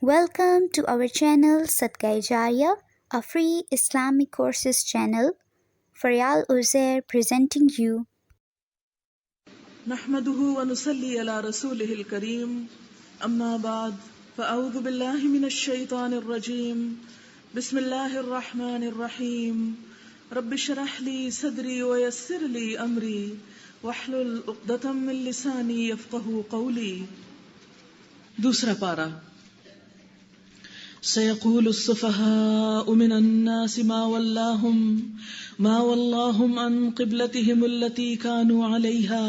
Welcome to our channel Sadqa Jariya, a free Islamic courses channel. Faryal Uzair presenting you. نحمده ونصلي على رسوله الكريم أما بعد فأعوذ بالله من الشيطان الرجيم بسم الله الرحمن الرحيم رب اشرح لي صدري ويسر لي أمري واحلل عقدة من لساني يفقهوا قولي. دوسرا پارا. سيقول السفهاء من الناس ما ولاهم عن قبلتهم التي كانوا عليها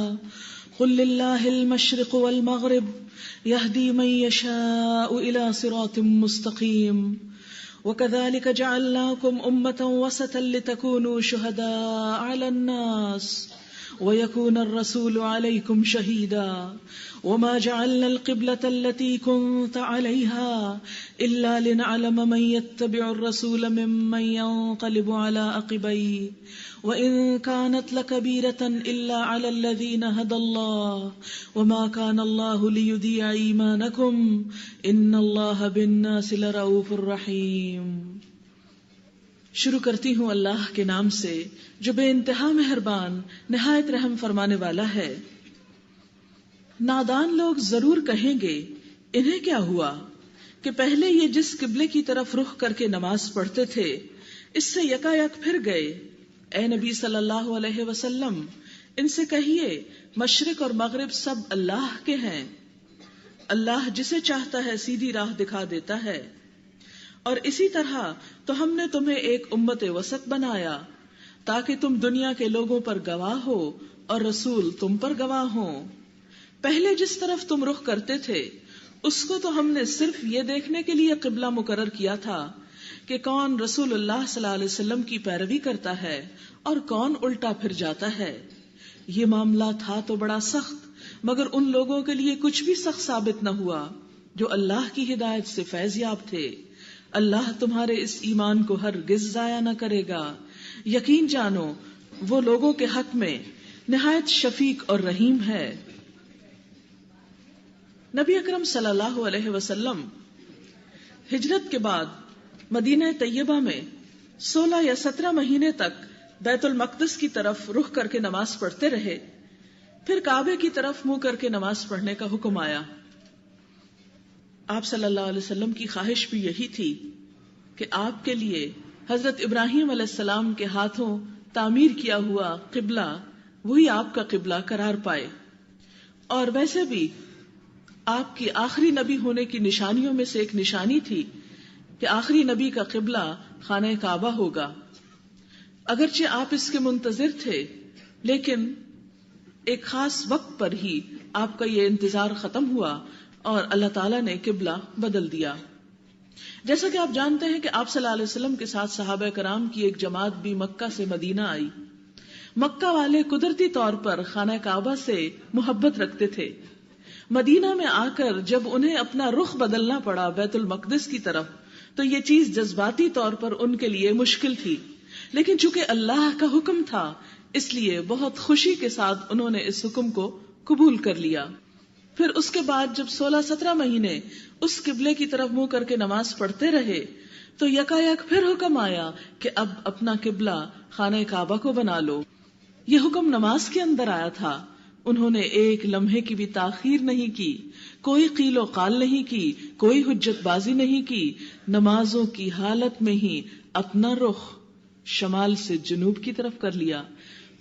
قل لله المشرق والمغرب يهدي من يشاء إلى صراط مستقيم وكذلك جعلناكم أمة وسطا لتكونوا شهداء على الناس ويكون الرسول عليكم شهيدا وما جعلنا القبلة التي كنت عليها إلا لنعلم من يتبع الرسول ممن ينقلب على عقبيه وإن كانت لكبيرة إلا على الذين هدى الله وما كان الله ليضيع إيمانكم إن الله بالناس لرؤوف رحيم. شروع کرتی ہوں اللہ کے نام سے جو بے انتہا مہربان نہایت رحم فرمانے والا ہے. نادان لوگ ضرور کہیں گے انہیں کیا ہوا کہ پہلے یہ جس قبلے کی طرف رخ کر کے نماز پڑھتے تھے اس سے یکایک پھر گئے. اے نبی صلی اللہ علیہ وسلم ان سے کہیے مشرق اور مغرب سب اللہ کے ہیں. اللہ جسے چاہتا ہے سیدھی راہ دکھا دیتا ہے. اور اسی طرح تو ہم نے تمہیں ایک امت وسط بنایا تاکہ تم دنیا کے لوگوں پر گواہ ہو اور رسول تم پر گواہ ہوں. پہلے جس طرف تم رخ کرتے تھے اس کو تو ہم نے صرف یہ دیکھنے کے لیے قبلہ مقرر کیا تھا کہ کون رسول اللہ صلی اللہ علیہ وسلم کی پیروی کرتا ہے اور کون الٹا پھر جاتا ہے. یہ معاملہ تھا تو بڑا سخت مگر ان لوگوں کے لیے کچھ بھی سخت ثابت نہ ہوا جو اللہ کی ہدایت سے فیض یاب تھے. اللہ تمہارے اس ایمان کو ہرگز ضائع نہ کرے گا. یقین جانو وہ لوگوں کے حق میں نہایت شفیق اور رحیم ہے. نبی اکرم صلی اللہ علیہ وسلم ہجرت کے بعد مدینہ طیبہ میں 16 یا 17 مہینے تک بیت المقدس کی طرف رخ کر کے نماز پڑھتے رہے. پھر کعبے کی طرف منہ کر کے نماز پڑھنے کا حکم آیا. آپ صلی اللہ علیہ وسلم کی خواہش بھی یہی تھی کہ آپ کے لیے حضرت ابراہیم علیہ السلام کے ہاتھوں تعمیر کیا ہوا قبلہ وہی آپ کا قبلہ قرار پائے. اور ویسے بھی آپ کی آخری نبی ہونے کی نشانیوں میں سے ایک نشانی تھی کہ آخری نبی کا قبلہ خانہ کعبہ ہوگا. اگرچہ آپ اس کے منتظر تھے لیکن ایک خاص وقت پر ہی آپ کا یہ انتظار ختم ہوا اور اللہ تعالیٰ نے قبلہ بدل دیا. جیسا کہ آپ جانتے ہیں کہ آپ صلی اللہ علیہ وسلم کے ساتھ صحابہ کرام کی ایک جماعت بھی مکہ سے مدینہ آئی. مکہ والے قدرتی طور پر خانہ کعبہ سے محبت رکھتے تھے. مدینہ میں آ کر جب انہیں اپنا رخ بدلنا پڑا بیت المقدس کی طرف تو یہ چیز جذباتی طور پر ان کے لیے مشکل تھی، لیکن چونکہ اللہ کا حکم تھا اس لیے بہت خوشی کے ساتھ انہوں نے اس حکم کو قبول کر لیا. پھر اس کے بعد جب 16-17 مہینے اس قبلے کی طرف منہ کر کے نماز پڑھتے رہے تو یکایک پھر حکم آیا کہ اب اپنا قبلہ خانہ کعبہ کو بنا لو. یہ حکم نماز کے اندر آیا تھا. انہوں نے ایک لمحے کی بھی تاخیر نہیں کی، کوئی قیل و قال نہیں کی، کوئی حجت بازی نہیں کی. نمازوں کی حالت میں ہی اپنا رخ شمال سے جنوب کی طرف کر لیا.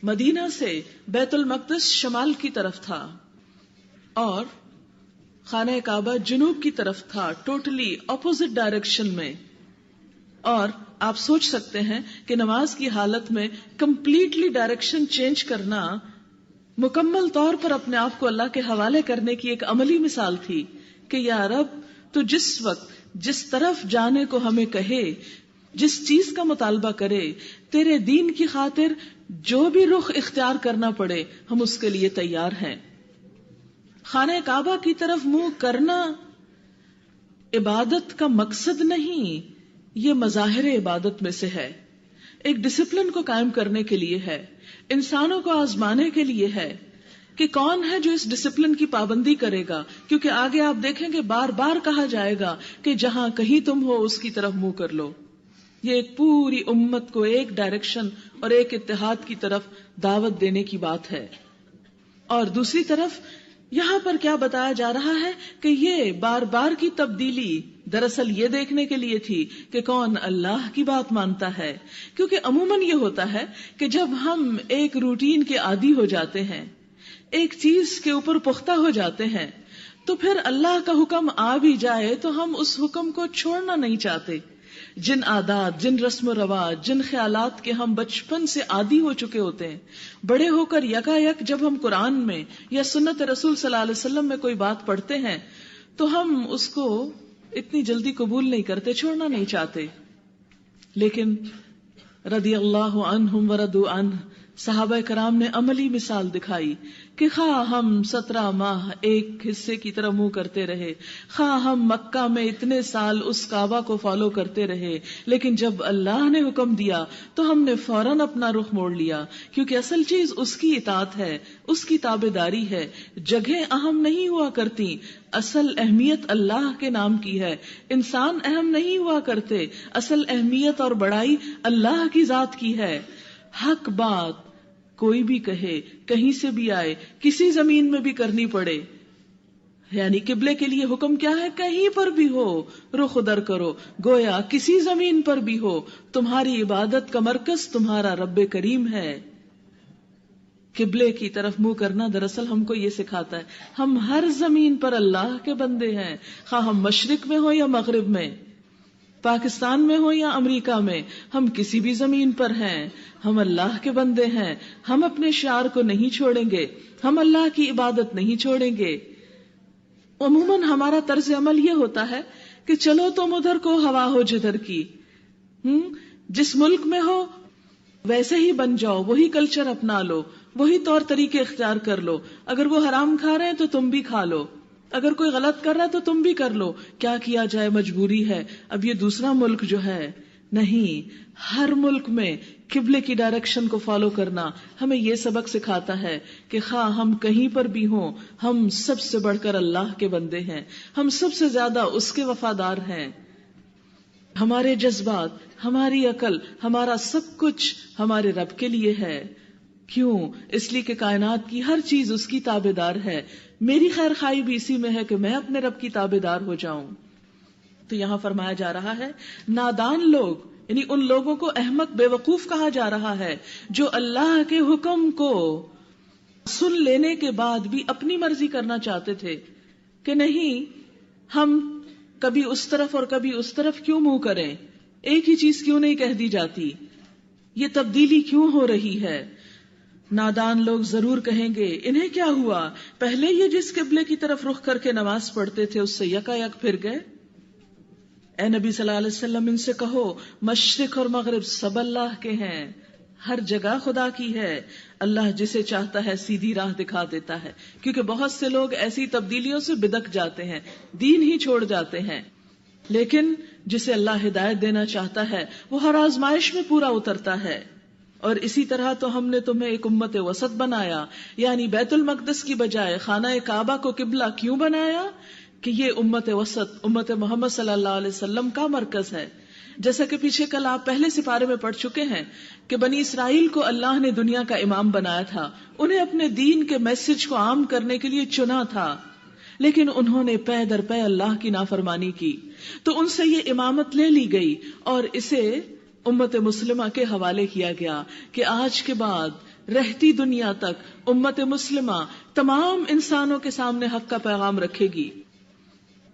مدینہ سے بیت المقدس شمال کی طرف تھا اور خانہ کعبہ جنوب کی طرف تھا، ٹوٹلی اپوزٹ ڈائریکشن میں. اور آپ سوچ سکتے ہیں کہ نماز کی حالت میں کمپلیٹلی ڈائریکشن چینج کرنا مکمل طور پر اپنے آپ کو اللہ کے حوالے کرنے کی ایک عملی مثال تھی کہ یا رب تو جس وقت جس طرف جانے کو ہمیں کہے، جس چیز کا مطالبہ کرے، تیرے دین کی خاطر جو بھی رخ اختیار کرنا پڑے ہم اس کے لیے تیار ہیں. خانہ کعبہ کی طرف منہ کرنا عبادت کا مقصد نہیں، یہ مظاہر عبادت میں سے ہے. ایک ڈسپلن کو قائم کرنے کے لیے ہے، انسانوں کو آزمانے کے لیے ہے. کہ کون ہے جو اس ڈسپلن کی پابندی کرے گا، کیونکہ آگے آپ دیکھیں گے بار بار کہا جائے گا کہ جہاں کہیں تم ہو اس کی طرف منہ کر لو. یہ ایک پوری امت کو ایک ڈائریکشن اور ایک اتحاد کی طرف دعوت دینے کی بات ہے. اور دوسری طرف یہاں پر کیا بتایا جا رہا ہے کہ یہ بار بار کی تبدیلی دراصل یہ دیکھنے کے لیے تھی کہ کون اللہ کی بات مانتا ہے. کیونکہ عموماً یہ ہوتا ہے کہ جب ہم ایک روٹین کے عادی ہو جاتے ہیں، ایک چیز کے اوپر پختہ ہو جاتے ہیں، تو پھر اللہ کا حکم آ بھی جائے تو ہم اس حکم کو چھوڑنا نہیں چاہتے. جن عادات، جن رسم و رواج، جن خیالات کے ہم بچپن سے عادی ہو چکے ہوتے ہیں، بڑے ہو کر یکا یک جب ہم قرآن میں یا سنت رسول صلی اللہ علیہ وسلم میں کوئی بات پڑھتے ہیں تو ہم اس کو اتنی جلدی قبول نہیں کرتے، چھوڑنا نہیں چاہتے. لیکن رضی اللہ عنہم ورضوا عنہ، صحابہ کرام نے عملی مثال دکھائی کہ خواہ ہم 17 ماہ ایک حصے کی طرح منہ کرتے رہے، خواہ ہم مکہ میں اتنے سال اس کعبہ کو فالو کرتے رہے، لیکن جب اللہ نے حکم دیا تو ہم نے فوراً اپنا رخ موڑ لیا، کیونکہ اصل چیز اس کی اطاعت ہے، اس کی تابعداری ہے. جگہیں اہم نہیں ہوا کرتی، اصل اہمیت اللہ کے نام کی ہے. انسان اہم نہیں ہوا کرتے، اصل اہمیت اور بڑائی اللہ کی ذات کی ہے. حق بات کوئی بھی کہے، کہیں سے بھی آئے، کسی زمین میں بھی کرنی پڑے، یعنی قبلے کے لیے حکم کیا ہے؟ کہیں پر بھی ہو رخ ادھر کرو، گویا کسی زمین پر بھی ہو تمہاری عبادت کا مرکز تمہارا رب کریم ہے. قبلے کی طرف منہ کرنا دراصل ہم کو یہ سکھاتا ہے ہم ہر زمین پر اللہ کے بندے ہیں، خواہ ہم مشرق میں ہو یا مغرب میں، پاکستان میں ہو یا امریکہ میں، ہم کسی بھی زمین پر ہیں، ہم اللہ کے بندے ہیں. ہم اپنے شعار کو نہیں چھوڑیں گے، ہم اللہ کی عبادت نہیں چھوڑیں گے. عموماً ہمارا طرز عمل یہ ہوتا ہے کہ چلو تم ادھر کو ہوا ہو جدھر کی، جس ملک میں ہو ویسے ہی بن جاؤ، وہی کلچر اپنا لو، وہی طور طریقے اختیار کر لو. اگر وہ حرام کھا رہے ہیں تو تم بھی کھا لو، اگر کوئی غلط کر رہا ہے تو تم بھی کر لو. کیا کیا جائے، مجبوری ہے. اب یہ دوسرا ملک جو ہے، نہیں، ہر ملک میں قبلے کی ڈائریکشن کو فالو کرنا ہمیں یہ سبق سکھاتا ہے کہ خواہ ہم کہیں پر بھی ہوں، ہم سب سے بڑھ کر اللہ کے بندے ہیں، ہم سب سے زیادہ اس کے وفادار ہیں. ہمارے جذبات، ہماری عقل، ہمارا سب کچھ ہمارے رب کے لیے ہے. کیوں؟ اس لیے کہ کائنات کی ہر چیز اس کی تابعدار ہے. میری خیر خواہی بھی اسی میں ہے کہ میں اپنے رب کی تابعدار ہو جاؤں. تو یہاں فرمایا جا رہا ہے نادان لوگ، یعنی ان لوگوں کو احمق، بے وقوف کہا جا رہا ہے جو اللہ کے حکم کو سن لینے کے بعد بھی اپنی مرضی کرنا چاہتے تھے کہ نہیں، ہم کبھی اس طرف اور کبھی اس طرف کیوں منہ کریں، ایک ہی چیز کیوں نہیں کہہ دی جاتی، یہ تبدیلی کیوں ہو رہی ہے. نادان لوگ ضرور کہیں گے انہیں کیا ہوا، پہلے یہ جس قبلے کی طرف رخ کر کے نماز پڑھتے تھے اس سے یکا یک پھر گئے. اے نبی صلی اللہ علیہ وسلم ان سے کہو مشرق اور مغرب سب اللہ کے ہیں، ہر جگہ خدا کی ہے، اللہ جسے چاہتا ہے سیدھی راہ دکھا دیتا ہے. کیونکہ بہت سے لوگ ایسی تبدیلیوں سے بدک جاتے ہیں، دین ہی چھوڑ جاتے ہیں، لیکن جسے اللہ ہدایت دینا چاہتا ہے وہ ہر آزمائش میں پورا اترتا ہے. اور اسی طرح تو ہم نے تمہیں ایک امت وسط بنایا، یعنی بیت المقدس کی بجائے خانہ کعبہ کو قبلہ کیوں بنایا؟ کہ یہ امت وسط، امت محمد صلی اللہ علیہ وسلم کا مرکز ہے. جیسا کہ پیچھے کل آپ پہلے سپارے میں پڑھ چکے ہیں کہ بنی اسرائیل کو اللہ نے دنیا کا امام بنایا تھا، انہیں اپنے دین کے میسج کو عام کرنے کے لیے چنا تھا، لیکن انہوں نے پے در پے اللہ کی نافرمانی کی، تو ان سے یہ امامت لے لی گئی اور اسے امت مسلمہ کے حوالے کیا گیا کہ آج کے بعد رہتی دنیا تک امت مسلمہ تمام انسانوں کے سامنے حق کا پیغام رکھے گی.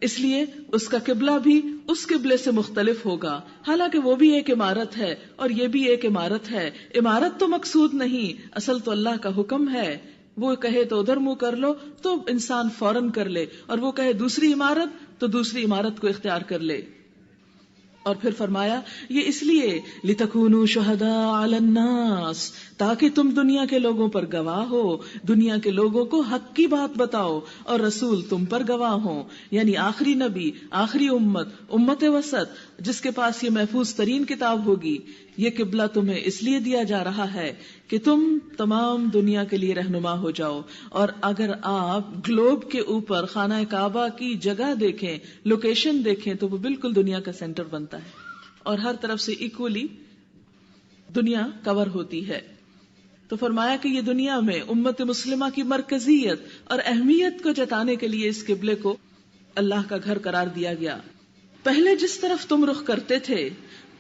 اس لیے اس کا قبلہ بھی اس قبلے سے مختلف ہوگا، حالانکہ وہ بھی ایک عمارت ہے اور یہ بھی ایک عمارت ہے. عمارت تو مقصود نہیں، اصل تو اللہ کا حکم ہے. وہ کہے تو ادھر منہ کر لو تو انسان فوراً کر لے، اور وہ کہے دوسری عمارت تو دوسری عمارت کو اختیار کر لے. اور پھر فرمایا یہ اس لیے لِتَكُونُوا شُهَدَاءَ عَلَى النَّاسِ، تاکہ تم دنیا کے لوگوں پر گواہ ہو، دنیا کے لوگوں کو حق کی بات بتاؤ اور رسول تم پر گواہ ہوں، یعنی آخری نبی، آخری امت وسط جس کے پاس یہ محفوظ ترین کتاب ہوگی. یہ قبلہ تمہیں اس لیے دیا جا رہا ہے کہ تم تمام دنیا کے لیے رہنما ہو جاؤ. اور اگر آپ گلوب کے اوپر خانہ کعبہ کی جگہ دیکھیں، لوکیشن دیکھیں، تو وہ بالکل دنیا کا سینٹر بنتا ہے اور ہر طرف سے ایکولی دنیا کور ہوتی ہے. تو فرمایا کہ یہ دنیا میں امت مسلمہ کی مرکزیت اور اہمیت کو جتانے کے لیے اس قبلے کو اللہ کا گھر قرار دیا گیا. پہلے جس طرف تم رخ کرتے تھے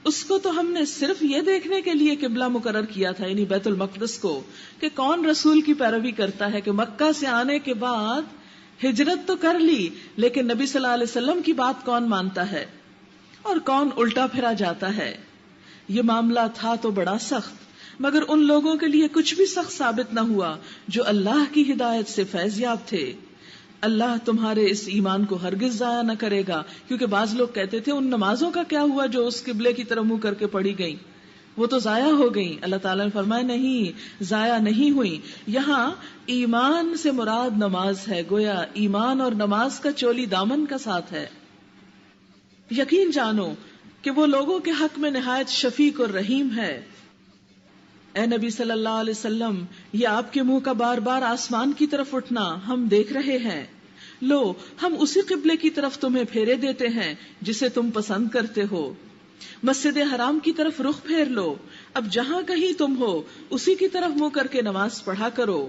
اس کو تو ہم نے صرف یہ دیکھنے کے لیے قبلہ مقرر کیا تھا، یعنی بیت المقدس کو، کہ کون رسول کی پیروی کرتا ہے. کہ مکہ سے آنے کے بعد ہجرت تو کر لی، لیکن نبی صلی اللہ علیہ وسلم کی بات کون مانتا ہے اور کون الٹا پھرا جاتا ہے. یہ معاملہ تھا تو بڑا سخت، مگر ان لوگوں کے لیے کچھ بھی سخت ثابت نہ ہوا جو اللہ کی ہدایت سے فیض یاب تھے. اللہ تمہارے اس ایمان کو ہرگز ضائع نہ کرے گا. کیونکہ بعض لوگ کہتے تھے ان نمازوں کا کیا ہوا جو اس قبلے کی طرف منہ کر کے پڑھی گئیں، وہ تو ضائع ہو گئیں. اللہ تعالیٰ نے فرمایا نہیں، ضائع نہیں ہوئی. یہاں ایمان سے مراد نماز ہے، گویا ایمان اور نماز کا چولی دامن کا ساتھ ہے. یقین جانو کہ وہ لوگوں کے حق میں نہایت شفیق اور رحیم ہے. اے نبی صلی اللہ علیہ وسلم، یہ آپ کے منہ کا بار بار آسمان کی طرف اٹھنا ہم دیکھ رہے ہیں. لو، ہم اسی قبلے کی طرف تمہیں پھیرے دیتے ہیں جسے تم پسند کرتے ہو. مسجد حرام کی طرف رخ پھیر لو. اب جہاں کہیں تم ہو اسی کی طرف منہ کر کے نماز پڑھا کرو.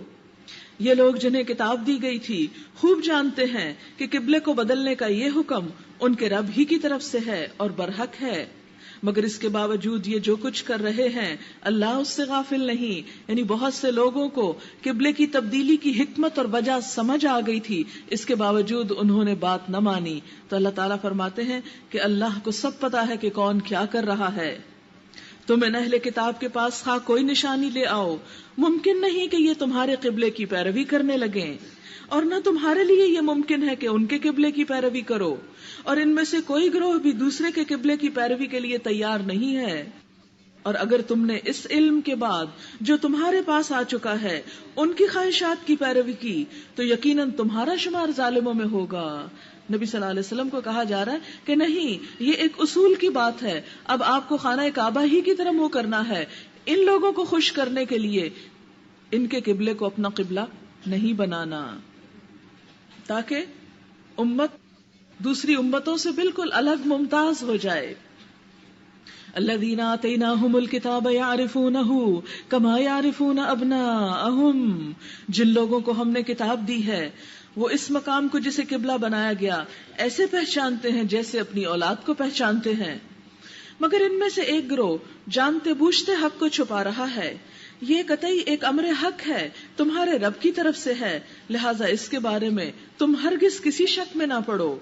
یہ لوگ جنہیں کتاب دی گئی تھی خوب جانتے ہیں کہ قبلے کو بدلنے کا یہ حکم ان کے رب ہی کی طرف سے ہے اور برحق ہے. مگر اس کے باوجود یہ جو کچھ کر رہے ہیں اللہ اس سے غافل نہیں. یعنی بہت سے لوگوں کو قبلے کی تبدیلی کی حکمت اور وجہ سمجھ آ گئی تھی، اس کے باوجود انہوں نے بات نہ مانی. تو اللہ تعالیٰ فرماتے ہیں کہ اللہ کو سب پتا ہے کہ کون کیا کر رہا ہے. تم اہل کتاب کے پاس خواہ کوئی نشانی لے آؤ، ممکن نہیں کہ یہ تمہارے قبلے کی پیروی کرنے لگیں، اور نہ تمہارے لیے یہ ممکن ہے کہ ان کے قبلے کی پیروی کرو، اور ان میں سے کوئی گروہ بھی دوسرے کے قبلے کی پیروی کے لیے تیار نہیں ہے. اور اگر تم نے اس علم کے بعد جو تمہارے پاس آ چکا ہے ان کی خواہشات کی پیروی کی تو یقیناً تمہارا شمار ظالموں میں ہوگا. نبی صلی اللہ علیہ وسلم کو کہا جا رہا ہے کہ نہیں، یہ ایک اصول کی بات ہے، اب آپ کو خانہ کعبہ ہی کی طرف منہ کرنا ہے. ان لوگوں کو خوش کرنے کے لیے ان کے قبلے کو اپنا قبلہ نہیں بنانا، تاکہ امت دوسری امتوں سے بالکل الگ ممتاز ہو جائے. الذین آتیناہم الکتاب یعرفونہ کما یعرفون ابناءہم، جن لوگوں کو ہم نے کتاب دی ہے وہ اس مقام کو جسے قبلہ بنایا گیا ایسے پہچانتے ہیں جیسے اپنی اولاد کو پہچانتے ہیں. مگر ان میں سے ایک گروہ جانتے بوجھتے حق کو چھپا رہا ہے. یہ قطعی ایک امر حق ہے، تمہارے رب کی طرف سے ہے، لہٰذا اس کے بارے میں تم ہرگز کسی شک میں نہ پڑو.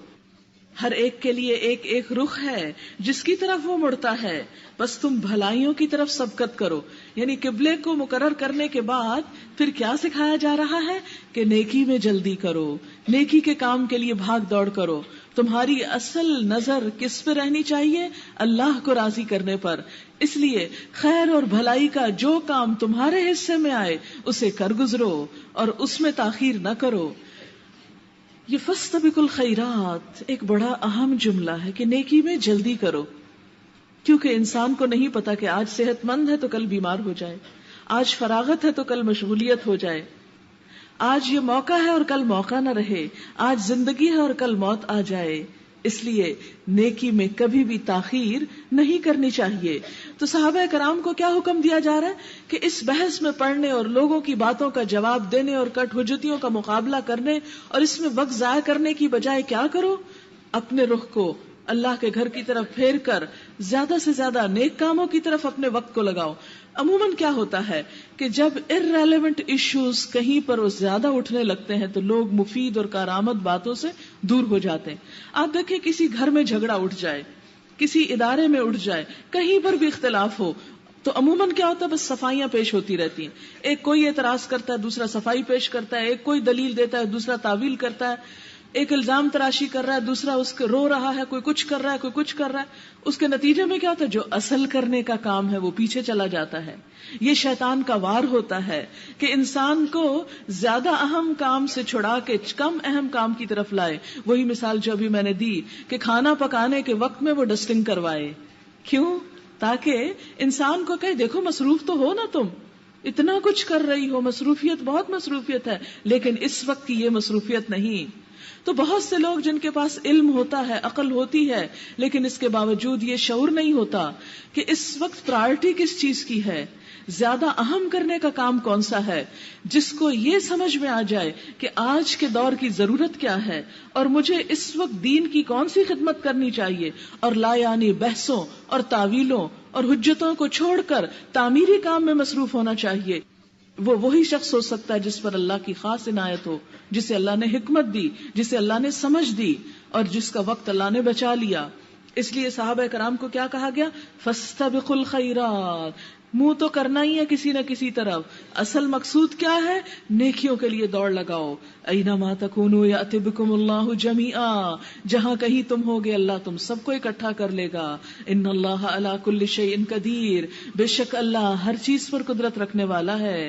ہر ایک کے لیے ایک ایک رخ ہے جس کی طرف وہ مڑتا ہے، بس تم بھلائیوں کی طرف سبقت کرو. یعنی قبلے کو مقرر کرنے کے بعد پھر کیا سکھایا جا رہا ہے کہ نیکی میں جلدی کرو، نیکی کے کام کے لیے بھاگ دوڑ کرو. تمہاری اصل نظر کس پہ رہنی چاہیے؟ اللہ کو راضی کرنے پر. اس لیے خیر اور بھلائی کا جو کام تمہارے حصے میں آئے اسے کر گزرو اور اس میں تاخیر نہ کرو. یہ فاستبقوا الخیرات ایک بڑا اہم جملہ ہے کہ نیکی میں جلدی کرو، کیونکہ انسان کو نہیں پتا کہ آج صحت مند ہے تو کل بیمار ہو جائے، آج فراغت ہے تو کل مشغولیت ہو جائے، آج یہ موقع ہے اور کل موقع نہ رہے، آج زندگی ہے اور کل موت آ جائے. اس لیے نیکی میں کبھی بھی تاخیر نہیں کرنی چاہیے. تو صحابہ کرام کو کیا حکم دیا جا رہا ہے کہ اس بحث میں پڑھنے اور لوگوں کی باتوں کا جواب دینے اور کٹ حجتیوں کا مقابلہ کرنے اور اس میں وقت ضائع کرنے کی بجائے کیا کرو؟ اپنے رخ کو اللہ کے گھر کی طرف پھیر کر زیادہ سے زیادہ نیک کاموں کی طرف اپنے وقت کو لگاؤ. عموماً کیا ہوتا ہے کہ جب irrelevant ایشوز کہیں پر وہ زیادہ اٹھنے لگتے ہیں تو لوگ مفید اور کارآمد باتوں سے دور ہو جاتے ہیں. آپ دیکھیں کسی گھر میں جھگڑا اٹھ جائے، کسی ادارے میں اٹھ جائے، کہیں پر بھی اختلاف ہو تو عموماً کیا ہوتا ہے؟ بس صفائیاں پیش ہوتی رہتی ہیں. ایک کوئی اعتراض کرتا ہے، دوسرا صفائی پیش کرتا ہے، ایک کوئی دلیل دیتا ہے، دوسرا تعویل کرتا ہے. ایک الزام تراشی کر رہا ہے، دوسرا اس کو رو رہا ہے، کوئی کچھ کر رہا ہے، کوئی کچھ کر رہا ہے. اس کے نتیجے میں کیا ہوتا ہے؟ جو اصل کرنے کا کام ہے وہ پیچھے چلا جاتا ہے. یہ شیطان کا وار ہوتا ہے کہ انسان کو زیادہ اہم کام سے چھڑا کے کم اہم کام کی طرف لائے. وہی مثال جو ابھی میں نے دی کہ کھانا پکانے کے وقت میں وہ ڈسٹنگ کروائے. کیوں؟ تاکہ انسان کو کہے دیکھو مصروف تو ہو نا، تم اتنا کچھ کر رہی ہو، مصروفیت، بہت مصروفیت ہے، لیکن اس وقت کی یہ مصروفیت نہیں. تو بہت سے لوگ جن کے پاس علم ہوتا ہے، عقل ہوتی ہے، لیکن اس کے باوجود یہ شعور نہیں ہوتا کہ اس وقت پرائرٹی کس چیز کی ہے، زیادہ اہم کرنے کا کام کون سا ہے. جس کو یہ سمجھ میں آ جائے کہ آج کے دور کی ضرورت کیا ہے اور مجھے اس وقت دین کی کون سی خدمت کرنی چاہیے، اور لا یعنی بحثوں اور تعویلوں اور حجتوں کو چھوڑ کر تعمیری کام میں مصروف ہونا چاہیے، وہی شخص ہو سکتا ہے جس پر اللہ کی خاص عنایت ہو، جسے اللہ نے حکمت دی، جسے اللہ نے سمجھ دی، اور جس کا وقت اللہ نے بچا لیا. اس لیے صحابہ کرام کو کیا کہا گیا؟ فاستبقوا الخیرات. منہ تو کرنا ہی ہے کسی نہ کسی طرف، اصل مقصود کیا ہے؟ نیکیوں کے لیے دوڑ لگاؤ. اینما تکونوا یأتی بکم اللہ جمیعا. جہاں کہیں تم ہوگے اللہ تم سب کو اکٹھا کر لے گا. ان اللہ علی کل شیء قدیر. بے شک اللہ ہر چیز پر قدرت رکھنے والا ہے.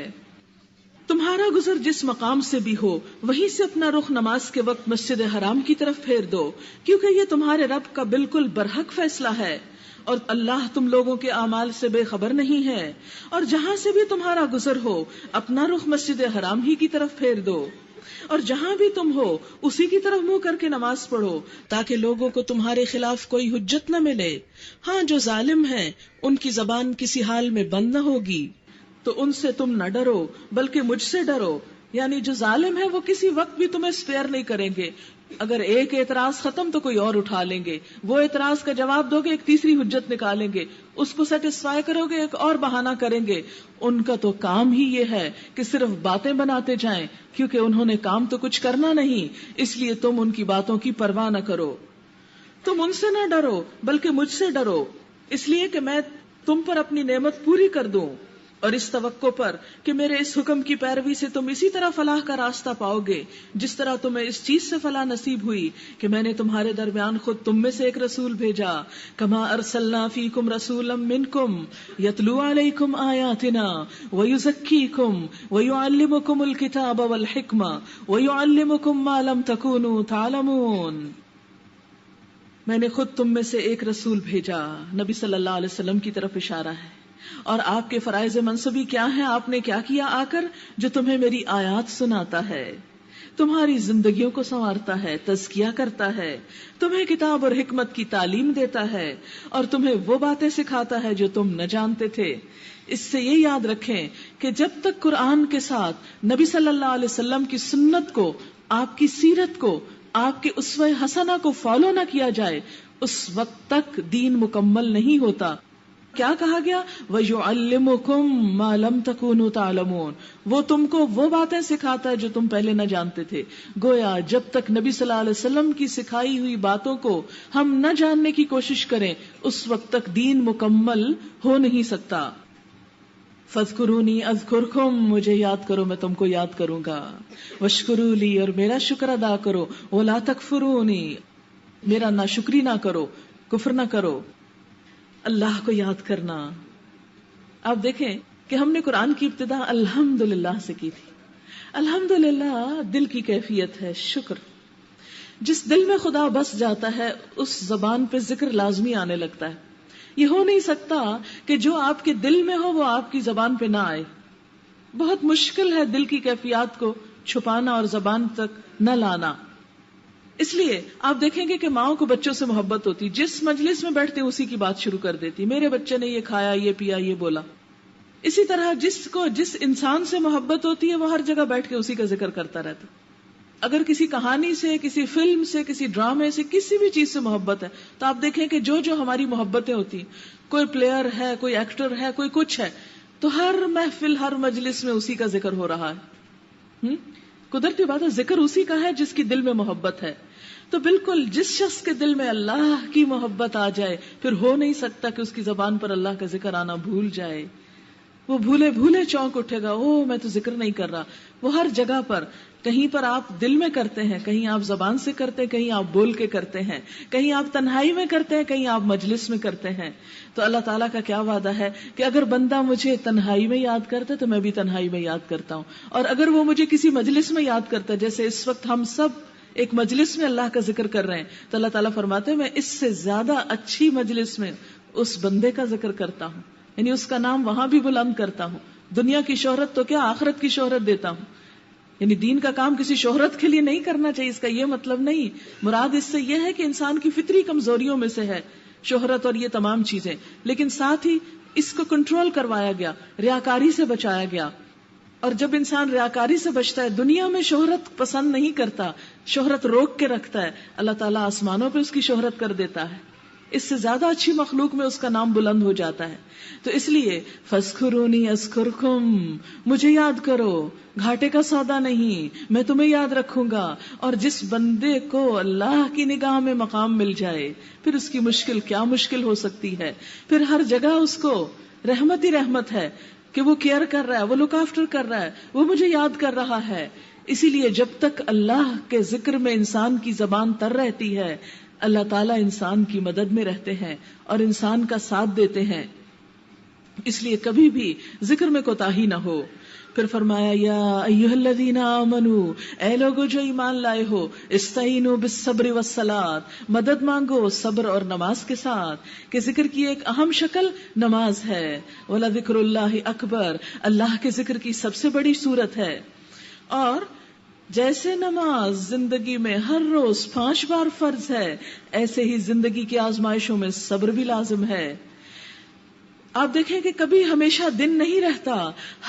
تمہارا گزر جس مقام سے بھی ہو وہیں سے اپنا رخ نماز کے وقت مسجد حرام کی طرف پھیر دو، کیونکہ یہ تمہارے رب کا بالکل برحق فیصلہ ہے اور اللہ تم لوگوں کے اعمال سے بے خبر نہیں ہے. اور جہاں سے بھی تمہارا گزر ہو اپنا رخ مسجد حرام ہی کی طرف پھیر دو، اور جہاں بھی تم ہو اسی کی طرف منہ کر کے نماز پڑھو، تاکہ لوگوں کو تمہارے خلاف کوئی حجت نہ ملے. ہاں جو ظالم ہیں ان کی زبان کسی حال میں بند نہ ہوگی، تو ان سے تم نہ ڈرو بلکہ مجھ سے ڈرو. یعنی جو ظالم ہے وہ کسی وقت بھی تمہیں اسپیئر نہیں کریں گے. اگر ایک اعتراض ختم تو کوئی اور اٹھا لیں گے، وہ اعتراض کا جواب دو گے ایک تیسری حجت نکالیں گے، اس کو سیٹسفائی کرو گے ایک اور بہانہ کریں گے. ان کا تو کام ہی یہ ہے کہ صرف باتیں بناتے جائیں، کیونکہ انہوں نے کام تو کچھ کرنا نہیں، اس لیے تم ان کی باتوں کی پرواہ نہ کرو. تم ان سے نہ ڈرو بلکہ مجھ سے ڈرو، اس لیے کہ میں تم پر اپنی نعمت پوری کر دوں، اور اس توقع پر کہ میرے اس حکم کی پیروی سے تم اسی طرح فلاح کا راستہ پاؤ گے جس طرح تمہیں اس چیز سے فلاح نصیب ہوئی کہ میں نے تمہارے درمیان خود تم میں سے ایک رسول بھیجا. کما ارسلنا فیکم رسولا منکم یتلو علیکم آیاتنا ویزکیکم ویعلمکم الکتاب والحکمہ ویعلمکم ما لم تکونوا تعلمون. میں نے خود تم میں سے ایک رسول بھیجا. نبی صلی اللہ علیہ وسلم کی طرف اشارہ ہے. اور آپ کے فرائض منصبی کیا ہیں، آپ نے کیا کیا آ کر؟ جو تمہیں میری آیات سناتا ہے، تمہاری زندگیوں کو سنوارتا ہے، تزکیہ کرتا ہے، تمہیں کتاب اور حکمت کی تعلیم دیتا ہے، اور تمہیں وہ باتیں سکھاتا ہے جو تم نہ جانتے تھے. اس سے یہ یاد رکھیں کہ جب تک قرآن کے ساتھ نبی صلی اللہ علیہ وسلم کی سنت کو، آپ کی سیرت کو، آپ کے اسوہ حسنہ کو فالو نہ کیا جائے، اس وقت تک دین مکمل نہیں ہوتا. کیا کہا گیا؟ وَيُعَلِّمُكُم مَّا لَمْ تَكُونُوا تَعْلَمُونَ. وہ تم کو وہ باتیں سکھاتا ہے جو تم پہلے نہ جانتے تھے. گویا جب تک نبی صلی اللہ علیہ وسلم کی سکھائی ہوئی باتوں کو ہم نہ جاننے کی کوشش کریں اس وقت تک دین مکمل ہو نہیں سکتا. فَاذْكُرُونِي أَذْكُرْكُم. مجھے یاد کرو میں تم کو یاد کروں گا. وَاشْكُرُوا لِي. اور میرا شکر ادا کرو. وَلَا تَكْفُرُونِي. میرا ناشکری نہ کرو، کفر نہ کرو. اللہ کو یاد کرنا. آپ دیکھیں کہ ہم نے قرآن کی ابتدا الحمدللہ سے کی تھی. الحمدللہ دل کی کیفیت ہے، شکر. جس دل میں خدا بس جاتا ہے اس زبان پہ ذکر لازمی آنے لگتا ہے. یہ ہو نہیں سکتا کہ جو آپ کے دل میں ہو وہ آپ کی زبان پہ نہ آئے. بہت مشکل ہے دل کی کیفیات کو چھپانا اور زبان تک نہ لانا. اس لیے آپ دیکھیں گے کہ ماؤں کو بچوں سے محبت ہوتی، جس مجلس میں بیٹھتے اسی کی بات شروع کر دیتی، میرے بچے نے یہ کھایا، یہ پیا، یہ بولا. اسی طرح جس انسان سے محبت ہوتی ہے وہ ہر جگہ بیٹھ کے اسی کا ذکر کرتا رہتا. اگر کسی کہانی سے، کسی فلم سے، کسی ڈرامے سے، کسی بھی چیز سے محبت ہے تو آپ دیکھیں کہ جو ہماری محبتیں ہوتی، کوئی پلیئر ہے، کوئی ایکٹر ہے، کوئی کچھ ہے، تو ہر محفل، ہر مجلس میں اسی کا ذکر ہو رہا ہے. قدرتی بات ہے ذکر اسی کا ہے جس کی دل میں محبت ہے. تو بالکل جس شخص کے دل میں اللہ کی محبت آ جائے پھر ہو نہیں سکتا کہ اس کی زبان پر اللہ کا ذکر آنا بھول جائے. وہ بھولے بھولے چونک اٹھے گا، او میں تو ذکر نہیں کر رہا. وہ ہر جگہ پر، کہیں پر آپ دل میں کرتے ہیں، کہیں آپ زبان سے کرتے ہیں، کہیں آپ بول کے کرتے ہیں، کہیں آپ تنہائی میں کرتے ہیں، کہیں آپ مجلس میں کرتے ہیں. تو اللہ تعالیٰ کا کیا وعدہ ہے کہ اگر بندہ مجھے تنہائی میں یاد کرتا ہے تو میں بھی تنہائی میں یاد کرتا ہوں، اور اگر وہ مجھے کسی مجلس میں یاد کرتا ہے، جیسے اس وقت ہم سب ایک مجلس میں اللہ کا ذکر کر رہے ہیں، تو اللہ تعالیٰ فرماتے ہیں میں اس سے زیادہ اچھی مجلس میں اس بندے کا ذکر کرتا ہوں، یعنی اس کا نام وہاں بھی بلند کرتا ہوں. دنیا کی شہرت تو کیا، آخرت کی شہرت دیتا ہوں. یعنی دین کا کام کسی شہرت کے لیے نہیں کرنا چاہیے، اس کا یہ مطلب نہیں. مراد اس سے یہ ہے کہ انسان کی فطری کمزوریوں میں سے ہے شہرت اور یہ تمام چیزیں، لیکن ساتھ ہی اس کو کنٹرول کروایا گیا، ریاکاری سے بچایا گیا. اور جب انسان ریاکاری سے بچتا ہے، دنیا میں شہرت پسند نہیں کرتا، شہرت روک کے رکھتا ہے، اللہ تعالیٰ آسمانوں پہ اس کی شہرت کر دیتا ہے، اس سے زیادہ اچھی مخلوق میں اس کا نام بلند ہو جاتا ہے. تو اس لیے فَاذْكُرُونِي أَذْكُرْكُمْ، مجھے یاد کرو، گھاٹے کا سودا نہیں، میں تمہیں یاد رکھوں گا. اور جس بندے کو اللہ کی نگاہ میں مقام مل جائے، پھر اس کی مشکل کیا مشکل ہو سکتی ہے، پھر ہر جگہ اس کو رحمت ہی رحمت ہے کہ وہ کیئر کر رہا ہے، وہ لک آفٹر کر رہا ہے، وہ مجھے یاد کر رہا ہے. اسی لیے جب تک اللہ کے ذکر میں انسان کی زبان تر رہتی ہے، اللہ تعالیٰ انسان کی مدد میں رہتے ہیں اور انسان کا ساتھ دیتے ہیں. اس لیے کبھی بھی ذکر میں کوتاہی نہ ہو. پھر فرمایا یا ایھا الذین آمنو، اے لوگو جو ایمان لائے ہو، استعینوا بالصبر والصلاۃ، مدد مانگو صبر اور نماز کے ساتھ. کہ ذکر کی ایک اہم شکل نماز ہے. ولذکر اللہ اکبر، اللہ کے ذکر کی سب سے بڑی صورت ہے. اور جیسے نماز زندگی میں ہر روز 5 بار فرض ہے، ایسے ہی زندگی کی آزمائشوں میں صبر بھی لازم ہے. آپ دیکھیں کہ کبھی ہمیشہ دن نہیں رہتا،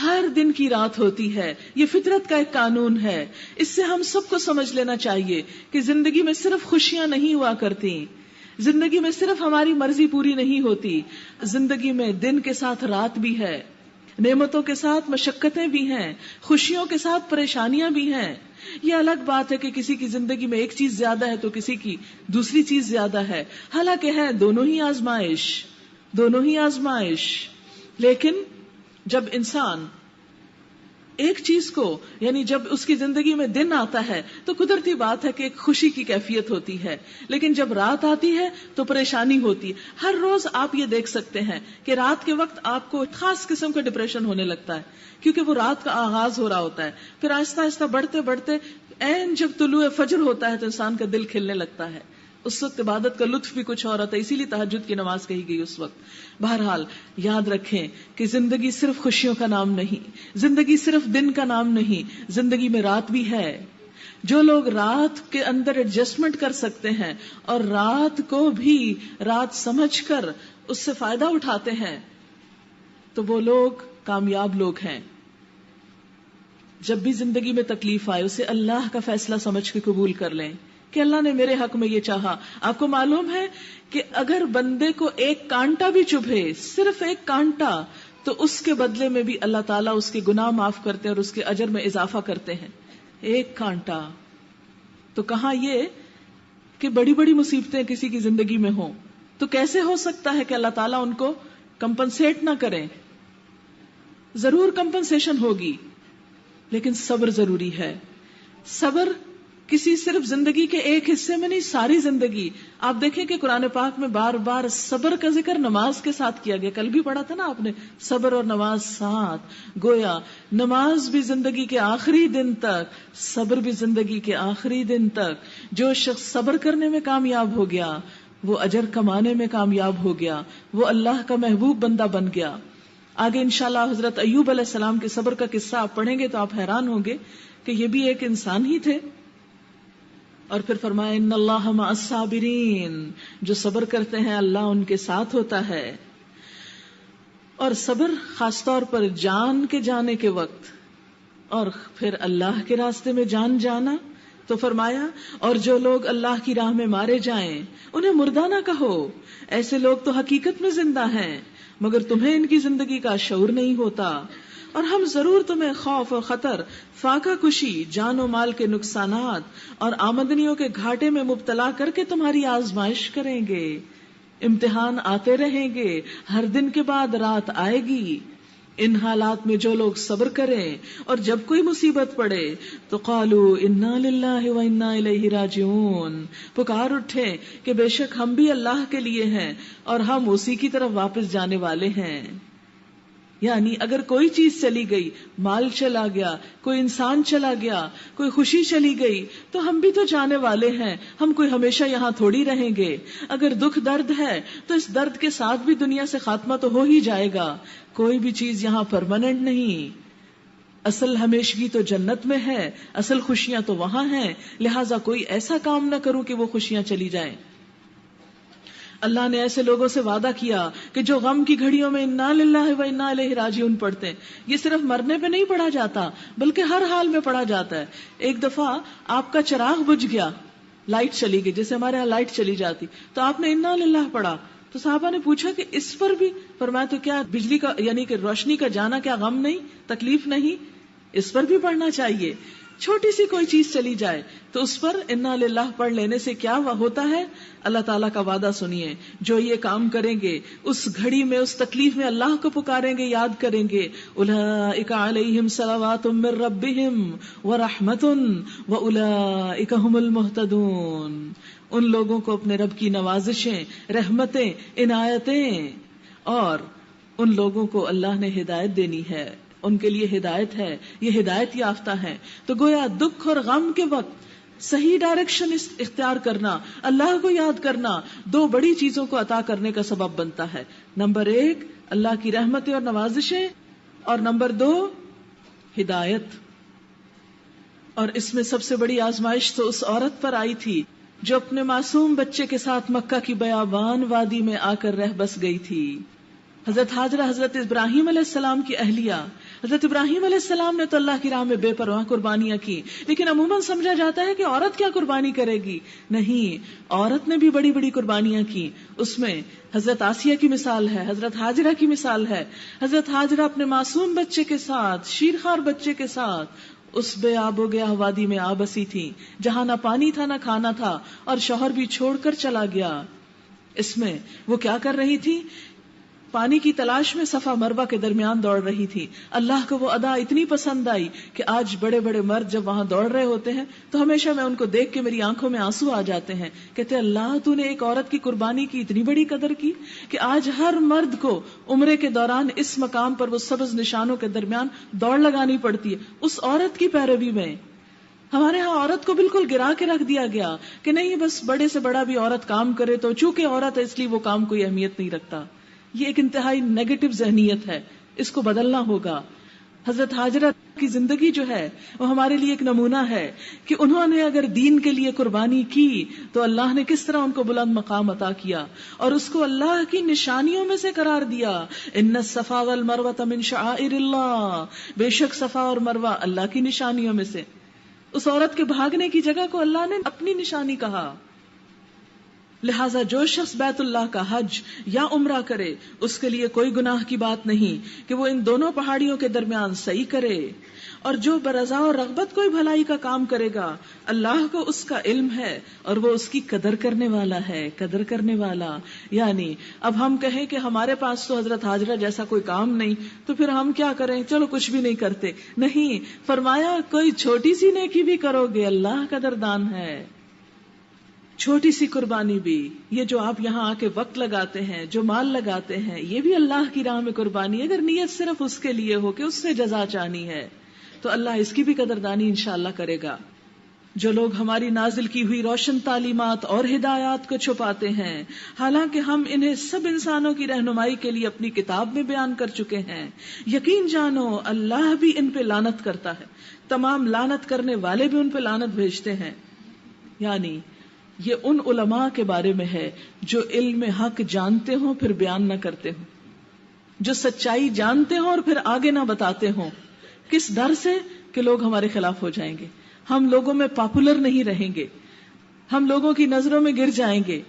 ہر دن کی رات ہوتی ہے. یہ فطرت کا ایک قانون ہے. اس سے ہم سب کو سمجھ لینا چاہیے کہ زندگی میں صرف خوشیاں نہیں ہوا کرتی، زندگی میں صرف ہماری مرضی پوری نہیں ہوتی، زندگی میں دن کے ساتھ رات بھی ہے، نعمتوں کے ساتھ مشقتیں بھی ہیں، خوشیوں کے ساتھ پریشانیاں بھی ہیں. یہ الگ بات ہے کہ کسی کی زندگی میں ایک چیز زیادہ ہے تو کسی کی دوسری چیز زیادہ ہے، حالانکہ ہے دونوں ہی آزمائش، دونوں ہی آزمائش. لیکن جب انسان ایک چیز کو، یعنی جب اس کی زندگی میں دن آتا ہے تو قدرتی بات ہے کہ ایک خوشی کی کیفیت ہوتی ہے، لیکن جب رات آتی ہے تو پریشانی ہوتی ہے. ہر روز آپ یہ دیکھ سکتے ہیں کہ رات کے وقت آپ کو خاص قسم کا ڈپریشن ہونے لگتا ہے، کیونکہ وہ رات کا آغاز ہو رہا ہوتا ہے. پھر آہستہ آہستہ بڑھتے بڑھتے عین جب طلوع فجر ہوتا ہے تو انسان کا دل کھلنے لگتا ہے. اس وقت عبادت کا لطف بھی کچھ اور ہوتا ہے، اسی لیے تہجد کی نماز کہی گئی اس وقت. بہرحال یاد رکھیں کہ زندگی صرف خوشیوں کا نام نہیں، زندگی صرف دن کا نام نہیں، زندگی میں رات بھی ہے. جو لوگ رات کے اندر ایڈجسٹمنٹ کر سکتے ہیں اور رات کو بھی رات سمجھ کر اس سے فائدہ اٹھاتے ہیں تو وہ لوگ کامیاب لوگ ہیں. جب بھی زندگی میں تکلیف آئے اسے اللہ کا فیصلہ سمجھ کے قبول کر لیں کہ اللہ نے میرے حق میں یہ چاہا. آپ کو معلوم ہے کہ اگر بندے کو ایک کانٹا بھی چبھے، صرف ایک کانٹا، تو اس کے بدلے میں بھی اللہ تعالیٰ اس کے گناہ معاف کرتے ہیں اور اس کے اجر میں اضافہ کرتے ہیں. ایک کانٹا. تو کہاں یہ کہ بڑی بڑی مصیبتیں کسی کی زندگی میں ہوں تو کیسے ہو سکتا ہے کہ اللہ تعالیٰ ان کو کمپنسیٹ نہ کریں؟ ضرور کمپنسیشن ہوگی، لیکن صبر ضروری ہے. صبر کسی صرف زندگی کے ایک حصے میں نہیں، ساری زندگی. آپ دیکھیں کہ قرآن پاک میں بار بار صبر کا ذکر نماز کے ساتھ کیا گیا. کل بھی پڑھا تھا نا آپ نے، صبر اور نماز ساتھ. گویا نماز بھی زندگی کے آخری دن تک، صبر بھی زندگی کے آخری دن تک. جو شخص صبر کرنے میں کامیاب ہو گیا وہ اجر کمانے میں کامیاب ہو گیا، وہ اللہ کا محبوب بندہ بن گیا. آگے انشاءاللہ حضرت ایوب علیہ السلام کے صبر کا قصہ آپ پڑھیں گے تو آپ حیران ہوں گے کہ یہ بھی ایک انسان ہی تھے. اور پھر فرمایا ان اللہ مع الصابرین، جو صبر کرتے ہیں اللہ ان کے ساتھ ہوتا ہے. اور صبر خاص طور پر جان کے جانے کے وقت اور پھر اللہ کے راستے میں جان جانا. تو فرمایا اور جو لوگ اللہ کی راہ میں مارے جائیں انہیں مردہ نہ کہو، ایسے لوگ تو حقیقت میں زندہ ہیں مگر تمہیں ان کی زندگی کا شعور نہیں ہوتا. اور ہم ضرور تمہیں خوف اور خطر، فاقہ کشی، جان و مال کے نقصانات اور آمدنیوں کے گھاٹے میں مبتلا کر کے تمہاری آزمائش کریں گے. امتحان آتے رہیں گے، ہر دن کے بعد رات آئے گی. ان حالات میں جو لوگ صبر کریں اور جب کوئی مصیبت پڑے تو قالوا انا للہ و انا الیہ راجعون، پکار اٹھے کہ بے شک ہم بھی اللہ کے لیے ہیں اور ہم اسی کی طرف واپس جانے والے ہیں. یعنی اگر کوئی چیز چلی گئی، مال چلا گیا، کوئی انسان چلا گیا، کوئی خوشی چلی گئی، تو ہم بھی تو جانے والے ہیں، ہم کوئی ہمیشہ یہاں تھوڑی رہیں گے. اگر دکھ درد ہے تو اس درد کے ساتھ بھی دنیا سے خاتمہ تو ہو ہی جائے گا. کوئی بھی چیز یہاں پرماننٹ نہیں. اصل ہمیشگی تو جنت میں ہے، اصل خوشیاں تو وہاں ہیں. لہٰذا کوئی ایسا کام نہ کروں کہ وہ خوشیاں چلی جائیں. اللہ نے ایسے لوگوں سے وعدہ کیا کہ جو غم کی گھڑیوں میں انا للہ و انا الیہ راجعون پڑھتے ہیں. یہ صرف مرنے پہ نہیں پڑھا جاتا بلکہ ہر حال میں پڑھا جاتا ہے. ایک دفعہ آپ کا چراغ بجھ گیا، لائٹ چلی گئی، جیسے ہمارے یہاں لائٹ چلی جاتی، تو آپ نے انا للہ پڑھا. تو صحابہ نے پوچھا کہ اس پر بھی؟ فرمایا تو کیا بجلی کا یعنی کہ روشنی کا جانا کیا غم نہیں، تکلیف نہیں؟ اس پر بھی پڑھنا چاہیے. چھوٹی سی کوئی چیز چلی جائے تو اس پر انا للہ پڑھ لینے سے کیا ہوتا ہے؟ اللہ تعالیٰ کا وعدہ سنیے، جو یہ کام کریں گے اس گھڑی میں، اس تکلیف میں اللہ کو پکاریں گے، یاد کریں گے، اولئک علیہم صلوات من ربہم ورحمۃ واولئک ھم المہتدون. ان لوگوں کو اپنے رب کی نوازشیں، رحمتیں، عنایتیں، اور ان لوگوں کو اللہ نے ہدایت دینی ہے، ان کے لیے ہدایت ہے، یہ ہدایت یافتہ ہے. تو گویا دکھ اور غم کے وقت صحیح ڈائریکشن اختیار کرنا، اللہ کو یاد کرنا، دو بڑی چیزوں کو عطا کرنے کا سبب بنتا ہے. نمبر 1 اللہ کی رحمتیں اور نوازشیں، اور نمبر 2 ہدایت. اور اس میں سب سے بڑی آزمائش تو اس عورت پر آئی تھی جو اپنے معصوم بچے کے ساتھ مکہ کی بیابان وادی میں آ کر رہ بس گئی تھی. حضرت ہاجرہ حضرت ابراہیم علیہ السلام کی اہلیہ. حضرت ابراہیم علیہ السلام نے تو اللہ کی راہ میں بے پرواہ قربانیاں کی، لیکن عموماً سمجھا جاتا ہے کہ عورت کیا قربانی کرے گی. نہیں، عورت نے بھی بڑی بڑی قربانیاں کی. اس میں حضرت آسیہ کی مثال ہے، حضرت ہاجرہ کی مثال ہے. حضرت ہاجرہ اپنے معصوم بچے کے ساتھ، شیرخوار بچے کے ساتھ اس بے آب و گیا وادی میں آ بسی تھی جہاں نہ پانی تھا نہ کھانا تھا، اور شوہر بھی چھوڑ کر چلا گیا. اس میں وہ کیا کر رہی تھی؟ پانی کی تلاش میں صفا مروہ کے درمیان دوڑ رہی تھی. اللہ کو وہ ادا اتنی پسند آئی کہ آج بڑے بڑے مرد جب وہاں دوڑ رہے ہوتے ہیں تو ہمیشہ میں ان کو دیکھ کے میری آنکھوں میں آنسو آ جاتے ہیں. کہتے اللہ تو نے ایک عورت کی قربانی کی اتنی بڑی قدر کی کہ آج ہر مرد کو عمرے کے دوران اس مقام پر وہ سبز نشانوں کے درمیان دوڑ لگانی پڑتی ہے اس عورت کی پیروی میں. ہمارے ہاں عورت کو بالکل گرا کے رکھ دیا گیا کہ نہیں بس بڑے سے بڑا بھی عورت کام کرے تو چونکہ عورت ہے اس لیے وہ کام کوئی اہمیت نہیں رکھتا. یہ ایک انتہائی نیگیٹو ذہنیت ہے، اس کو بدلنا ہوگا. حضرت ہاجرہ کی زندگی جو ہے وہ ہمارے لیے ایک نمونہ ہے کہ انہوں نے اگر دین کے لیے قربانی کی تو اللہ نے کس طرح ان کو بلند مقام عطا کیا اور اس کو اللہ کی نشانیوں میں سے قرار دیا. ان الصفا والمروہ من شعائر اللہ، بے شک صفا اور مروہ اللہ کی نشانیوں میں سے. اس عورت کے بھاگنے کی جگہ کو اللہ نے اپنی نشانی کہا. لہٰذا جو شخص بیت اللہ کا حج یا عمرہ کرے اس کے لیے کوئی گناہ کی بات نہیں کہ وہ ان دونوں پہاڑیوں کے درمیان سعی کرے. اور جو برضا اور رغبت کوئی بھلائی کا کام کرے گا اللہ کو اس کا علم ہے اور وہ اس کی قدر کرنے والا ہے، قدر کرنے والا. یعنی اب ہم کہیں کہ ہمارے پاس تو حضرت ہاجرہ جیسا کوئی کام نہیں تو پھر ہم کیا کریں، چلو کچھ بھی نہیں کرتے. نہیں، فرمایا کوئی چھوٹی سی نیکی بھی کرو گے اللہ قدردان ہے. چھوٹی سی قربانی بھی، یہ جو آپ یہاں آ کے وقت لگاتے ہیں، جو مال لگاتے ہیں، یہ بھی اللہ کی راہ میں قربانی ہے. اگر نیت صرف اس کے لیے ہو کہ اس سے جزا چاہنی ہے تو اللہ اس کی بھی قدردانی انشاءاللہ کرے گا. جو لوگ ہماری نازل کی ہوئی روشن تعلیمات اور ہدایات کو چھپاتے ہیں حالانکہ ہم انہیں سب انسانوں کی رہنمائی کے لیے اپنی کتاب میں بیان کر چکے ہیں، یقین جانو اللہ بھی ان پہ لعنت کرتا ہے، تمام لعنت کرنے والے بھی ان پہ لعنت بھیجتے ہیں. یعنی یہ ان علماء کے بارے میں ہے جو علم حق جانتے ہوں پھر بیان نہ کرتے ہوں، جو سچائی جانتے ہوں اور پھر آگے نہ بتاتے ہوں. کس ڈر سے کہ لوگ ہمارے خلاف ہو جائیں گے، ہم لوگوں میں پاپولر نہیں رہیں گے، ہم لوگوں کی نظروں میں گر جائیں گے.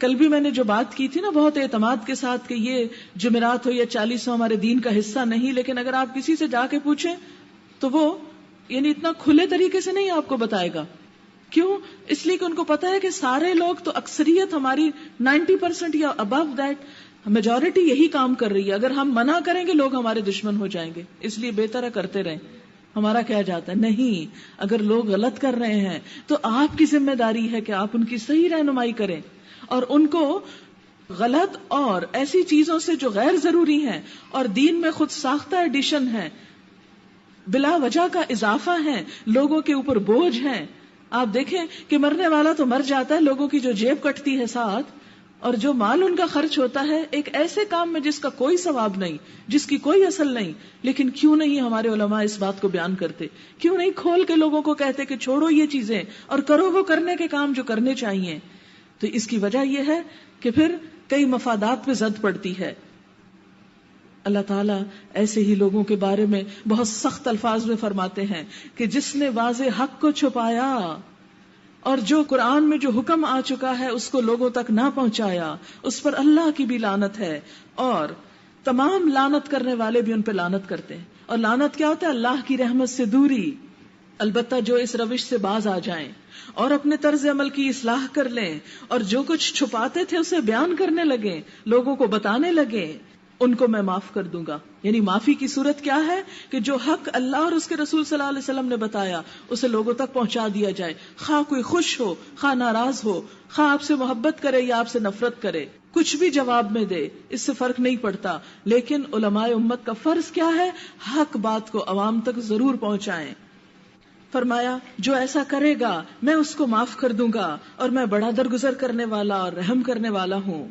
کل بھی میں نے جو بات کی تھی نا بہت اعتماد کے ساتھ کہ یہ جمعرات ہو یا 40 ہو ہمارے دین کا حصہ نہیں، لیکن اگر آپ کسی سے جا کے پوچھیں تو وہ یعنی اتنا کھلے طریقے سے نہیں آپ کو بتائے گا. کیوں؟ اس لیے کہ ان کو پتا ہے کہ سارے لوگ تو اکثریت ہماری 90% یا ابو دیٹ میجورٹی یہی کام کر رہی ہے. اگر ہم منع کریں گے لوگ ہمارے دشمن ہو جائیں گے, اس لیے بہتر ہے کرتے رہیں, ہمارا کیا جاتا ہے. نہیں, اگر لوگ غلط کر رہے ہیں تو آپ کی ذمہ داری ہے کہ آپ ان کی صحیح رہنمائی کریں اور ان کو غلط اور ایسی چیزوں سے جو غیر ضروری ہیں اور دین میں خود ساختہ ایڈیشن ہے, بلا وجہ کا اضافہ ہے, لوگوں کے اوپر بوجھ ہیں. آپ دیکھیں کہ مرنے والا تو مر جاتا ہے, لوگوں کی جو جیب کٹتی ہے ساتھ, اور جو مال ان کا خرچ ہوتا ہے ایک ایسے کام میں جس کا کوئی ثواب نہیں, جس کی کوئی اصل نہیں. لیکن کیوں نہیں ہمارے علماء اس بات کو بیان کرتے؟ کیوں نہیں کھول کے لوگوں کو کہتے کہ چھوڑو یہ چیزیں اور کرو وہ کرنے کے کام جو کرنے چاہیے؟ تو اس کی وجہ یہ ہے کہ پھر کئی مفادات پہ زد پڑتی ہے. اللہ تعالیٰ ایسے ہی لوگوں کے بارے میں بہت سخت الفاظ میں فرماتے ہیں کہ جس نے واضح حق کو چھپایا اور جو قرآن میں جو حکم آ چکا ہے اس کو لوگوں تک نہ پہنچایا, اس پر اللہ کی بھی لعنت ہے, اور تمام لعنت کرنے والے بھی ان پہ لعنت کرتے ہیں. اور لعنت کیا ہوتا ہے؟ اللہ کی رحمت سے دوری. البتہ جو اس روش سے باز آ جائیں اور اپنے طرز عمل کی اصلاح کر لیں اور جو کچھ چھپاتے تھے اسے بیان کرنے لگیں, لوگوں کو بتانے لگیں, ان کو میں معاف کر دوں گا. یعنی معافی کی صورت کیا ہے کہ جو حق اللہ اور اس کے رسول صلی اللہ علیہ وسلم نے بتایا اسے لوگوں تک پہنچا دیا جائے, خواہ کوئی خوش ہو, خواہ ناراض ہو, خواہ آپ سے محبت کرے یا آپ سے نفرت کرے, کچھ بھی جواب میں دے, اس سے فرق نہیں پڑتا. لیکن علماء امت کا فرض کیا ہے؟ حق بات کو عوام تک ضرور پہنچائیں. فرمایا جو ایسا کرے گا میں اس کو معاف کر دوں گا اور میں بڑا درگزر کرنے والا اور رحم کرنے والا ہوں.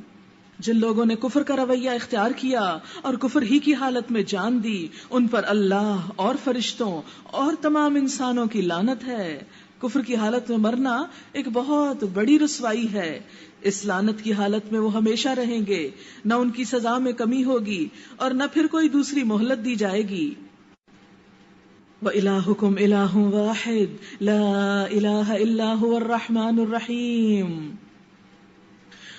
جن لوگوں نے کفر کا رویہ اختیار کیا اور کفر ہی کی حالت میں جان دی, ان پر اللہ اور فرشتوں اور تمام انسانوں کی لعنت ہے. کفر کی حالت میں مرنا ایک بہت بڑی رسوائی ہے. اس لعنت کی حالت میں وہ ہمیشہ رہیں گے, نہ ان کی سزا میں کمی ہوگی اور نہ پھر کوئی دوسری مہلت دی جائے گی. وَإِلَٰهُكُمْ إِلَٰهٌ وَاحِدٌ لَا إِلَٰهَ إِلَّا هُوَ الرَّحْمَٰنُ الرَّحِيمُ.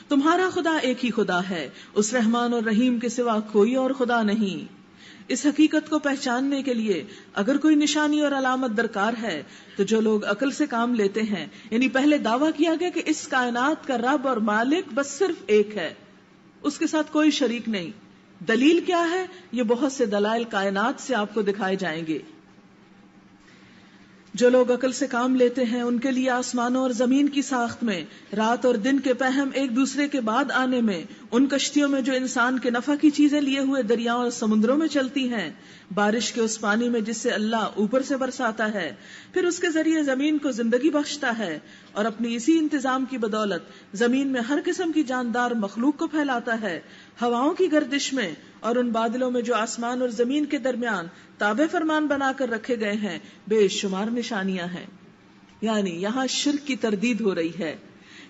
تمہارا خدا ایک ہی خدا ہے, اس رحمان اور رحیم کے سوا کوئی اور خدا نہیں. اس حقیقت کو پہچاننے کے لیے اگر کوئی نشانی اور علامت درکار ہے تو جو لوگ عقل سے کام لیتے ہیں, یعنی پہلے دعویٰ کیا گیا کہ اس کائنات کا رب اور مالک بس صرف ایک ہے, اس کے ساتھ کوئی شریک نہیں. دلیل کیا ہے؟ یہ بہت سے دلائل کائنات سے آپ کو دکھائے جائیں گے. جو لوگ عقل سے کام لیتے ہیں ان کے لیے آسمانوں اور زمین کی ساخت میں, رات اور دن کے پہم ایک دوسرے کے بعد آنے میں, ان کشتیوں میں جو انسان کے نفع کی چیزیں لیے ہوئے دریاؤں اور سمندروں میں چلتی ہیں, بارش کے اس پانی میں جس سے اللہ اوپر سے برساتا ہے, پھر اس کے ذریعے زمین کو زندگی بخشتا ہے, اور اپنی اسی انتظام کی بدولت زمین میں ہر قسم کی جاندار مخلوق کو پھیلاتا ہے, ہواؤں کی گردش میں اور ان بادلوں میں جو آسمان اور زمین کے درمیان تابع فرمان بنا کر رکھے گئے ہیں بے شمار نشانیاں ہیں. یعنی یہاں شرک کی تردید ہو رہی ہے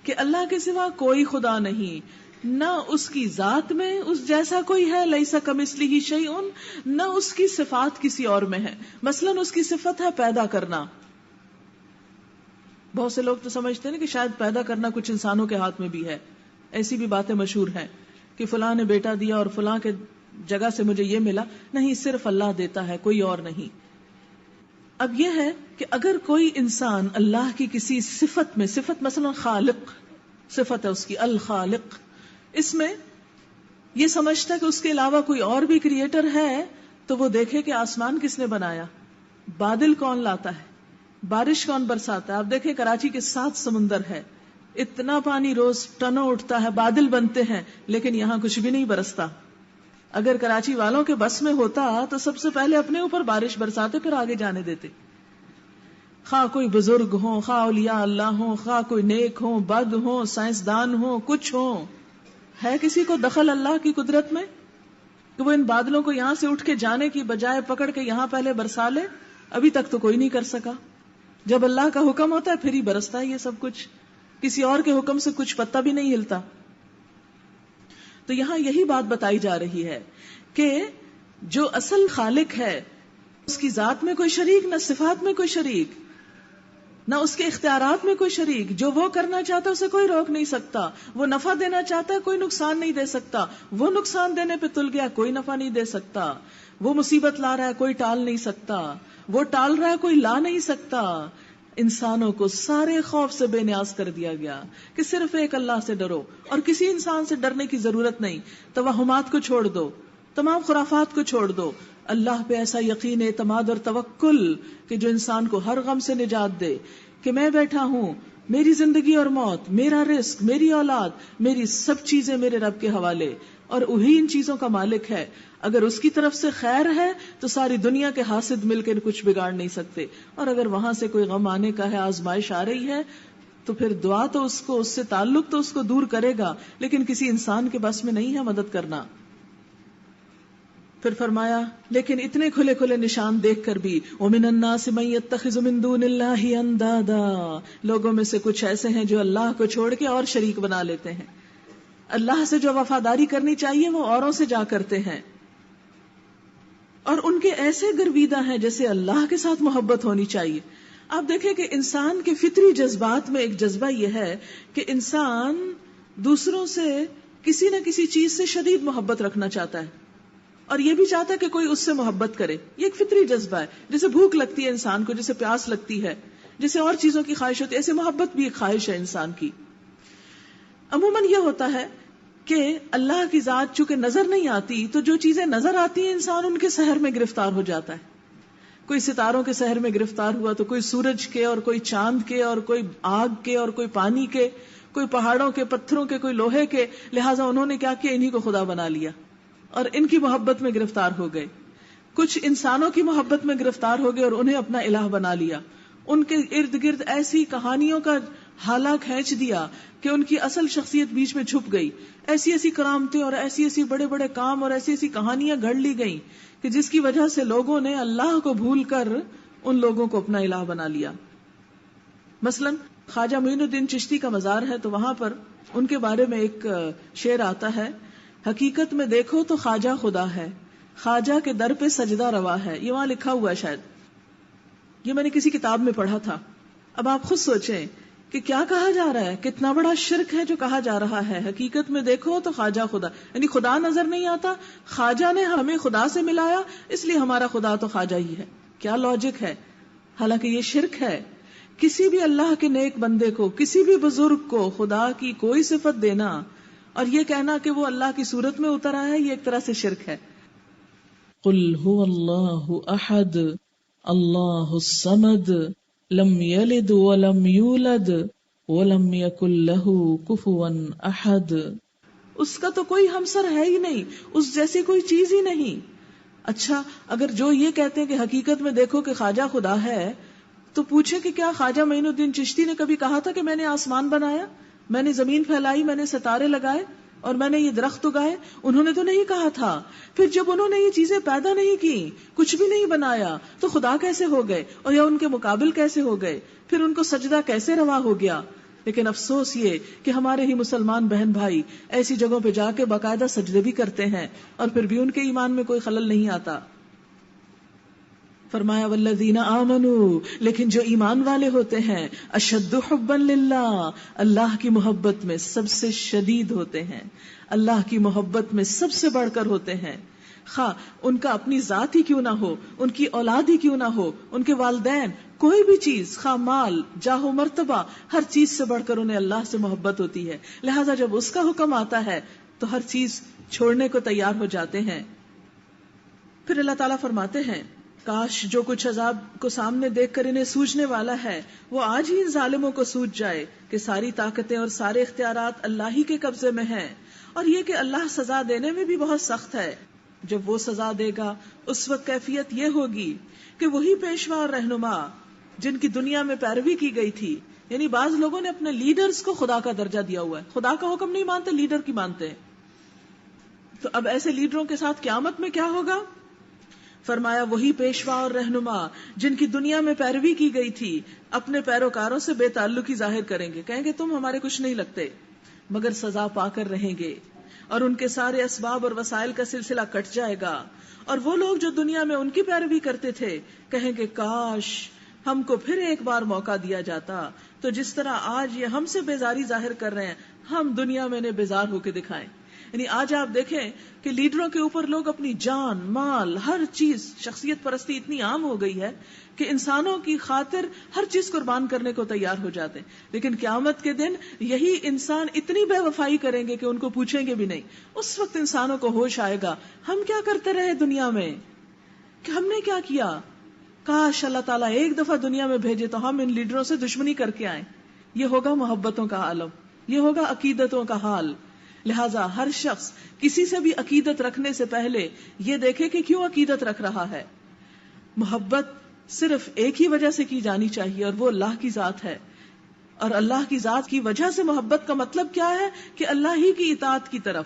کہ اللہ کے سوا کوئی خدا نہیں, نہ اس کی ذات میں اس جیسا کوئی ہے, لیسا کمثلہ شیء, نہ اس کی صفات کسی اور میں ہے. مثلا اس کی صفت ہے پیدا کرنا. بہت سے لوگ تو سمجھتے ہیں کہ شاید پیدا کرنا کچھ انسانوں کے ہاتھ میں بھی ہے. ایسی بھی باتیں مشہور ہیں کہ فلاں نے بیٹا دیا اور فلاں کے جگہ سے مجھے یہ ملا. نہیں, صرف اللہ دیتا ہے, کوئی اور نہیں. اب یہ ہے کہ اگر کوئی انسان اللہ کی کسی صفت میں, صفت مثلا خالق صفت ہے اس کی الخالق, اس میں یہ سمجھتا ہے کہ اس کے علاوہ کوئی اور بھی کریٹر ہے, تو وہ دیکھے کہ آسمان کس نے بنایا, بادل کون لاتا ہے, بارش کون برساتا ہے. آپ دیکھیں کراچی کے 7 سمندر ہے, اتنا پانی روز ٹنوں اٹھتا ہے, بادل بنتے ہیں, لیکن یہاں کچھ بھی نہیں برستا. اگر کراچی والوں کے بس میں ہوتا تو سب سے پہلے اپنے اوپر بارش برساتے, پھر آگے جانے دیتے. خواہ کوئی بزرگ ہوں, خواہ اولیاء اللہ ہوں, خواہ کوئی نیک ہوں, بد ہوں, سائنسدان ہوں, کچھ ہوں, ہے کسی کو دخل اللہ کی قدرت میں کہ وہ ان بادلوں کو یہاں سے اٹھ کے جانے کی بجائے پکڑ کے یہاں پہلے برسا لے؟ ابھی تک تو کوئی نہیں کر سکا. جب اللہ کا حکم ہوتا ہے پھر ہی برستا ہے یہ سب کچھ, کسی اور کے حکم سے کچھ پتا بھی نہیں ہلتا. تو یہاں یہی بات بتائی جا رہی ہے کہ جو اصل خالق ہے اس کی ذات میں کوئی شریک, نہ صفات میں کوئی شریک, نہ اس کے اختیارات میں کوئی شریک. جو وہ کرنا چاہتا ہے اسے کوئی روک نہیں سکتا. وہ نفع دینا چاہتا ہے, کوئی نقصان نہیں دے سکتا. وہ نقصان دینے پہ تل گیا, کوئی نفع نہیں دے سکتا. وہ مصیبت لا رہا ہے, کوئی ٹال نہیں سکتا. وہ ٹال رہا ہے, کوئی لا نہیں سکتا. انسانوں کو سارے خوف سے بے نیاز کر دیا گیا کہ صرف ایک اللہ سے ڈرو اور کسی انسان سے ڈرنے کی ضرورت نہیں. توہمات کو چھوڑ دو, تمام خرافات کو چھوڑ دو. اللہ پہ ایسا یقین, اعتماد اور توکل کہ جو انسان کو ہر غم سے نجات دے, کہ میں بیٹھا ہوں, میری زندگی اور موت, میرا رزق, میری اولاد, میری سب چیزیں میرے رب کے حوالے, اور وہی ان چیزوں کا مالک ہے. اگر اس کی طرف سے خیر ہے تو ساری دنیا کے حاسد مل کے کچھ بگاڑ نہیں سکتے, اور اگر وہاں سے کوئی غم آنے کا ہے, آزمائش آ رہی ہے, تو پھر دعا تو اس کو, اس سے تعلق تو اس کو دور کرے گا, لیکن کسی انسان کے بس میں نہیں ہے مدد کرنا. پھر فرمایا لیکن اتنے کھلے کھلے نشان دیکھ کر بھی وَمِنَ النَّاسِ مَن يَتَّخِذُ مِن دُونِ اللَّهِ أَندَادًا, لوگوں میں سے کچھ ایسے ہیں جو اللہ کو چھوڑ کے اور شریک بنا لیتے ہیں. اللہ سے جو وفاداری کرنی چاہیے وہ اوروں سے جا کرتے ہیں, اور ان کے ایسے گرویدہ ہیں جیسے اللہ کے ساتھ محبت ہونی چاہیے. آپ دیکھیں کہ انسان کے فطری جذبات میں ایک جذبہ یہ ہے کہ انسان دوسروں سے کسی نہ کسی چیز سے شدید محبت رکھنا چاہتا ہے, اور یہ بھی چاہتا ہے کہ کوئی اس سے محبت کرے. یہ ایک فطری جذبہ ہے. جیسے بھوک لگتی ہے انسان کو, جیسے پیاس لگتی ہے, جیسے اور چیزوں کی خواہش ہوتی ہے, ایسے محبت بھی ایک خواہش ہے انسان کی. عموماً یہ ہوتا ہے کہ اللہ کی ذات چونکہ نظر نہیں آتی, تو جو چیزیں نظر آتی ہیں انسان ان کے سحر میں گرفتار ہو جاتا ہے. کوئی ستاروں کے سحر میں گرفتار ہوا تو کوئی سورج کے, اور کوئی چاند کے, اور کوئی آگ کے, اور کوئی پانی کے, کوئی پہاڑوں کے, پتھروں کے, کوئی لوہے کے. لہٰذا انہوں نے کیا کیا, انہی کو خدا بنا لیا اور ان کی محبت میں گرفتار ہو گئے. کچھ انسانوں کی محبت میں گرفتار ہو گئے اور انہیں اپنا الہ بنا لیا. ان کے ارد گرد ایسی کہانیوں کا حالہ کھینچ دیا کہ ان کی اصل شخصیت بیچ میں چھپ گئی. ایسی ایسی کرامتیں اور ایسی ایسی بڑے بڑے کام اور ایسی ایسی کہانیاں گھڑ لی گئیں کہ جس کی وجہ سے لوگوں نے اللہ کو بھول کر ان لوگوں کو اپنا الہ بنا لیا. مثلا خواجہ معین الدین چشتی کا مزار ہے, تو وہاں پر ان کے بارے میں ایک شعر آتا ہے, حقیقت میں دیکھو تو خواجہ خدا ہے, خواجہ کے در پہ سجدہ روا ہے. یہ وہاں لکھا ہوا ہے, شاید یہ میں نے کسی کتاب میں پڑھا تھا. اب آپ خود سوچیں کہ کیا کہا جا رہا ہے, کتنا بڑا شرک ہے جو کہا جا رہا ہے. حقیقت میں دیکھو تو خواجہ خدا, یعنی خدا نظر نہیں آتا, خواجہ نے ہمیں خدا سے ملایا, اس لیے ہمارا خدا تو خواجہ ہی ہے. کیا لاجک ہے. حالانکہ یہ شرک ہے. کسی بھی اللہ کے نیک بندے کو, کسی بھی بزرگ کو خدا کی کوئی صفت دینا اور یہ کہنا کہ وہ اللہ کی صورت میں اتر آیا ہے, یہ ایک طرح سے شرک ہے. قل هو اللہ احد اللہ الصمد لم یلد ولم یولد ولم یکن لہ کفوا احد. اس کا تو کوئی ہمسر ہے ہی نہیں, اس جیسی کوئی چیز ہی نہیں. اچھا, اگر جو یہ کہتے ہیں کہ حقیقت میں دیکھو کہ خواجہ خدا ہے, تو پوچھے کہ کیا خواجہ معین الدین چشتی نے کبھی کہا تھا کہ میں نے آسمان بنایا, میں نے زمین پھیلائی, میں نے ستارے لگائے اور میں نے یہ درخت اگائے؟ انہوں نے تو نہیں کہا تھا. پھر جب انہوں نے یہ چیزیں پیدا نہیں کی, کچھ بھی نہیں بنایا, تو خدا کیسے ہو گئے, اور یا ان کے مقابل کیسے ہو گئے؟ پھر ان کو سجدہ کیسے روا ہو گیا؟ لیکن افسوس یہ کہ ہمارے ہی مسلمان بہن بھائی ایسی جگہوں پہ جا کے باقاعدہ سجدے بھی کرتے ہیں, اور پھر بھی ان کے ایمان میں کوئی خلل نہیں آتا. فرمایا والذین آمنوا, لیکن جو ایمان والے ہوتے ہیں, اشد حبا للہ, اللہ کی محبت میں سب سے شدید ہوتے ہیں, اللہ کی محبت میں سب سے بڑھ کر ہوتے ہیں. خواہ ان کا اپنی ذات ہی کیوں نہ ہو, ان کی اولاد ہی کیوں نہ ہو, ان کے والدین, کوئی بھی چیز, خواہ مال, جاہ و مرتبہ, ہر چیز سے بڑھ کر انہیں اللہ سے محبت ہوتی ہے. لہٰذا جب اس کا حکم آتا ہے تو ہر چیز چھوڑنے کو تیار ہو جاتے ہیں. پھر اللہ تعالیٰ فرماتے ہیں کاش جو کچھ عذاب کو سامنے دیکھ کر انہیں سوجنے والا ہے وہ آج ہی ان ظالموں کو سوج جائے کہ ساری طاقتیں اور سارے اختیارات اللہ ہی کے قبضے میں ہیں, اور یہ کہ اللہ سزا دینے میں بھی بہت سخت ہے. جب وہ سزا دے گا اس وقت کیفیت یہ ہوگی کہ وہی پیشوا اور رہنما جن کی دنیا میں پیروی کی گئی تھی, یعنی بعض لوگوں نے اپنے لیڈرز کو خدا کا درجہ دیا ہوا ہے, خدا کا حکم نہیں مانتے, لیڈر کی مانتے ہیں. تو اب ایسے لیڈروں کے ساتھ قیامت میں کیا ہوگا؟ فرمایا وہی پیشوا اور رہنما جن کی دنیا میں پیروی کی گئی تھی اپنے پیروکاروں سے بے تعلقی ظاہر کریں گے, کہیں گے تم ہمارے کچھ نہیں لگتے, مگر سزا پا کر رہیں گے, اور ان کے سارے اسباب اور وسائل کا سلسلہ کٹ جائے گا. اور وہ لوگ جو دنیا میں ان کی پیروی کرتے تھے کہیں گے کاش ہم کو پھر ایک بار موقع دیا جاتا, تو جس طرح آج یہ ہم سے بیزاری ظاہر کر رہے ہیں ہم دنیا میں انہیں بیزار ہو کے دکھائیں. یعنی آج آپ دیکھیں کہ لیڈروں کے اوپر لوگ اپنی جان مال ہر چیز، شخصیت پرستی اتنی عام ہو گئی ہے کہ انسانوں کی خاطر ہر چیز قربان کرنے کو تیار ہو جاتے ہیں. لیکن قیامت کے دن یہی انسان اتنی بے وفائی کریں گے کہ ان کو پوچھیں گے بھی نہیں. اس وقت انسانوں کو ہوش آئے گا ہم کیا کرتے رہے دنیا میں، کہ ہم نے کیا کیا. کاش اللہ تعالیٰ ایک دفعہ دنیا میں بھیجے تو ہم ان لیڈروں سے دشمنی کر کے آئیں. یہ ہوگا محبتوں کا عالم، یہ ہوگا عقیدتوں کا حال. لہٰذا ہر شخص کسی سے بھی عقیدت رکھنے سے پہلے یہ دیکھے کہ کیوں عقیدت رکھ رہا ہے. محبت صرف ایک ہی وجہ سے کی جانی چاہیے اور وہ اللہ کی ذات ہے. اور اللہ کی ذات کی وجہ سے محبت کا مطلب کیا ہے کہ اللہ ہی کی اطاعت کی طرف.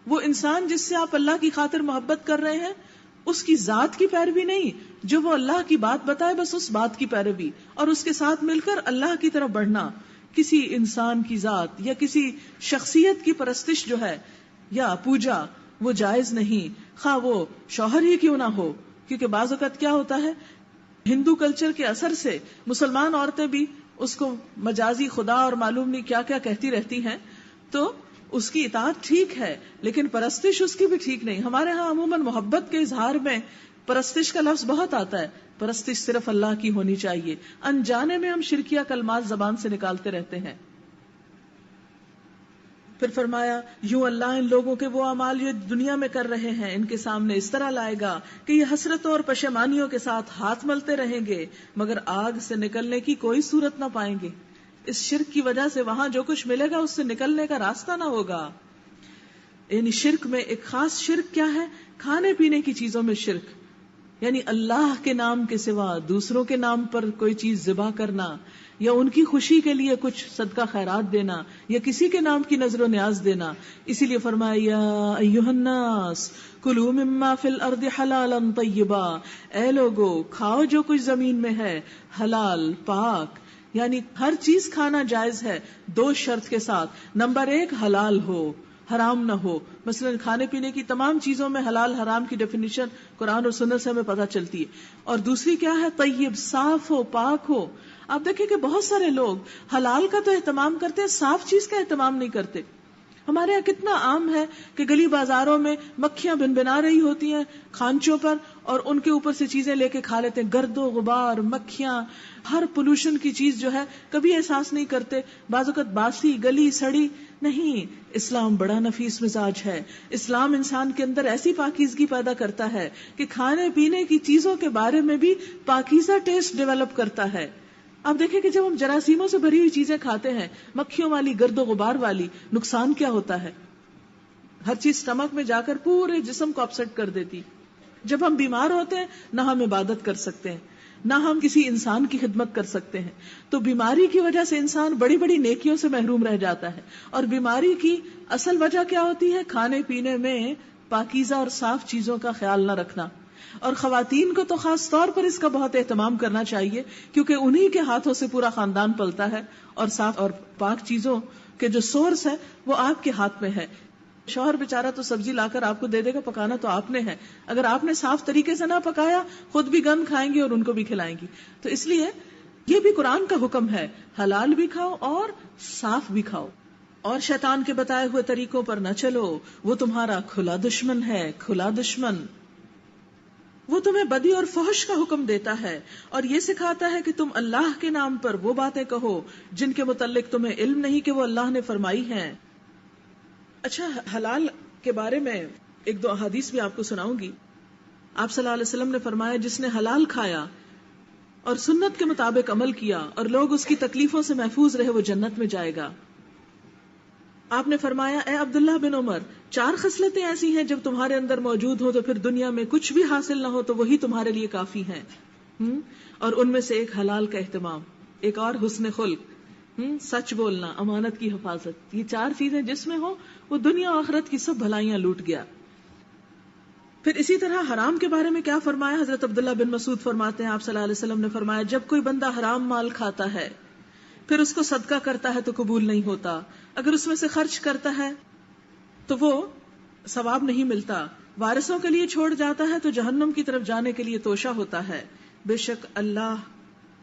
وہ انسان جس سے آپ اللہ کی خاطر محبت کر رہے ہیں اس کی ذات کی پیروی نہیں، جو وہ اللہ کی بات بتائے بس اس بات کی پیروی، اور اس کے ساتھ مل کر اللہ کی طرف بڑھنا. کسی انسان کی ذات یا کسی شخصیت کی پرستش جو ہے یا پوجا وہ جائز نہیں، خواہ وہ شوہر ہی کیوں نہ ہو. کیونکہ بعض اوقات کیا ہوتا ہے، ہندو کلچر کے اثر سے مسلمان عورتیں بھی اس کو مجازی خدا اور معلوم نہیں کیا کیا کہتی رہتی ہیں، تو اس کی اطاعت ٹھیک ہے لیکن پرستش اس کی بھی ٹھیک نہیں. ہمارے ہاں عموماً محبت کے اظہار میں پرستش کا لفظ بہت آتا ہے. پرستش صرف اللہ کی ہونی چاہیے. انجانے میں ہم شرکیہ کلمات زبان سے نکالتے رہتے ہیں. پھر فرمایا یوں اللہ ان لوگوں کے وہ اعمال جو دنیا میں کر رہے ہیں ان کے سامنے اس طرح لائے گا کہ یہ حسرتوں اور پشیمانیوں کے ساتھ ہاتھ ملتے رہیں گے مگر آگ سے نکلنے کی کوئی صورت نہ پائیں گے. اس شرک کی وجہ سے وہاں جو کچھ ملے گا اس سے نکلنے کا راستہ نہ ہوگا. یعنی شرک میں ایک خاص شرک کیا ہے، کھانے پینے کی چیزوں میں شرک، یعنی اللہ کے نام کے سوا دوسروں کے نام پر کوئی چیز ذبح کرنا یا ان کی خوشی کے لیے کچھ صدقہ خیرات دینا یا کسی کے نام کی نظر و نیاز دینا. اسی لیے فرمایا یا ایھا الناس کلوا مما فی الارض حلالا طیبا، اے لوگو کھاؤ جو کچھ زمین میں ہے حلال پاک. یعنی ہر چیز کھانا جائز ہے دو شرط کے ساتھ. نمبر 1 حلال ہو، حرام نہ ہو. مثلا کھانے پینے کی تمام چیزوں میں حلال حرام کی ڈیفینیشن قرآن اور سنت سے ہمیں پتہ چلتی ہے. اور دوسری کیا ہے، طیب، صاف ہو، پاک ہو. آپ دیکھیں کہ بہت سارے لوگ حلال کا تو اہتمام کرتے ہیں، صاف چیز کا اہتمام نہیں کرتے. ہمارے یہاں کتنا عام ہے کہ گلی بازاروں میں مکھیاں بنبنا رہی ہوتی ہیں کھانچوں پر اور ان کے اوپر سے چیزیں لے کے کھا لیتے ہیں. گرد و غبار، مکھیاں، ہر پولوشن کی چیز جو ہے کبھی احساس نہیں کرتے. بعض اوقات باسی گلی سڑی نہیں. اسلام بڑا نفیس مزاج ہے. اسلام انسان کے اندر ایسی پاکیزگی پیدا کرتا ہے کہ کھانے پینے کی چیزوں کے بارے میں بھی پاکیزہ ٹیسٹ ڈیولپ کرتا ہے. آپ دیکھیں کہ جب ہم جراثیموں سے بھری ہوئی چیزیں کھاتے ہیں، مکھیوں والی، گرد و غبار والی، نقصان کیا ہوتا ہے؟ ہر چیز سٹمک میں جا کر پورے جسم کو اپسیٹ کر دیتی. جب ہم بیمار ہوتے ہیں نہ ہم عبادت کر سکتے ہیں نہ ہم کسی انسان کی خدمت کر سکتے ہیں. تو بیماری کی وجہ سے انسان بڑی بڑی نیکیوں سے محروم رہ جاتا ہے. اور بیماری کی اصل وجہ کیا ہوتی ہے؟ کھانے پینے میں پاکیزہ اور صاف چیزوں کا خیال نہ رکھنا. اور خواتین کو تو خاص طور پر اس کا بہت اہتمام کرنا چاہیے کیونکہ انہی کے ہاتھوں سے پورا خاندان پلتا ہے. اور صاف اور پاک چیزوں کے جو سورس ہے وہ آپ کے ہاتھ میں ہے. شوہر بیچارہ تو سبزی لا کر آپ کو دے دے گا، پکانا تو آپ نے ہے. اگر آپ نے صاف طریقے سے نہ پکایا خود بھی گند کھائیں گی اور ان کو بھی کھلائیں گی. تو اس لیے یہ بھی قرآن کا حکم ہے، حلال بھی کھاؤ اور صاف بھی کھاؤ. اور شیطان کے بتائے ہوئے طریقوں پر نہ چلو، وہ تمہارا کھلا دشمن ہے، کھلا دشمن. وہ تمہیں بدی اور فحش کا حکم دیتا ہے اور یہ سکھاتا ہے کہ تم اللہ کے نام پر وہ باتیں کہو جن کے متعلق تمہیں علم نہیں کہ وہ اللہ نے فرمائی ہیں. اچھا، حلال کے بارے میں ایک دو احادیث بھی آپ کو سناؤں گی. آپ صلی اللہ علیہ وسلم نے فرمایا جس نے حلال کھایا اور سنت کے مطابق عمل کیا اور لوگ اس کی تکلیفوں سے محفوظ رہے وہ جنت میں جائے گا. آپ نے فرمایا اے عبداللہ بن عمر، 4 خصلتیں ایسی ہیں جب تمہارے اندر موجود ہو تو پھر دنیا میں کچھ بھی حاصل نہ ہو تو وہی تمہارے لیے کافی ہیں. اور ان میں سے ایک حلال کا اہتمام، ایک اور حسن خلق، سچ بولنا، امانت کی حفاظت. یہ 4 چیزیں جس میں ہو وہ دنیا و آخرت کی سب بھلائیاں لوٹ گیا. پھر اسی طرح حرام کے بارے میں کیا فرمایا؟ حضرت عبداللہ بن مسعود فرماتے ہیں آپ صلی اللہ علیہ وسلم نے فرمایا جب کوئی بندہ حرام مال کھاتا ہے پھر اس کو صدقہ کرتا ہے تو قبول نہیں ہوتا. اگر اس میں سے خرچ کرتا ہے تو وہ ثواب نہیں ملتا. وارثوں کے لیے چھوڑ جاتا ہے تو جہنم کی طرف جانے کے لیے توشہ ہوتا ہے. بے شک اللہ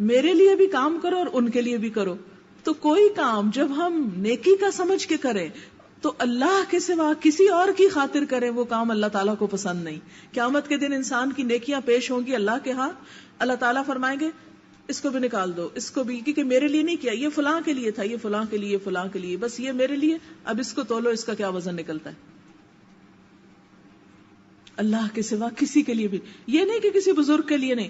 میرے لیے بھی کام کرو اور ان کے لیے بھی کرو. تو کوئی کام جب ہم نیکی کا سمجھ کے کریں تو اللہ کے سوا کسی اور کی خاطر کریں, وہ کام اللہ تعالیٰ کو پسند نہیں. قیامت کے دن انسان کی نیکیاں پیش ہوں گی اللہ کے ہاں, اللہ تعالیٰ فرمائیں گے اس کو بھی نکال دو, اس کو بھی, کیونکہ میرے لیے نہیں کیا, یہ فلاں کے لیے تھا, یہ فلاں کے لیے, فلاں کے لیے, بس یہ میرے لیے, اب اس کو تولو, اس کا کیا وزن نکلتا ہے. اللہ کے سوا کسی کے لیے بھی, یہ نہیں کہ کسی بزرگ کے لیے نہیں,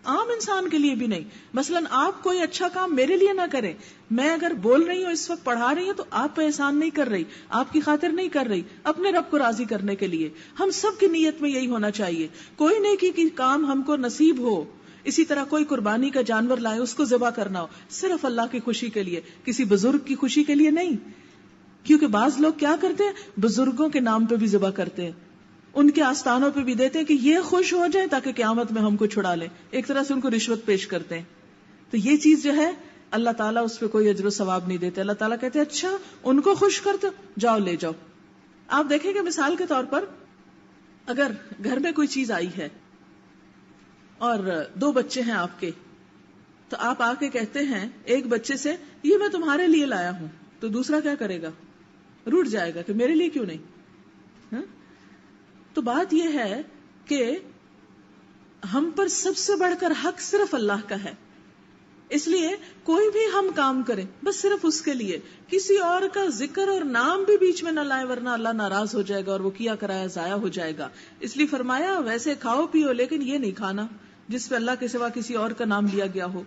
عام انسان کے لیے بھی نہیں. مثلاً آپ کوئی اچھا کام میرے لیے نہ کریں, میں اگر بول رہی ہوں اس وقت پڑھا رہی ہوں تو آپ پہ احسان نہیں کر رہی, آپ کی خاطر نہیں کر رہی, اپنے رب کو راضی کرنے کے لیے. ہم سب کی نیت میں یہی ہونا چاہیے. کوئی نیکی کی کام ہم کو نصیب ہو, اسی طرح کوئی قربانی کا جانور لائے, اس کو ذبح کرنا ہو, صرف اللہ کی خوشی کے لیے, کسی بزرگ کی خوشی کے لیے نہیں. کیونکہ بعض لوگ کیا کرتے ہیں, بزرگوں کے نام پہ بھی ذبح کرتے ہیں, ان کے آستانوں پہ بھی دیتے ہیں کہ یہ خوش ہو جائیں تاکہ قیامت میں ہم کو چھڑا لیں. ایک طرح سے ان کو رشوت پیش کرتے ہیں. تو یہ چیز جو ہے اللہ تعالیٰ اس پہ کوئی اجر و ثواب نہیں دیتے. اللہ تعالیٰ کہتے ہیں اچھا ان کو خوش کرتے جاؤ لے جاؤ. آپ دیکھیں کہ مثال کے طور پر اگر گھر میں کوئی چیز آئی ہے اور 2 بچے ہیں آپ کے, تو آپ آ کے کہتے ہیں ایک بچے سے یہ میں تمہارے لیے لایا ہوں, تو دوسرا کیا کرے گا, روٹ جائے گا کہ میرے لیے کیوں نہیں. تو بات یہ ہے کہ ہم پر سب سے بڑھ کر حق صرف اللہ کا ہے, اس لیے کوئی بھی ہم کام کریں بس صرف اس کے لیے, کسی اور کا ذکر اور نام بھی بیچ میں نہ لائیں ورنہ اللہ ناراض ہو جائے گا اور وہ کیا کرایا ضائع ہو جائے گا. اس لیے فرمایا ویسے کھاؤ پیو لیکن یہ نہیں کھانا جس پہ اللہ کے سوا کسی اور کا نام لیا گیا ہو.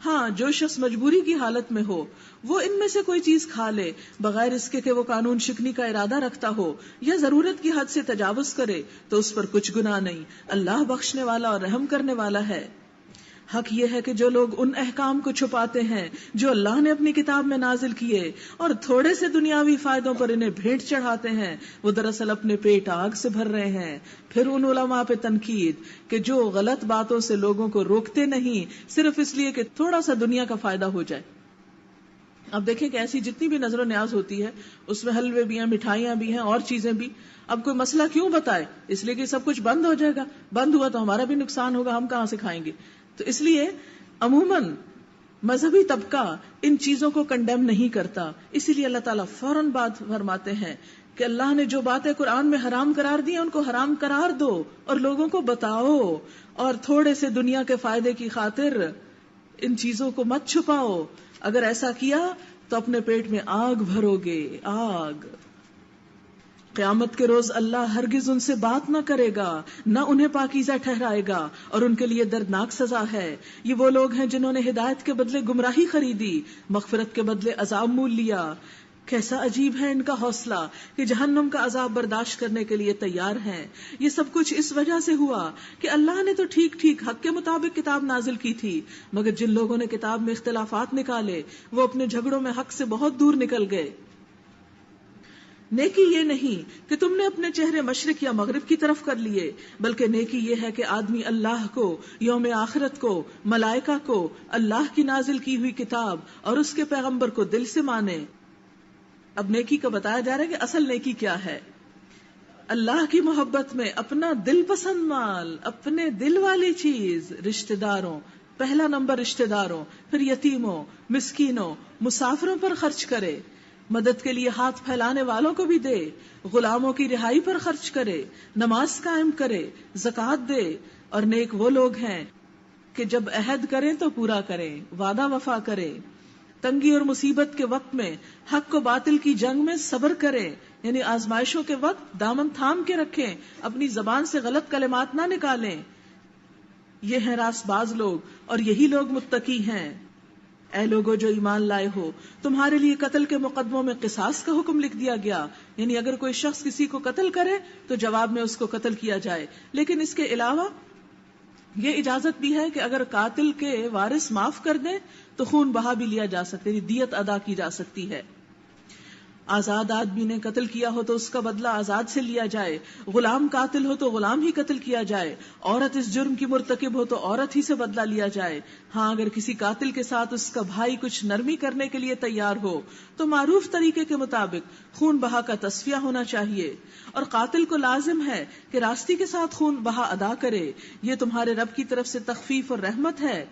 ہاں جو شخص مجبوری کی حالت میں ہو وہ ان میں سے کوئی چیز کھا لے بغیر اس کے کہ وہ قانون شکنی کا ارادہ رکھتا ہو یا ضرورت کی حد سے تجاوز کرے تو اس پر کچھ گناہ نہیں, اللہ بخشنے والا اور رحم کرنے والا ہے. حق یہ ہے کہ جو لوگ ان احکام کو چھپاتے ہیں جو اللہ نے اپنی کتاب میں نازل کیے اور تھوڑے سے دنیاوی فائدوں پر انہیں بھیٹ چڑھاتے ہیں, وہ دراصل اپنے پیٹ آگ سے بھر رہے ہیں. پھر ان علماء پہ تنقید کہ جو غلط باتوں سے لوگوں کو روکتے نہیں صرف اس لیے کہ تھوڑا سا دنیا کا فائدہ ہو جائے. اب دیکھیں کہ ایسی جتنی بھی نظر و نیاز ہوتی ہے اس میں حلوے بھی ہیں, مٹھائیاں بھی ہیں اور چیزیں بھی. اب کوئی مسئلہ کیوں بتائے, اس لیے کہ سب کچھ بند ہو جائے گا, بند ہوا تو ہمارا بھی نقصان ہوگا, ہم کہاں سے کھائیں گے. تو اس لیے عموماً مذہبی طبقہ ان چیزوں کو کنڈیم نہیں کرتا, اسی لیے اللہ تعالیٰ فوراً بات فرماتے ہیں کہ اللہ نے جو باتیں قرآن میں حرام قرار دی ہیں ان کو حرام قرار دو اور لوگوں کو بتاؤ, اور تھوڑے سے دنیا کے فائدے کی خاطر ان چیزوں کو مت چھپاؤ. اگر ایسا کیا تو اپنے پیٹ میں آگ بھرو گے, آگ. قیامت کے روز اللہ ہرگز ان سے بات نہ کرے گا, نہ انہیں پاکیزہ ٹھہرائے گا, اور ان کے لیے دردناک سزا ہے. یہ وہ لوگ ہیں جنہوں نے ہدایت کے بدلے گمراہی خریدی, مغفرت کے بدلے عذاب مول لیا. کیسا عجیب ہے ان کا حوصلہ کہ جہنم کا عذاب برداشت کرنے کے لیے تیار ہیں. یہ سب کچھ اس وجہ سے ہوا کہ اللہ نے تو ٹھیک ٹھیک حق کے مطابق کتاب نازل کی تھی, مگر جن لوگوں نے کتاب میں اختلافات نکالے وہ اپنے جھگڑوں میں حق سے بہت دور نکل گئے. نیکی یہ نہیں کہ تم نے اپنے چہرے مشرق یا مغرب کی طرف کر لیے, بلکہ نیکی یہ ہے کہ آدمی اللہ کو, یوم آخرت کو, ملائکہ کو, اللہ کی نازل کی ہوئی کتاب اور اس کے پیغمبر کو دل سے مانے. اب نیکی کا بتایا جا رہا ہے کہ اصل نیکی کیا ہے. اللہ کی محبت میں اپنا دل پسند مال, اپنے دل والی چیز رشتہ داروں, پہلا نمبر رشتہ داروں, پھر یتیموں, مسکینوں, مسافروں پر خرچ کرے, مدد کے لیے ہاتھ پھیلانے والوں کو بھی دے, غلاموں کی رہائی پر خرچ کرے, نماز قائم کرے, زکوٰۃ دے. اور نیک وہ لوگ ہیں کہ جب عہد کریں تو پورا کریں, وعدہ وفا کریں. تنگی اور مصیبت کے وقت میں حق کو باطل کی جنگ میں صبر کریں, یعنی آزمائشوں کے وقت دامن تھام کے رکھیں, اپنی زبان سے غلط کلمات نہ نکالیں. یہ ہیں راست باز لوگ اور یہی لوگ متقی ہیں. اے لوگو جو ایمان لائے ہو, تمہارے لیے قتل کے مقدموں میں قصاص کا حکم لکھ دیا گیا, یعنی اگر کوئی شخص کسی کو قتل کرے تو جواب میں اس کو قتل کیا جائے. لیکن اس کے علاوہ یہ اجازت بھی ہے کہ اگر قاتل کے وارث معاف کر دیں تو خون بہا بھی لیا جا سکتا ہے, یعنی دیت ادا کی جا سکتی ہے. آزاد آدمی نے قتل کیا ہو تو اس کا بدلہ آزاد سے لیا جائے, غلام قاتل ہو تو غلام ہی قتل کیا جائے, عورت اس جرم کی مرتکب ہو تو عورت ہی سے بدلہ لیا جائے. ہاں اگر کسی قاتل کے ساتھ اس کا بھائی کچھ نرمی کرنے کے لیے تیار ہو تو معروف طریقے کے مطابق خون بہا کا تصفیہ ہونا چاہیے, اور قاتل کو لازم ہے کہ راستی کے ساتھ خون بہا ادا کرے. یہ تمہارے رب کی طرف سے تخفیف اور رحمت ہے.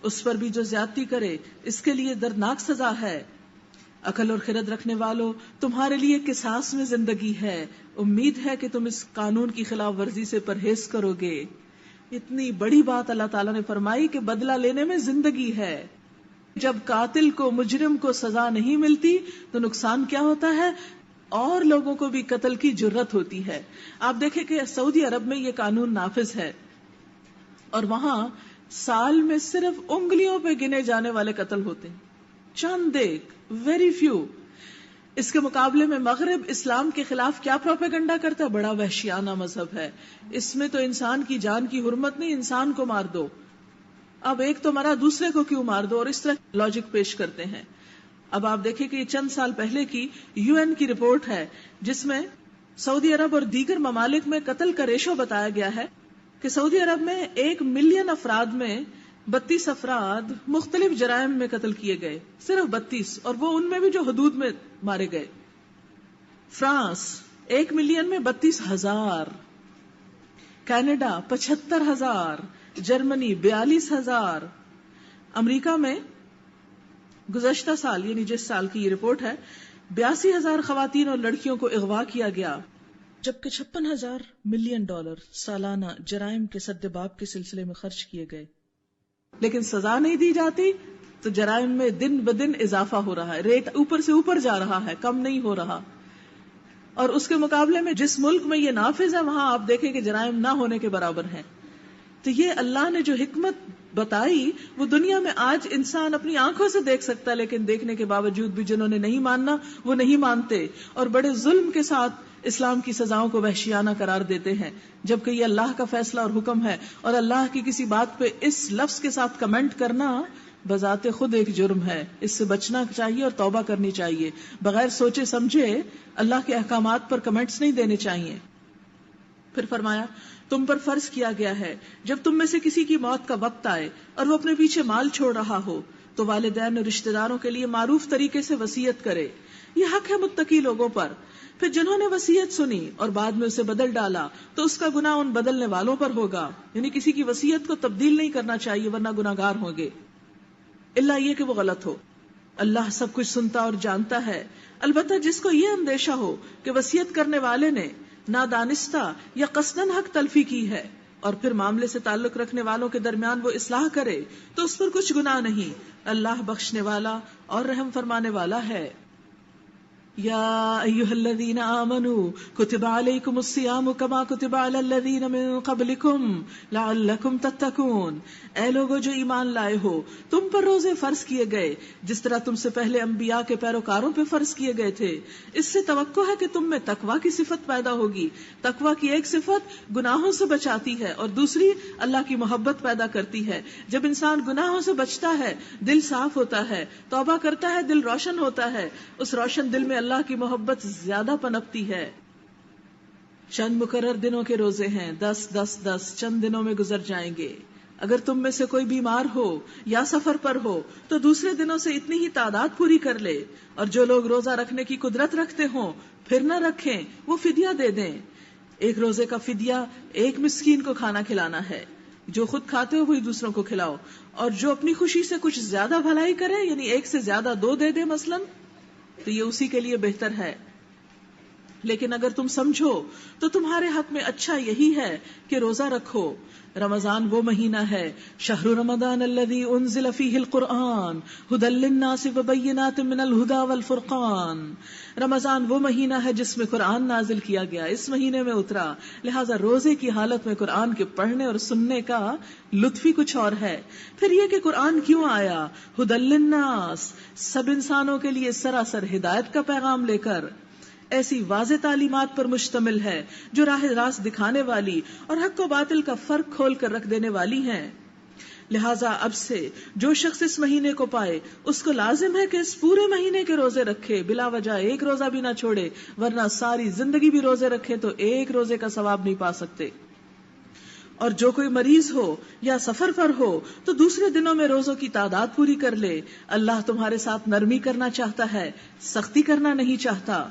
اس پر بھی جو زیادتی کرے اس کے لیے دردناک سزا ہے. عقل اور خرد رکھنے والوں، تمہارے لیے قصاص میں زندگی ہے، امید ہے کہ تم اس قانون کی خلاف ورزی سے پرہیز کرو گے. اتنی بڑی بات اللہ تعالیٰ نے فرمائی کہ بدلہ لینے میں زندگی ہے. جب قاتل کو، مجرم کو سزا نہیں ملتی تو نقصان کیا ہوتا ہے؟ اور لوگوں کو بھی قتل کی جرت ہوتی ہے. آپ دیکھیں کہ سعودی عرب میں یہ قانون نافذ ہے اور وہاں سال میں صرف انگلیوں پہ گنے جانے والے قتل ہوتے ہیں، چند ایک، ویری فیو. اس کے مقابلے میں مغرب اسلام کے خلاف کیا پروپیگنڈا کرتا ہے؟ بڑا وحشیانہ مذہب ہے، اس میں تو انسان کی جان کی حرمت نہیں، انسان کو مار دو. اب ایک تو مرا، دوسرے کو کیوں مار دو؟ اور اس طرح لاجک پیش کرتے ہیں. اب آپ دیکھیں کہ یہ چند سال پہلے کی UN کی رپورٹ ہے جس میں سعودی عرب اور دیگر ممالک میں قتل کا ریشو بتایا گیا ہے کہ سعودی عرب میں 1 ملین افراد میں 32 افراد مختلف جرائم میں قتل کیے گئے، صرف 32، اور وہ ان میں بھی جو حدود میں مارے گئے. فرانس 1 ملین میں 32,000، کینیڈا 75,000، جرمنی 42,000. امریکہ میں گزشتہ سال، یعنی جس سال کی یہ رپورٹ ہے، 82,000 خواتین اور لڑکیوں کو اغوا کیا گیا، جبکہ $56,000 ملین سالانہ جرائم کے سدباب کے سلسلے میں خرچ کیے گئے. لیکن سزا نہیں دی جاتی تو جرائم میں دن بدن اضافہ ہو رہا ہے، ریٹ اوپر سے اوپر جا رہا ہے، کم نہیں ہو رہا. اور اس کے مقابلے میں جس ملک میں یہ نافذ ہے وہاں آپ دیکھیں کہ جرائم نہ ہونے کے برابر ہیں. تو یہ اللہ نے جو حکمت بتائی وہ دنیا میں آج انسان اپنی آنکھوں سے دیکھ سکتا ہے، لیکن دیکھنے کے باوجود بھی جنہوں نے نہیں ماننا وہ نہیں مانتے اور بڑے ظلم کے ساتھ اسلام کی سزاؤں کو وحشیانہ قرار دیتے ہیں، جبکہ یہ اللہ کا فیصلہ اور حکم ہے. اور اللہ کی کسی بات پہ اس لفظ کے ساتھ کمنٹ کرنا بذات خود ایک جرم ہے. اس سے بچنا چاہیے اور توبہ کرنی چاہیے. بغیر سوچے سمجھے اللہ کے احکامات پر کمنٹس نہیں دینے چاہیے. پھر فرمایا تم پر فرض کیا گیا ہے جب تم میں سے کسی کی موت کا وقت آئے اور وہ اپنے پیچھے مال چھوڑ رہا ہو تو والدین اور رشتہ داروں کے لیے معروف طریقے سے وصیت کرے. یہ حق ہے متقی لوگوں پر. پھر جنہوں نے وصیت سنی اور بعد میں اسے بدل ڈالا تو اس کا گناہ ان بدلنے والوں پر ہوگا. یعنی کسی کی وصیت کو تبدیل نہیں کرنا چاہیے ورنہ گناہگار ہوں گے، الا یہ کہ وہ غلط ہو. اللہ سب کچھ سنتا اور جانتا ہے. البتہ جس کو یہ اندیشہ ہو کہ وصیت کرنے والے نے نادانستہ یا قصدن حق تلفی کی ہے اور پھر معاملے سے تعلق رکھنے والوں کے درمیان وہ اصلاح کرے تو اس پر کچھ گناہ نہیں. اللہ بخشنے والا اور رحم فرمانے والا ہے. یا ایھا الذین آمنوا کتب علیکم الصیام کما کتب علی الذین من قبلکم لعلکم تتقون. اے لوگو جو ایمان لائے ہو، تم پر روزے فرض کیے گئے جس طرح تم سے پہلے انبیاء کے پیروکاروں پہ فرض کیے گئے تھے. اس سے توقع ہے کہ تم میں تقویٰ کی صفت پیدا ہوگی. تقویٰ کی ایک صفت گناہوں سے بچاتی ہے اور دوسری اللہ کی محبت پیدا کرتی ہے. جب انسان گناہوں سے بچتا ہے دل صاف ہوتا ہے، توبہ کرتا ہے دل روشن ہوتا ہے، اس روشن دل میں اللہ کی محبت زیادہ پنپتی ہے. چند مقرر دنوں کے روزے ہیں، 10 چند دنوں میں گزر جائیں گے. اگر تم میں سے کوئی بیمار ہو یا سفر پر ہو تو دوسرے دنوں سے اتنی ہی تعداد پوری کر لے. اور جو لوگ روزہ رکھنے کی قدرت رکھتے ہوں پھر نہ رکھیں وہ فدیہ دے دیں. ایک روزے کا فدیہ 1 مسکین کو کھانا کھلانا ہے. جو خود کھاتے ہو وہی دوسروں کو کھلاؤ، اور جو اپنی خوشی سے کچھ زیادہ بھلائی کرے، یعنی 1 سے زیادہ 2 دے دے مثلا، تو یہ اسی کے لیے بہتر ہے. لیکن اگر تم سمجھو تو تمہارے حق میں اچھا یہی ہے کہ روزہ رکھو. رمضان وہ مہینہ ہے، شہر رمضان الذی انزل فیہ القرآن ھدی للناس وبینات من الھدی والفرقان. رمضان وہ مہینہ ہے جس میں قرآن نازل کیا گیا، اس مہینے میں اترا، لہٰذا روزے کی حالت میں قرآن کے پڑھنے اور سننے کا لطف ہی کچھ اور ہے. پھر یہ کہ قرآن کیوں آیا؟ ھدی للناس، سب انسانوں کے لیے سراسر ہدایت کا پیغام لے کر، ایسی واضح تعلیمات پر مشتمل ہے جو راہ راست دکھانے والی اور حق و باطل کا فرق کھول کر رکھ دینے والی ہیں. لہٰذا اب سے جو شخص اس مہینے کو پائے اس کو لازم ہے کہ اس پورے مہینے کے روزے رکھے، بلا وجہ ایک روزہ بھی نہ چھوڑے، ورنہ ساری زندگی بھی روزے رکھے تو ایک روزے کا ثواب نہیں پا سکتے. اور جو کوئی مریض ہو یا سفر پر ہو تو دوسرے دنوں میں روزوں کی تعداد پوری کر لے. اللہ تمہارے ساتھ نرمی کرنا چاہتا ہے، سختی کرنا نہیں چاہتا.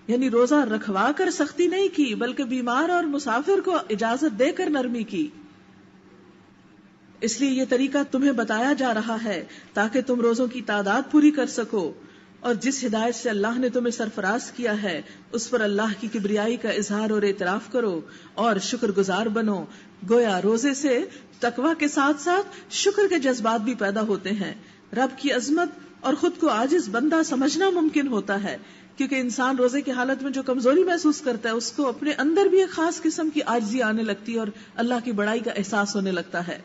یعنی روزہ رکھوا کر سختی نہیں کی بلکہ بیمار اور مسافر کو اجازت دے کر نرمی کی. اس لیے یہ طریقہ تمہیں بتایا جا رہا ہے تاکہ تم روزوں کی تعداد پوری کر سکو، اور جس ہدایت سے اللہ نے تمہیں سرفراز کیا ہے اس پر اللہ کی کبریائی کا اظہار اور اعتراف کرو اور شکر گزار بنو۔ گویا روزے سے تقوی کے ساتھ ساتھ شکر کے جذبات بھی پیدا ہوتے ہیں۔ رب کی عظمت اور خود کو عاجز بندہ سمجھنا ممکن ہوتا ہے، کیونکہ انسان روزے کی حالت میں جو کمزوری محسوس کرتا ہے اس کو اپنے اندر بھی ایک خاص قسم کی عاجزی آنے لگتی ہے اور اللہ کی بڑائی کا احساس ہونے لگتا ہے۔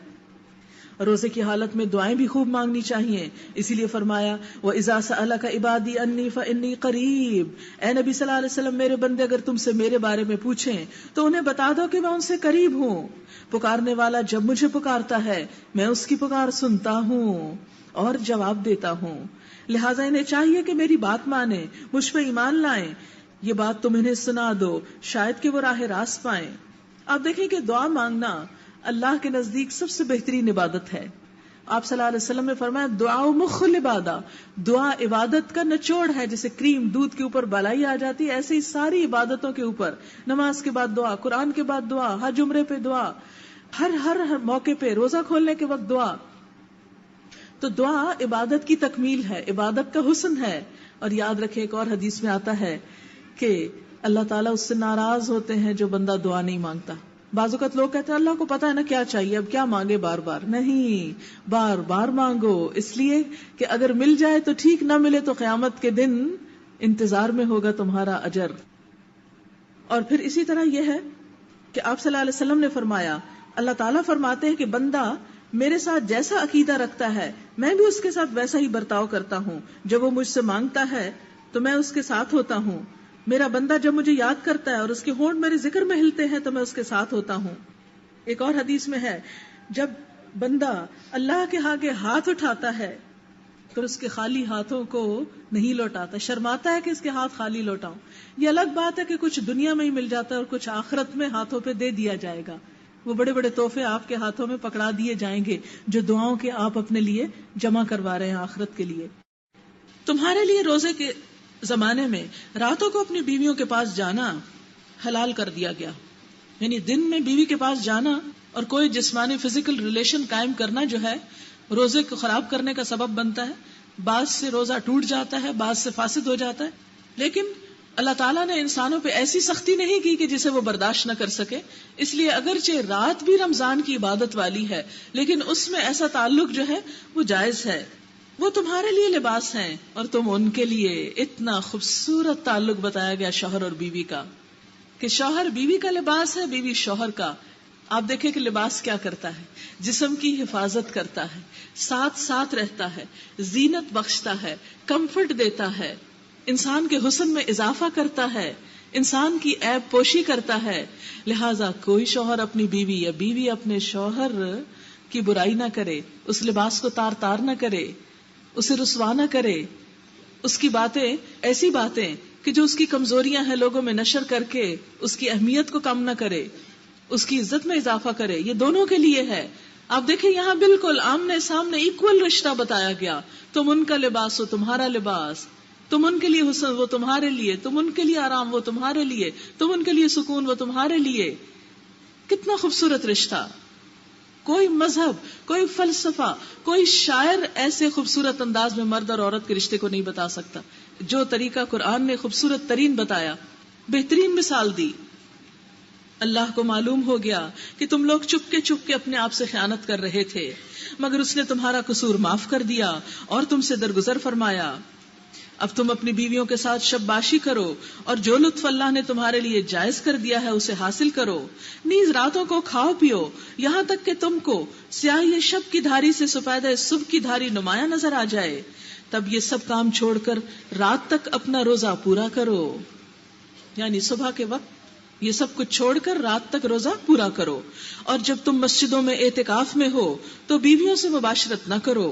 روزے کی حالت میں دعائیں بھی خوب مانگنی چاہیے، اسی لیے فرمایا وَإِذَا سَأَلَكَ عِبَادِي عَنِّي فَإِنِّي قَرِيبٌ، اے نبی صلی اللہ علیہ وسلم میرے بندے اگر تم سے میرے بارے میں پوچھیں تو انہیں بتا دو کہ میں ان سے قریب ہوں، پکارنے والا جب مجھے پکارتا ہے میں اس کی پکار سنتا ہوں اور جواب دیتا ہوں۔ لہٰذا انہیں چاہیے کہ میری بات مانیں، مجھ پہ ایمان لائیں، یہ بات تم انہیں سنا دو شاید کہ وہ راہ راست پائیں۔ آپ دیکھیں کہ دعا مانگنا اللہ کے نزدیک سب سے بہترین عبادت ہے۔ آپ صلی اللہ علیہ وسلم نے فرمایا دعا مخ العبادہ، دعا عبادت کا نچوڑ ہے، جیسے کریم دودھ کے اوپر بالائی آ جاتی ہے ایسے ہی ساری عبادتوں کے اوپر، نماز کے بعد دعا، قرآن کے بعد دعا، حج عمرے پہ دعا، ہر موقع پہ، روزہ کھولنے کے وقت دعا۔ تو دعا عبادت کی تکمیل ہے، عبادت کا حسن ہے۔ اور یاد رکھیں ایک اور حدیث میں آتا ہے کہ اللہ تعالیٰ اس سے ناراض ہوتے ہیں جو بندہ دعا نہیں مانگتا۔ بعض اوقات لوگ کہتے ہیں اللہ کو پتا ہے نا کیا چاہیے، اب کیا مانگے بار بار۔ نہیں، بار بار مانگو، اس لیے کہ اگر مل جائے تو ٹھیک، نہ ملے تو قیامت کے دن انتظار میں ہوگا تمہارا اجر۔ اور پھر اسی طرح یہ ہے کہ آپ صلی اللہ علیہ وسلم نے فرمایا، اللہ تعالیٰ فرماتے ہیں کہ بندہ میرے ساتھ جیسا عقیدہ رکھتا ہے میں بھی اس کے ساتھ ویسا ہی برتاؤ کرتا ہوں، جب وہ مجھ سے مانگتا ہے تو میں اس کے ساتھ ہوتا ہوں، میرا بندہ جب مجھے یاد کرتا ہے اور اس کے ہونٹ میرے ذکر میں ہلتے ہیں تو میں اس کے ساتھ ہوتا ہوں۔ ایک اور حدیث میں ہے جب بندہ اللہ کے آگے ہاتھ اٹھاتا ہے پھر اس کے خالی ہاتھوں کو نہیں لوٹاتا، شرماتا ہے کہ اس کے ہاتھ خالی لوٹاؤں۔ یہ الگ بات ہے کہ کچھ دنیا میں ہی مل جاتا ہے اور کچھ آخرت میں ہاتھوں پہ دے دیا جائے گا، وہ بڑے بڑے تحفے آپ کے ہاتھوں میں پکڑا دیے جائیں گے جو دعاؤں کے آپ اپنے لیے جمع کروا رہے ہیں آخرت کے لیے۔ تمہارے لیے روزے کے زمانے میں راتوں کو اپنی بیویوں کے پاس جانا حلال کر دیا گیا، یعنی دن میں بیوی کے پاس جانا اور کوئی جسمانی فزیکل ریلیشن قائم کرنا جو ہے روزے کو خراب کرنے کا سبب بنتا ہے۔ بعض سے روزہ ٹوٹ جاتا ہے، بعض سے فاسد ہو جاتا ہے، لیکن اللہ تعالیٰ نے انسانوں پہ ایسی سختی نہیں کی کہ جسے وہ برداشت نہ کر سکے، اس لیے اگرچہ رات بھی رمضان کی عبادت والی ہے لیکن اس میں ایسا تعلق جو ہے وہ جائز ہے۔ وہ تمہارے لیے لباس ہیں اور تم ان کے لیے، اتنا خوبصورت تعلق بتایا گیا شوہر اور بیوی کا کہ شوہر بیوی کا لباس ہے، بیوی شوہر کا۔ آپ دیکھیں کہ لباس کیا کرتا ہے، جسم کی حفاظت کرتا ہے، ساتھ ساتھ رہتا ہے، زینت بخشتا ہے، کمفرٹ دیتا ہے، انسان کے حسن میں اضافہ کرتا ہے، انسان کی عیب پوشی کرتا ہے۔ لہٰذا کوئی شوہر اپنی بیوی یا بیوی اپنے شوہر کی برائی نہ کرے، اس لباس کو تار تار نہ کرے، اسے رسوا نہ کرے، اس کی باتیں ایسی باتیں کہ جو اس کی کمزوریاں ہیں لوگوں میں نشر کر کے اس کی اہمیت کو کم نہ کرے، اس کی عزت میں اضافہ کرے۔ یہ دونوں کے لیے ہے۔ آپ دیکھیں یہاں بالکل آمنے سامنے ایکول رشتہ بتایا گیا، تم ان کا لباس ہو، تمہارا لباس، تم ان کے لیے حسن، وہ تمہارے لیے، تم ان کے لیے آرام، وہ تمہارے لیے، تم ان کے لیے سکون، وہ تمہارے لیے۔ کتنا خوبصورت رشتہ! کوئی مذہب، کوئی فلسفہ، کوئی شاعر ایسے خوبصورت انداز میں مرد اور عورت کے رشتے کو نہیں بتا سکتا جو طریقہ قرآن نے خوبصورت ترین بتایا، بہترین مثال دی۔ اللہ کو معلوم ہو گیا کہ تم لوگ چپ کے اپنے آپ سے خیانت کر رہے تھے، مگر اس نے تمہارا قصور معاف کر دیا اور تم سے درگزر فرمایا۔ اب تم اپنی بیویوں کے ساتھ شب باشی کرو اور جو لطف اللہ نے تمہارے لیے جائز کر دیا ہے اسے حاصل کرو، نیز راتوں کو کھاؤ پیو یہاں تک کہ تم کو سیاہی شب کی دھاری سے سفید صبح کی دھاری نمایاں نظر آ جائے، تب یہ سب کام چھوڑ کر رات تک اپنا روزہ پورا کرو، یعنی صبح کے وقت یہ سب کچھ چھوڑ کر رات تک روزہ پورا کرو، اور جب تم مسجدوں میں اعتکاف میں ہو تو بیویوں سے مباشرت نہ کرو،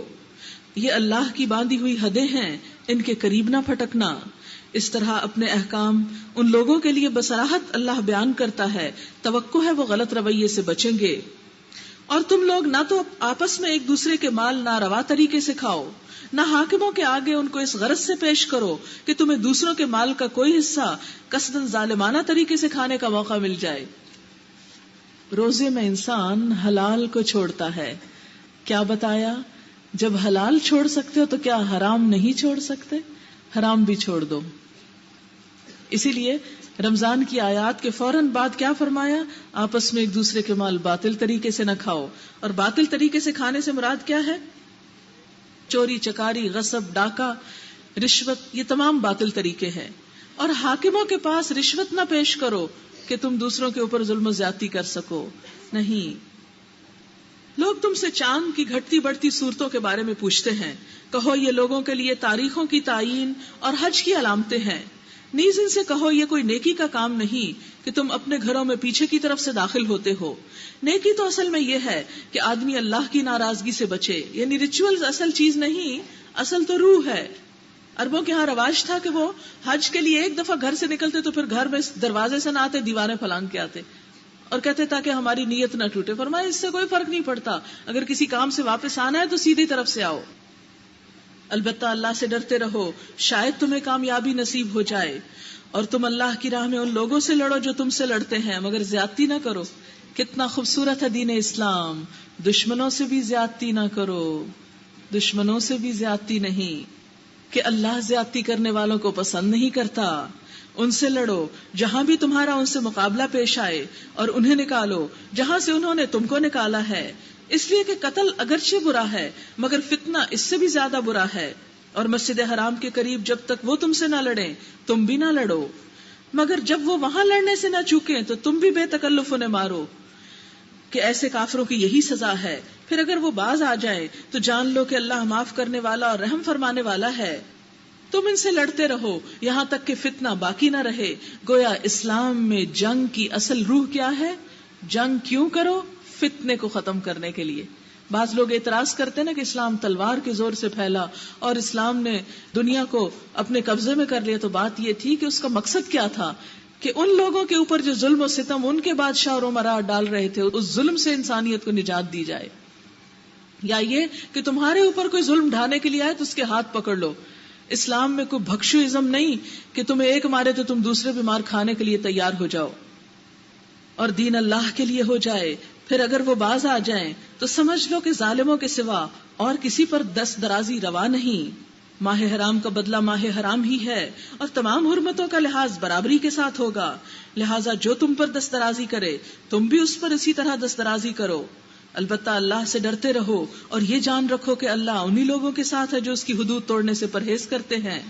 یہ اللہ کی باندھی ہوئی حدیں ہیں، ان کے قریب نہ پھٹکنا۔ اس طرح اپنے احکام ان لوگوں کے لیے بصراحت اللہ بیان کرتا ہے، توقع ہے وہ غلط رویے سے بچیں گے۔ اور تم لوگ نہ تو آپس میں ایک دوسرے کے مال ناروا طریقے سے کھاؤ، نہ حاکموں کے آگے ان کو اس غرض سے پیش کرو کہ تمہیں دوسروں کے مال کا کوئی حصہ قصداً ظالمانہ طریقے سے کھانے کا موقع مل جائے۔ روزے میں انسان حلال کو چھوڑتا ہے، کیا بتایا؟ جب حلال چھوڑ سکتے ہو تو کیا حرام نہیں چھوڑ سکتے؟ حرام بھی چھوڑ دو. اسی لیے رمضان کی آیات کے فوراً بعد کیا فرمایا؟ آپس میں ایک دوسرے کے مال باطل طریقے سے نہ کھاؤ. اور باطل طریقے سے کھانے سے مراد کیا ہے؟ چوری چکاری، غصب، ڈاکہ، رشوت، یہ تمام باطل طریقے ہیں. اور حاکموں کے پاس رشوت نہ پیش کرو کہ تم دوسروں کے اوپر ظلم و زیادتی کر سکو. نہیں. لوگ تم سے چاند کی گھٹتی بڑھتی صورتوں کے بارے میں پوچھتے ہیں. کہو یہ لوگوں کے لیے تاریخوں کی تعیین اور حج کی علامتیں ہیں. نیز ان سے کہو یہ کوئی نیکی کا کام نہیں کہ تم اپنے گھروں میں پیچھے کی طرف سے داخل ہوتے ہو. نیکی تو اصل میں یہ ہے کہ آدمی اللہ کی ناراضگی سے بچے. یعنی ریچولز اصل چیز نہیں، اصل تو روح ہے. عربوں کے ہاں رواج تھا کہ وہ حج کے لیے ایک دفعہ گھر سے نکلتے تو پھر گھر میں دروازے سے نہ آتے، دیوانے پھلانگ کے آتے اور کہتے تاکہ ہماری نیت نہ ٹوٹے. فرمایا اس سے کوئی فرق نہیں پڑتا، اگر کسی کام سے واپس آنا ہے تو سیدھی طرف سے آؤ. البتہ اللہ سے ڈرتے رہو، شاید تمہیں کامیابی نصیب ہو جائے. اور تم اللہ کی راہ میں ان لوگوں سے لڑو جو تم سے لڑتے ہیں، مگر زیادتی نہ کرو. کتنا خوبصورت ہے دین اسلام. دشمنوں سے بھی زیادتی نہ کرو، دشمنوں سے بھی زیادتی نہیں، کہ اللہ زیادتی کرنے والوں کو پسند نہیں کرتا. ان سے لڑو جہاں بھی تمہارا ان سے مقابلہ پیش آئے، اور انہیں نکالو جہاں سے انہوں نے تم کو نکالا ہے. اس لیے کہ قتل اگرچہ برا ہے مگر فتنہ اس سے بھی زیادہ برا ہے. اور مسجد حرام کے قریب جب تک وہ تم سے نہ لڑیں تم بھی نہ لڑو، مگر جب وہ وہاں لڑنے سے نہ چوکیں تو تم بھی بے تکلف انہیں مارو، کہ ایسے کافروں کی یہی سزا ہے. پھر اگر وہ باز آ جائیں تو جان لو کہ اللہ معاف کرنے والا اور رحم فرمانے والا ہے. تم ان سے لڑتے رہو یہاں تک کہ فتنہ باقی نہ رہے. گویا اسلام میں جنگ کی اصل روح کیا ہے؟ جنگ کیوں کرو؟ فتنے کو ختم کرنے کے لیے. بعض لوگ اعتراض کرتے نا کہ اسلام تلوار کے زور سے پھیلا اور اسلام نے دنیا کو اپنے قبضے میں کر لیا. تو بات یہ تھی کہ اس کا مقصد کیا تھا؟ کہ ان لوگوں کے اوپر جو ظلم و ستم ان کے بادشاہ اور امراء ڈال رہے تھے، اس ظلم سے انسانیت کو نجات دی جائے. یا یہ کہ تمہارے اوپر کوئی ظلم ڈھانے کے لیے آئے تو اس کے ہاتھ پکڑ لو. اسلام میں کوئی بخشوازم نہیں کہ تمہیں ایک مارے تو تم دوسرے بھی مار کھانے کے لیے تیار ہو جاؤ اور دین اللہ کے لیے ہو جائے. پھر اگر وہ باز آ جائیں تو سمجھ لو کہ ظالموں کے سوا اور کسی پر دست درازی روا نہیں. ماہ حرام کا بدلہ ماہ حرام ہی ہے اور تمام حرمتوں کا لحاظ برابری کے ساتھ ہوگا. لہٰذا جو تم پر دست درازی کرے تم بھی اس پر اسی طرح دست درازی کرو. البتہ اللہ سے ڈرتے رہو اور یہ جان رکھو کہ اللہ انہی لوگوں کے ساتھ ہے جو اس کی حدود توڑنے سے پرہیز کرتے ہیں.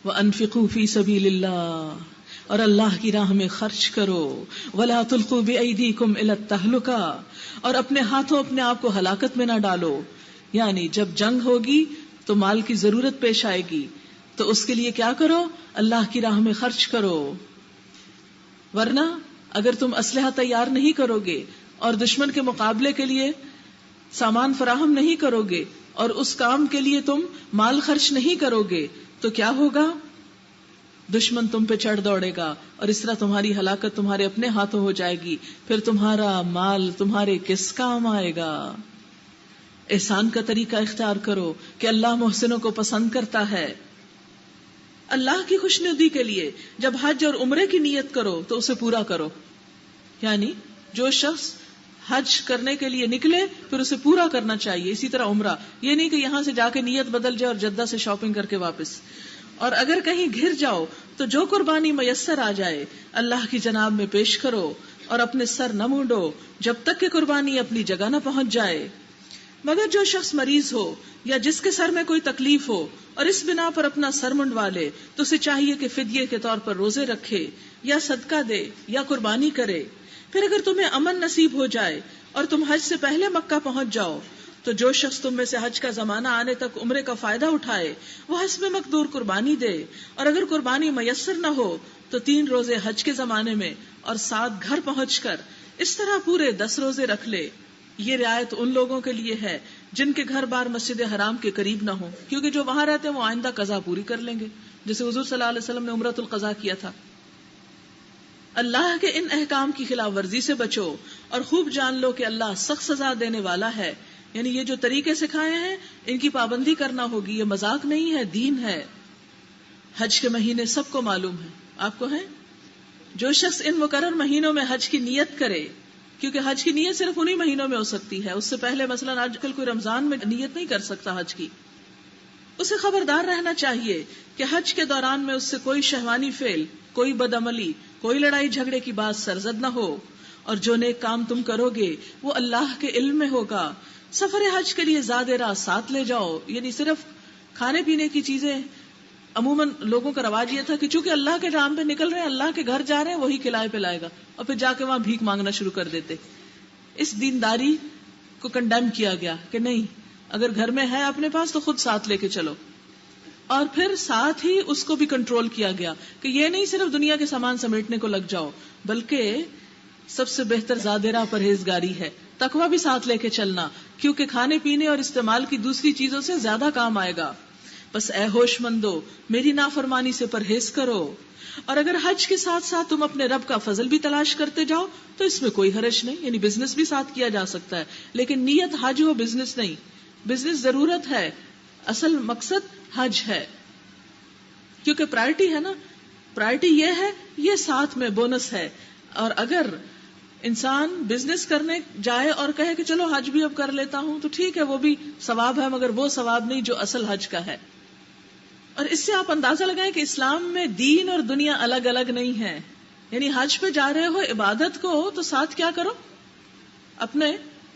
وَأَنفِقُوا فِي سَبِيلِ اللَّهِ، اور اللہ کی راہ میں خرچ کرو. وَلَا تُلْقُوا بِأَيْدِيكُمْ إِلَى التَّهْلُكَةِ، اور اپنے ہاتھوں اپنے آپ کو ہلاکت میں نہ ڈالو. یعنی جب جنگ ہوگی تو مال کی ضرورت پیش آئے گی تو اس کے لیے کیا کرو؟ اللہ کی راہ میں خرچ کرو. ورنہ اگر تم اسلحہ تیار نہیں کرو گے اور دشمن کے مقابلے کے لیے سامان فراہم نہیں کرو گے اور اس کام کے لیے تم مال خرچ نہیں کرو گے تو کیا ہوگا؟ دشمن تم پہ چڑھ دوڑے گا اور اس طرح تمہاری ہلاکت تمہارے اپنے ہاتھوں ہو جائے گی. پھر تمہارا مال تمہارے کس کام آئے گا؟ احسان کا طریقہ اختیار کرو کہ اللہ محسنوں کو پسند کرتا ہے. اللہ کی خوشنودی کے لیے جب حج اور عمرے کی نیت کرو تو اسے پورا کرو. یعنی جو شخص حج کرنے کے لیے نکلے پھر اسے پورا کرنا چاہیے. اسی طرح عمرہ، یہ نہیں کہ یہاں سے جا کے نیت بدل جائے اور جدہ سے شاپنگ کر کے واپس. اور اگر کہیں گھر جاؤ تو جو قربانی میسر آ جائے اللہ کی جناب میں پیش کرو اور اپنے سر نہ مونڈو جب تک کہ قربانی اپنی جگہ نہ پہنچ جائے. مگر جو شخص مریض ہو یا جس کے سر میں کوئی تکلیف ہو اور اس بنا پر اپنا سر منڈوا لے تو اسے چاہیے کہ فدیے کے طور پر روزے رکھے یا صدقہ دے یا قربانی کرے. پھر اگر تمہیں امن نصیب ہو جائے اور تم حج سے پہلے مکہ پہنچ جاؤ تو جو شخص تم میں سے حج کا زمانہ آنے تک عمرے کا فائدہ اٹھائے وہ حسب مقدور قربانی دے. اور اگر قربانی میسر نہ ہو تو 3 روزے حج کے زمانے میں اور 7 گھر پہنچ کر اس طرح پورے 10 روزے رکھ لے. یہ رعایت ان لوگوں کے لیے ہے جن کے گھر بار مسجد حرام کے قریب نہ ہو، کیونکہ جو وہاں رہتے ہیں وہ آئندہ قضا پوری کر لیں گے، جیسے حضور صلی اللہ علیہ وسلم نے عمرۃ القضا کیا تھا. اللہ کے ان احکام کی خلاف ورزی سے بچو اور خوب جان لو کہ اللہ سخت سزا دینے والا ہے. یعنی یہ جو طریقے سکھائے ہیں ان کی پابندی کرنا ہوگی. یہ مذاق نہیں ہے، دین ہے. حج کے مہینے سب کو معلوم ہے، آپ کو ہیں. جو شخص ان مقرر مہینوں میں حج کی نیت کرے کیونکہ حج کی نیت صرف انہی مہینوں میں ہو سکتی ہے. اس سے پہلے مثلاً آج کل کوئی رمضان میں نیت نہیں کر سکتا حج کی. اسے خبردار رہنا چاہیے کہ حج کے دوران میں اس سے کوئی شہوانی فعل، کوئی بدعملی، کوئی لڑائی جھگڑے کی بات سرزد نہ ہو، اور جو نیک کام تم کرو گے وہ اللہ کے علم میں ہوگا. سفر حج کے لیے زاد راہ ساتھ لے جاؤ، یعنی صرف کھانے پینے کی چیزیں. عموماً لوگوں کا رواج یہ تھا کہ چونکہ اللہ کے نام پہ نکل رہے ہیں، اللہ کے گھر جا رہے ہیں، وہی کھلائے پلائے گا، اور پھر جا کے وہاں بھیک مانگنا شروع کر دیتے. اس دینداری کو کنڈیم کیا گیا کہ نہیں، اگر گھر میں ہے اپنے پاس تو خود ساتھ لے کے چلو. اور پھر ساتھ ہی اس کو بھی کنٹرول کیا گیا کہ یہ نہیں صرف دنیا کے سامان سمیٹنے کو لگ جاؤ، بلکہ سب سے بہتر زاد راہ پرہیزگاری ہے، تقوی بھی ساتھ لے کے چلنا، کیونکہ کھانے پینے اور استعمال کی دوسری چیزوں سے زیادہ کام آئے گا. بس اے ہوش مندو، میری نافرمانی سے پرہیز کرو. اور اگر حج کے ساتھ ساتھ تم اپنے رب کا فضل بھی تلاش کرتے جاؤ تو اس میں کوئی حرج نہیں، یعنی بزنس بھی ساتھ کیا جا سکتا ہے، لیکن نیت حج ہو، بزنس نہیں. بزنس ضرورت ہے، اصل مقصد حج ہے، کیونکہ پرائرٹی ہے نا. پرائرٹی یہ ہے، یہ ساتھ میں بونس ہے. اور اگر انسان بزنس کرنے جائے اور کہے کہ چلو حج بھی اب کر لیتا ہوں تو ٹھیک ہے، وہ بھی ثواب ہے، مگر وہ ثواب نہیں جو اصل حج کا ہے. اور اس سے آپ اندازہ لگائیں کہ اسلام میں دین اور دنیا الگ الگ نہیں ہے. یعنی حج پہ جا رہے ہو عبادت کو تو ساتھ کیا کرو، اپنے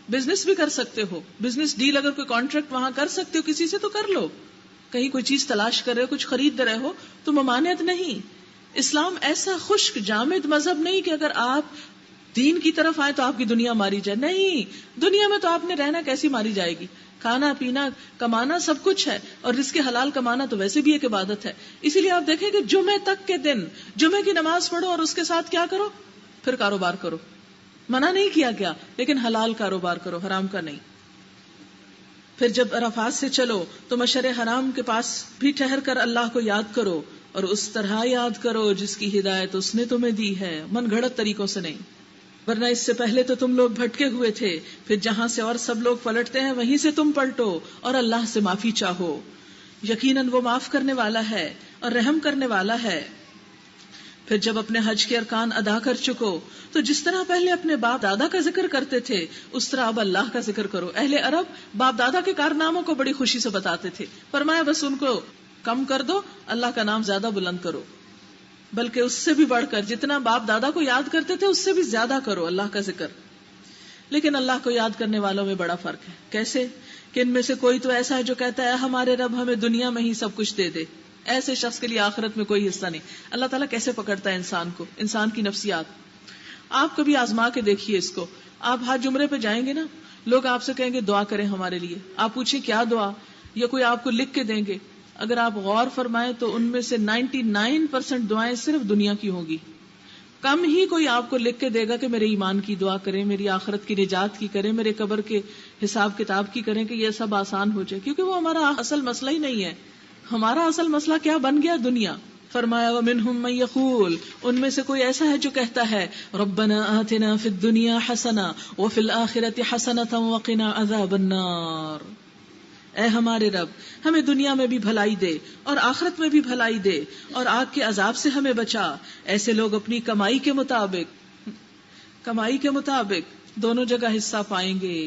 بزنس بھی کر سکتے ہو. بزنس ڈیل اگر کوئی کانٹریکٹ وہاں کر سکتے ہو کسی سے تو کر لو. کہیں کوئی چیز تلاش کر رہے ہو، کچھ خرید رہے ہو تو ممانعت نہیں. اسلام ایسا خشک جامد مذہب نہیں کہ اگر آپ دین کی طرف آئے تو آپ کی دنیا ماری جائے. نہیں، دنیا میں تو آپ نے رہنا کیسی ماری جائے گی. کھانا پینا کمانا سب کچھ ہے، اور رزق حلال کمانا تو ویسے بھی ایک عبادت ہے. اسی لیے آپ دیکھیں کہ جمعے تک کے دن جمعے کی نماز پڑھو اور اس کے ساتھ کیا کرو، پھر کاروبار کرو. منع نہیں کیا گیا، لیکن حلال کاروبار کرو، حرام کا نہیں. پھر جب عرفات سے چلو تو مشعر حرام کے پاس بھی ٹھہر کر اللہ کو یاد کرو، اور اس طرح یاد کرو جس کی ہدایت اس نے تمہیں دی ہے، من گھڑت طریقوں سے نہیں. ورنہ اس سے پہلے تو تم لوگ بھٹکے ہوئے تھے، پھر جہاں سے اور سب لوگ پلٹتے ہیں وہیں سے تم پلٹو اور اللہ سے معافی چاہو. یقیناً وہ معاف کرنے والا ہے اور رحم کرنے والا ہے. پھر جب اپنے حج کے ارکان ادا کر چکو تو جس طرح پہلے اپنے باپ دادا کا ذکر کرتے تھے اس طرح اب اللہ کا ذکر کرو. اہل عرب باپ دادا کے کارناموں کو بڑی خوشی سے بتاتے تھے، فرمایا بس ان کو کم کر دو، اللہ کا نام زیادہ بلند کرو. بلکہ اس سے بھی بڑھ کر جتنا باپ دادا کو یاد کرتے تھے اس سے بھی زیادہ کرو اللہ کا ذکر. لیکن اللہ کو یاد کرنے والوں میں بڑا فرق ہے. کیسے کہ ان میں سے کوئی تو ایسا ہے جو کہتا ہے ہمارے رب ہمیں دنیا میں ہی سب کچھ دے دے. ایسے شخص کے لیے آخرت میں کوئی حصہ نہیں. اللہ تعالیٰ کیسے پکڑتا ہے انسان کو، انسان کی نفسیات. آپ کبھی آزما کے دیکھیے اس کو. آپ حج عمرے پہ جائیں گے نا، لوگ آپ سے کہیں گے دعا کریں ہمارے لیے. آپ پوچھیں کیا دعا، یا کوئی آپ کو لکھ کے دیں گے. اگر آپ غور فرمائیں تو ان میں سے 99% دعائیں صرف دنیا کی ہوگی. کم ہی کوئی آپ کو لکھ کے دے گا کہ میرے ایمان کی دعا کریں، میری آخرت کی نجات کی کریں، میرے قبر کے حساب کتاب کی کریں کہ یہ سب آسان ہو جائے. کیونکہ وہ ہمارا اصل مسئلہ ہی نہیں ہے. ہمارا اصل مسئلہ کیا بن گیا، دنیا. فرمایا وَمِنْهُمْ مَن يَقُولُ، ان میں سے کوئی ایسا ہے جو کہتا ہے رَبَّنَا آتِنَا فِي الدُّنْيَا حَسَنَةً وَفِي الْآخِرَةِ حَسَنَةً وَقِنَا عَذَابَ النَّارِ. اے ہمارے رب ہمیں دنیا میں بھی بھلائی دے اور آخرت میں بھی بھلائی دے اور آگ کے عذاب سے ہمیں بچا. ایسے لوگ اپنی کمائی کے مطابق دونوں جگہ حصہ پائیں گے.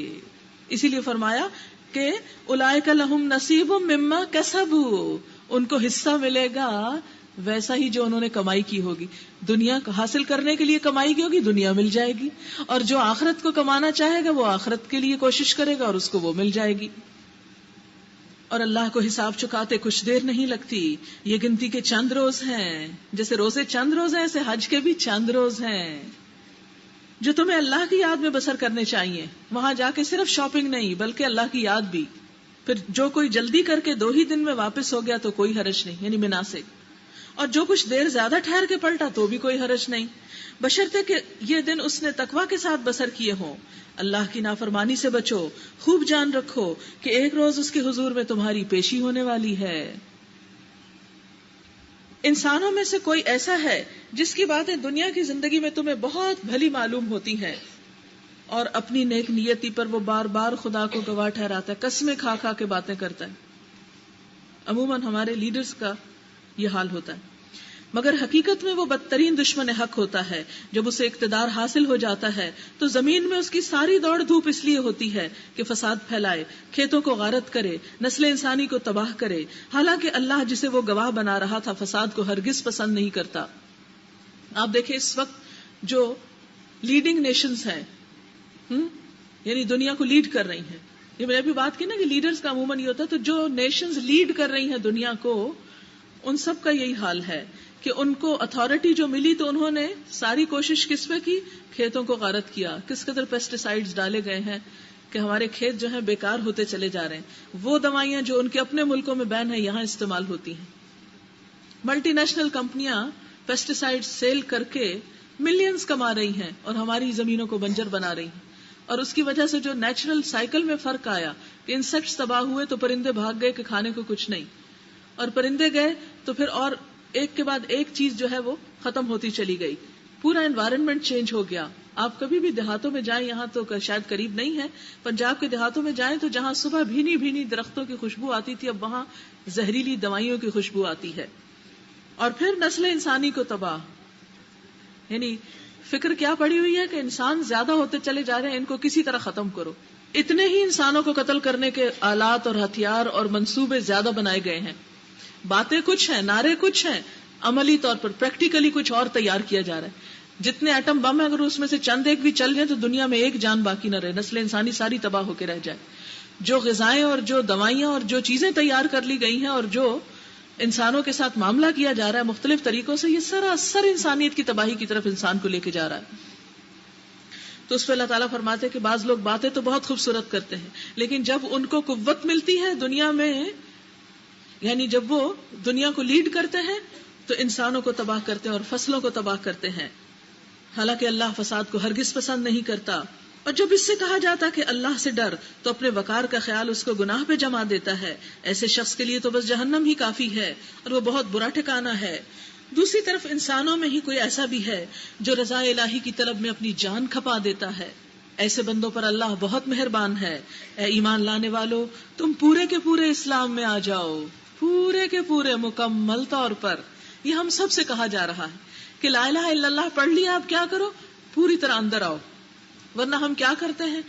اسی لیے فرمایا کہ اولئک لہم نصیب مما کسبوا، ان کو حصہ ملے گا ویسا ہی جو انہوں نے کمائی کی ہوگی. دنیا حاصل کرنے کے لیے کمائی کی ہوگی، دنیا مل جائے گی. اور جو آخرت کو کمانا چاہے گا وہ آخرت کے لیے کوشش کرے گا اور اس کو وہ مل جائے گی. اور اللہ کو حساب چکاتے کچھ دیر نہیں لگتی. یہ گنتی کے چند روز ہیں، جیسے روزے چند روز ہیں ایسے حج کے بھی چند روز ہیں جو تمہیں اللہ کی یاد میں بسر کرنے چاہیے. وہاں جا کے صرف شاپنگ نہیں بلکہ اللہ کی یاد بھی. پھر جو کوئی جلدی کر کے 2 ہی دن میں واپس ہو گیا تو کوئی حرج نہیں، یعنی مینا سے. اور جو کچھ دیر زیادہ ٹھہر کے پلٹا تو بھی کوئی حرج نہیں، بشرطے کہ یہ دن اس نے تقوی کے ساتھ بسر کیے ہوں. اللہ کی نافرمانی سے بچو، خوب جان رکھو کہ ایک روز اس کے حضور میں تمہاری پیشی ہونے والی ہے. انسانوں میں سے کوئی ایسا ہے جس کی باتیں دنیا کی زندگی میں تمہیں بہت بھلی معلوم ہوتی ہیں اور اپنی نیک نیتی پر وہ بار بار خدا کو گواہ ٹھہراتا ہے، قسمیں کھا کھا کے باتیں کرتا ہے. عموماً ہمارے لیڈرز کا یہ حال ہوتا ہے. مگر حقیقت میں وہ بدترین دشمن حق ہوتا ہے. جب اسے اقتدار حاصل ہو جاتا ہے تو زمین میں اس کی ساری دوڑ دھوپ اس لیے ہوتی ہے کہ فساد پھیلائے، کھیتوں کو غارت کرے، نسل انسانی کو تباہ کرے، حالانکہ اللہ جسے وہ گواہ بنا رہا تھا فساد کو ہرگز پسند نہیں کرتا. آپ دیکھیں اس وقت جو لیڈنگ نیشنز ہیں، یعنی دنیا کو لیڈ کر رہی ہیں، یہ میں نے بھی بات کی نا کہ لیڈرز کا عموماً یہ ہوتا ہے، تو جو نیشنز لیڈ کر رہی ہیں دنیا کو، ان سب کا یہی حال ہے کہ ان کو اتھارٹی جو ملی تو انہوں نے ساری کوشش کس پہ کی؟ کھیتوں کو غارت کیا. کس قدر پیسٹیسائیڈز ڈالے گئے ہیں کہ ہمارے کھیت جو ہیں بیکار ہوتے چلے جا رہے ہیں. وہ دوائیاں جو ان کے اپنے ملکوں میں بین ہیں یہاں استعمال ہوتی ہیں. ملٹی نیشنل کمپنیاں پیسٹیسائیڈ سیل کر کے ملینز کما رہی ہیں اور ہماری زمینوں کو بنجر بنا رہی ہیں. اور اس کی وجہ سے جو نیچرل سائیکل میں فرق آیا کہ انسیکٹس تباہ ہوئے تو پرندے بھاگ گئے کہ کھانے کو کچھ نہیں، اور پرندے گئے تو پھر اور ایک کے بعد ایک چیز جو ہے وہ ختم ہوتی چلی گئی. پورا انوائرنمنٹ چینج ہو گیا. آپ کبھی بھی دیہاتوں میں جائیں، یہاں تو شاید قریب نہیں ہے، پنجاب کے دیہاتوں میں جائیں تو جہاں صبح بھینی بھینی درختوں کی خوشبو آتی تھی اب وہاں زہریلی دوائیوں کی خوشبو آتی ہے. اور پھر نسل انسانی کو تباہ، یعنی فکر کیا پڑی ہوئی ہے کہ انسان زیادہ ہوتے چلے جا رہے ہیں، ان کو کسی طرح ختم کرو. اتنے ہی انسانوں کو قتل کرنے کے آلات اور ہتھیار اور منصوبے زیادہ بنائے گئے ہیں. باتیں کچھ ہیں، نعرے کچھ ہیں، عملی طور پر پریکٹیکلی کچھ اور تیار کیا جا رہا ہے. جتنے ایٹم بم ہیں اگر اس میں سے چند ایک بھی چل جائیں تو دنیا میں ایک جان باقی نہ رہے، نسل انسانی ساری تباہ ہو کے رہ جائے. جو غذائیں اور جو دوائیاں اور جو چیزیں تیار کر لی گئی ہیں اور جو انسانوں کے ساتھ معاملہ کیا جا رہا ہے مختلف طریقوں سے، یہ سراسر انسانیت کی تباہی کی طرف انسان کو لے کے جا رہا ہے. تو اس پہ اللہ تعالیٰ فرماتے ہیں کہ بعض لوگ باتیں تو بہت خوبصورت کرتے ہیں لیکن جب ان کو قوت ملتی ہے دنیا میں، یعنی جب وہ دنیا کو لیڈ کرتے ہیں تو انسانوں کو تباہ کرتے ہیں اور فصلوں کو تباہ کرتے ہیں. حالانکہ اللہ فساد کو ہرگز پسند نہیں کرتا. اور جب اس سے کہا جاتا کہ اللہ سے ڈر تو اپنے وقار کا خیال اس کو گناہ پہ جما دیتا ہے. ایسے شخص کے لیے تو بس جہنم ہی کافی ہے اور وہ بہت برا ٹھکانہ ہے. دوسری طرف انسانوں میں ہی کوئی ایسا بھی ہے جو رضا الہی کی طلب میں اپنی جان کھپا دیتا ہے. ایسے بندوں پر اللہ بہت مہربان ہے. اے ایمان لانے والو، تم پورے کے پورے اسلام میں آ جاؤ، پورے کے پورے مکمل طور پر. یہ ہم سب سے کہا جا رہا ہے کہ لا الہ الا اللہ پڑھ لیا، اب کیا کرو؟ پوری طرح اندر آؤ. ورنہ ہم کیا کرتے ہیں،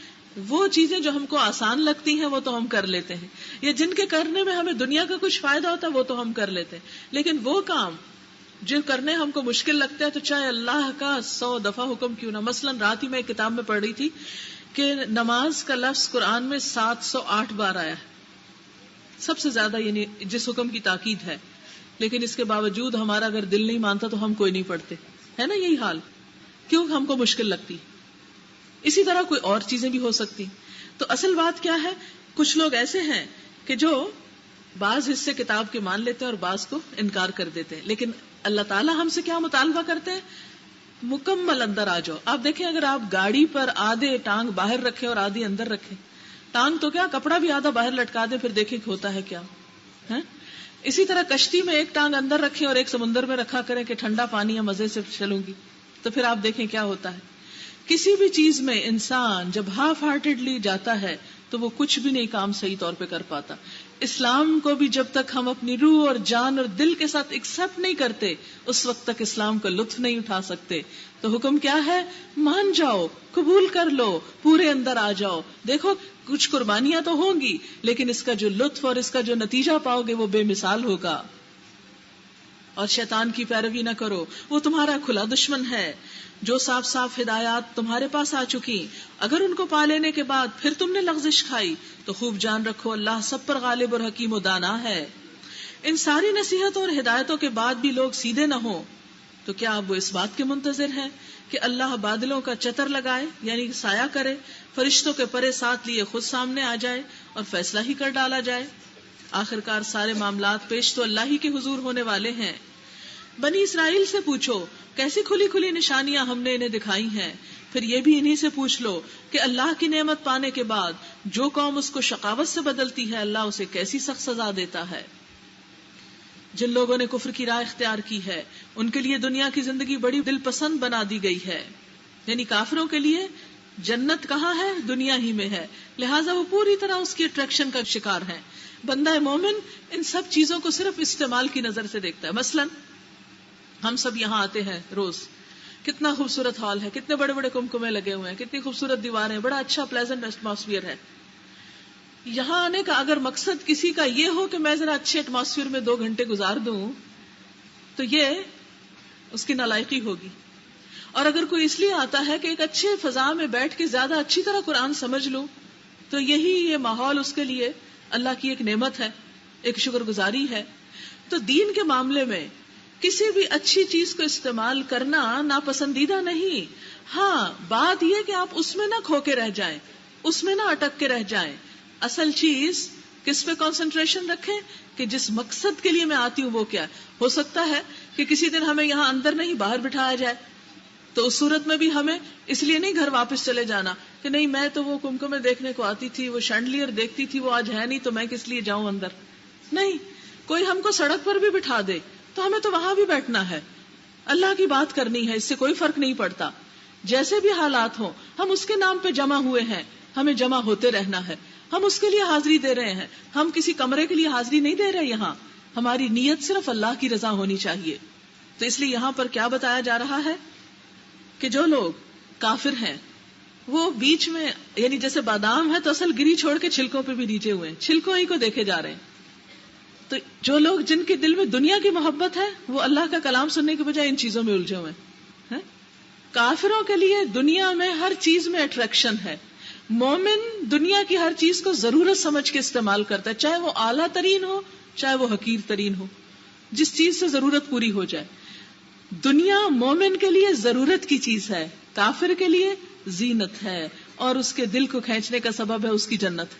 وہ چیزیں جو ہم کو آسان لگتی ہیں وہ تو ہم کر لیتے ہیں، یا جن کے کرنے میں ہمیں دنیا کا کچھ فائدہ ہوتا ہے وہ تو ہم کر لیتے ہیں. لیکن وہ کام جو کرنے ہم کو مشکل لگتا ہے تو چاہے اللہ کا 100 دفعہ حکم کیوں نہ. مثلا رات ہی میں ایک کتاب میں پڑھ رہی تھی کہ نماز کا لفظ قرآن میں 708 بار آیا ہے، سب سے زیادہ، یعنی جس حکم کی تاکید ہے. لیکن اس کے باوجود ہمارا اگر دل نہیں مانتا تو ہم کوئی نہیں پڑھتے، ہے نا یہی حال. کیوں؟ ہم کو مشکل لگتی. اسی طرح کوئی اور چیزیں بھی ہو سکتی. تو اصل بات کیا ہے، کچھ لوگ ایسے ہیں کہ جو بعض حصے کتاب کے مان لیتے ہیں اور بعض کو انکار کر دیتے ہیں. لیکن اللہ تعالیٰ ہم سے کیا مطالبہ کرتے ہیں؟ مکمل اندر آ جاؤ. آپ دیکھیں اگر آپ گاڑی پر آدھے ٹانگ باہر رکھیں اور آدھی اندر رکھیں، ٹانگ تو کیا کپڑا بھی آدھا باہر لٹکا دیں پھر دیکھیں کہ ہوتا ہے کیا. اسی طرح کشتی میں ایک ٹانگ اندر رکھیں اور ایک سمندر میں رکھا کریں کہ ٹھنڈا پانی یا مزے سے چلوں گی، تو پھر آپ دیکھیں کیا ہوتا ہے. کسی بھی چیز میں انسان جب ہاف ہارٹیڈلی جاتا ہے تو وہ کچھ بھی نہیں کام صحیح طور پہ کر پاتا. اسلام کو بھی جب تک ہم اپنی روح اور جان اور دل کے ساتھ ایکسپٹ نہیں کرتے اس وقت تک اسلام کا لطف نہیں اٹھا سکتے. تو حکم کیا ہے؟ مان جاؤ، قبول کر لو، پورے اندر آ جاؤ. دیکھو کچھ قربانیاں تو ہوں گی لیکن اس کا جو لطف اور اس کا جو نتیجہ پاؤ گے وہ بے مثال ہوگا. اور شیطان کی پیروی نہ کرو، وہ تمہارا کھلا دشمن ہے. جو صاف صاف ہدایات تمہارے پاس آ چکی، اگر ان کو پا لینے کے بعد پھر تم نے لغزش کھائی تو خوب جان رکھو اللہ سب پر غالب اور حکیم و دانا ہے. ان ساری نصیحتوں اور ہدایتوں کے بعد بھی لوگ سیدھے نہ ہوں تو کیا اب وہ اس بات کے منتظر ہیں کہ اللہ بادلوں کا چتر لگائے، یعنی سایہ کرے، فرشتوں کے پرے ساتھ لیے خود سامنے آ جائے اور فیصلہ ہی کر ڈالا جائے؟ آخرکار سارے معاملات پیش تو اللہ ہی کے حضور ہونے والے ہیں. بنی اسرائیل سے پوچھو کیسی کھلی کھلی نشانیاں ہم نے انہیں دکھائی ہیں. پھر یہ بھی انہی سے پوچھ لو کہ اللہ کی نعمت پانے کے بعد جو قوم اس کو شقاوت سے بدلتی ہے اللہ اسے کیسی سخت سزا دیتا ہے. جن لوگوں نے کفر کی راہ اختیار کی ہے ان کے لیے دنیا کی زندگی بڑی دل پسند بنا دی گئی ہے. یعنی کافروں کے لیے جنت کہاں ہے؟ دنیا ہی میں ہے، لہٰذا وہ پوری طرح اس کی اٹریکشن کا شکار ہیں. بندہ مومن ان سب چیزوں کو صرف استعمال کی نظر سے دیکھتا ہے. مثلا ہم سب یہاں آتے ہیں روز، کتنا خوبصورت ہال ہے، کتنے بڑے بڑے کمکمے لگے ہوئے ہیں، کتنی خوبصورت دیواریں، بڑا اچھا پلیزنٹ ایٹماسفیئر ہے. یہاں آنے کا اگر مقصد کسی کا یہ ہو کہ میں ذرا اچھے ایٹماسفیئر میں 2 گھنٹے گزار دوں تو یہ اس کی نالائقی ہوگی. اور اگر کوئی اس لیے آتا ہے کہ ایک اچھے فضا میں بیٹھ کے زیادہ اچھی طرح قرآن سمجھ لوں تو یہ ماحول اس کے لیے اللہ کی ایک نعمت ہے، ایک شکر گزاری ہے. تو دین کے معاملے میں کسی بھی اچھی چیز کو استعمال کرنا ناپسندیدہ نہیں. ہاں بات یہ کہ آپ اس میں نہ کھو کے رہ جائیں، اس میں نہ اٹک کے رہ جائیں. اصل چیز کس پہ کنسنٹریشن رکھیں کہ جس مقصد کے لیے میں آتی ہوں وہ کیا ہے. ہو سکتا ہے کہ کسی دن ہمیں یہاں اندر نہیں باہر بٹھایا جائے، تو اس صورت میں بھی ہمیں اس لیے نہیں گھر واپس چلے جانا کہ نہیں میں تو وہ کمکمے دیکھنے کو آتی تھی، وہ شینڈلیئر دیکھتی تھی، وہ آج ہے نہیں تو میں کس لیے جاؤں اندر. نہیں، کوئی ہم کو سڑک پر بھی بٹھا دے تو ہمیں تو وہاں بھی بیٹھنا ہے، اللہ کی بات کرنی ہے، اس سے کوئی فرق نہیں پڑتا. جیسے بھی حالات ہوں ہم اس کے نام پہ جمع ہوئے ہیں، ہمیں جمع ہوتے رہنا ہے. ہم اس کے لیے حاضری دے رہے ہیں، ہم کسی کمرے کے لیے حاضری نہیں دے رہے. یہاں ہماری نیت صرف اللہ کی رضا ہونی چاہیے. تو اس لیے یہاں پر کیا بتایا جا رہا ہے کہ جو لوگ کافر ہیں وہ بیچ میں، یعنی جیسے بادام ہے تو اصل گری چھوڑ کے چھلکوں پہ بھی نیچے ہوئے ہیں، چھلکوں ہی کو دیکھے جا رہے ہیں. تو جو لوگ جن کے دل میں دنیا کی محبت ہے وہ اللہ کا کلام سننے کے بجائے ان چیزوں میں الجھے ہوئے ہیں. کافروں کے لیے دنیا میں ہر چیز میں اٹریکشن ہے. مومن دنیا کی ہر چیز کو ضرورت سمجھ کے استعمال کرتا ہے، چاہے وہ اعلیٰ ترین ہو چاہے وہ حقیر ترین ہو، جس چیز سے ضرورت پوری ہو جائے. دنیا مومن کے لیے ضرورت کی چیز ہے، کافر کے لیے زینت ہے، اور اس کے دل کو کھینچنے کا سبب ہے اس کی جنت.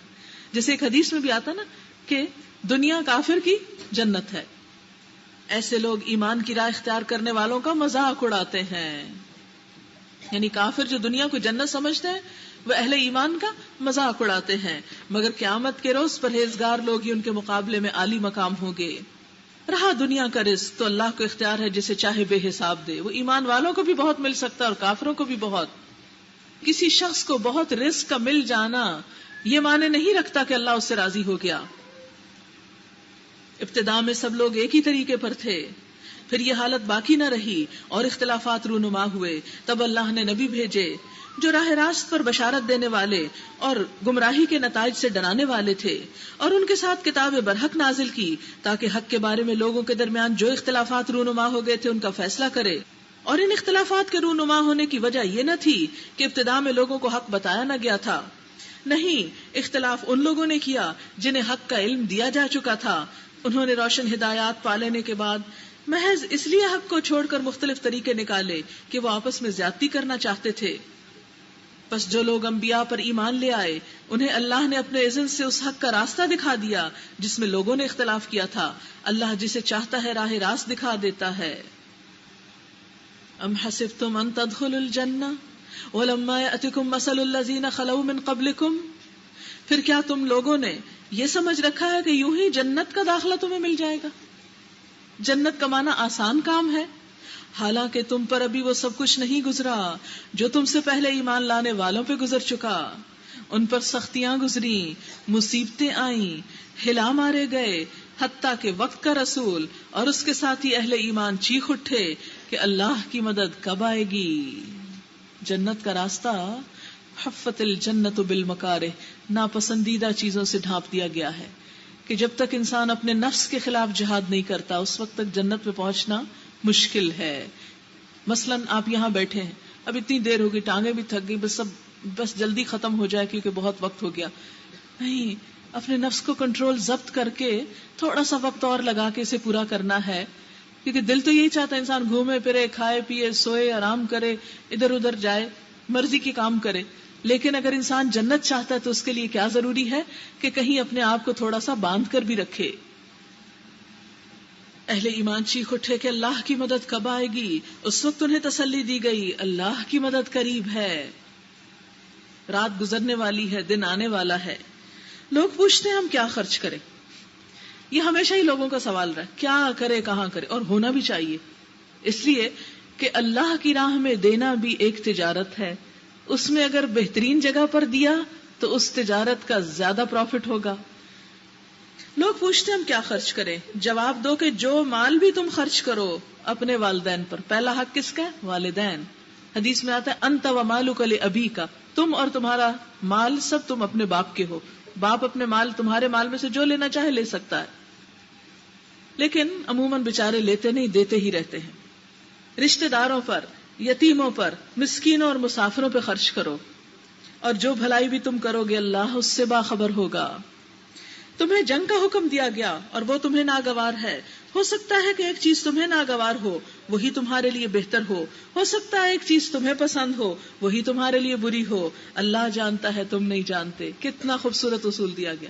جیسے ایک حدیث میں بھی آتا نا کہ دنیا کافر کی جنت ہے. ایسے لوگ ایمان کی راہ اختیار کرنے والوں کا مذاق اڑاتے ہیں. یعنی کافر جو دنیا کو جنت سمجھتے ہیں وہ اہل ایمان کا مذاق اڑاتے ہیں، مگر قیامت کے روز پرہیزگار لوگ ہی ان کے مقابلے میں عالی مقام ہوں گے. رہا دنیا کا رزق تو اللہ کو اختیار ہے، جسے چاہے بے حساب دے. وہ ایمان والوں کو بھی بہت مل سکتا ہے اور کافروں کو بھی بہت. کسی شخص کو بہت رزق کا مل جانا یہ معنی نہیں رکھتا کہ اللہ اس سے راضی ہو گیا. ابتدا میں سب لوگ ایک ہی طریقے پر تھے، پھر یہ حالت باقی نہ رہی اور اختلافات رونما ہوئے. تب اللہ نے نبی بھیجے جو راہ راست پر بشارت دینے والے اور گمراہی کے نتائج سے ڈرانے والے تھے، اور ان کے ساتھ کتاب برحق نازل کی تاکہ حق کے بارے میں لوگوں کے درمیان جو اختلافات رونما ہو گئے تھے ان کا فیصلہ کرے. اور ان اختلافات کے رونما ہونے کی وجہ یہ نہ تھی کہ ابتدا میں لوگوں کو حق بتایا نہ گیا تھا، نہیں، اختلاف ان لوگوں نے کیا جنہیں حق کا علم دیا جا چکا تھا. انہوں نے روشن ہدایات پا لینے کے بعد محض اس لیے حق کو چھوڑ کر مختلف طریقے نکالے کہ وہ آپس میں زیادتی کرنا چاہتے تھے. بس جو لوگ انبیاء پر ایمان لے آئے انہیں اللہ نے اپنے اذن سے اس حق کا راستہ دکھا دیا جس میں لوگوں نے اختلاف کیا تھا. اللہ جسے چاہتا ہے راہ راست دکھا دیتا ہے. ام حسبتم ان تدخلوا الجنہ ولما یأتکم مثل الذین خلوا من قبلکم، پھر کیا تم لوگوں نے یہ سمجھ رکھا ہے کہ یوں ہی جنت کا داخلہ تمہیں مل جائے گا؟ جنت کمانا آسان کام ہے، حالانکہ تم پر ابھی وہ سب کچھ نہیں گزرا جو تم سے پہلے ایمان لانے والوں پہ گزر چکا. ان پر سختیاں گزری، مصیبتیں آئیں، ہلا مارے گئے، حتیٰ کہ وقت کا رسول اور اس کے ساتھی اہل ایمان چیخ اٹھے کہ اللہ کی مدد کب آئے گی. جنت کا راستہ حفت الجنت بالمکارہ، ناپسندیدہ چیزوں سے ڈھانپ دیا گیا ہے کہ جب تک انسان اپنے نفس کے خلاف جہاد نہیں کرتا اس وقت تک جنت پہ پہنچنا مشکل ہے. مثلاً آپ یہاں بیٹھے ہیں، اب اتنی دیر ہوگی، ٹانگیں بھی تھک گئی، بس جلدی ختم ہو جائے کیونکہ بہت وقت ہو گیا. نہیں، اپنے نفس کو کنٹرول ضبط کر کے تھوڑا سا وقت اور لگا کے اسے پورا کرنا ہے، کیونکہ دل تو یہی چاہتا ہے انسان گھومے پھرے، کھائے پیے، سوئے، آرام کرے، ادھر ادھر جائے، مرضی کے کام کرے. لیکن اگر انسان جنت چاہتا ہے تو اس کے لیے کیا ضروری ہے کہ کہیں اپنے آپ کو تھوڑا سا باندھ کر بھی رکھے. اہل ایمان چیخ اٹھے کہ اللہ کی مدد کب آئے گی. اس وقت انہیں تسلی دی گئی اللہ کی مدد قریب ہے، رات گزرنے والی ہے، دن آنے والا ہے. لوگ پوچھتے ہیں ہم کیا خرچ کریں، یہ ہمیشہ ہی لوگوں کا سوال رہا ہے، کیا کرے، کہاں کرے، اور ہونا بھی چاہیے، اس لیے کہ اللہ کی راہ میں دینا بھی ایک تجارت ہے. اس میں اگر بہترین جگہ پر دیا تو اس تجارت کا زیادہ پروفٹ ہوگا. لوگ پوچھتے ہیں ہم کیا خرچ کریں؟ جواب دو کہ جو مال بھی تم خرچ کرو اپنے والدین پر، پہلا حق کس کا ہے؟ والدین. حدیث میں آتا ہے انت و مالک لابیک، تم اور تمہارا مال سب تم اپنے باپ کے ہو. باپ اپنے مال تمہارے مال میں سے جو لینا چاہے لے سکتا ہے، لیکن عموماً بےچارے لیتے نہیں، دیتے ہی رہتے ہیں. رشتہ داروں پر، یتیموں پر، مسکینوں اور مسافروں پہ خرچ کرو، اور جو بھلائی بھی تم کرو گے اللہ اس سے باخبر ہوگا. تمہیں جنگ کا حکم دیا گیا اور وہ تمہیں ناگوار ہے. ہو سکتا ہے کہ ایک چیز تمہیں ناگوار ہو وہی تمہارے لیے بہتر ہو سکتا ہے ایک چیز تمہیں پسند ہو وہی تمہارے لیے بری ہو. اللہ جانتا ہے تم نہیں جانتے. کتنا خوبصورت اصول دیا گیا.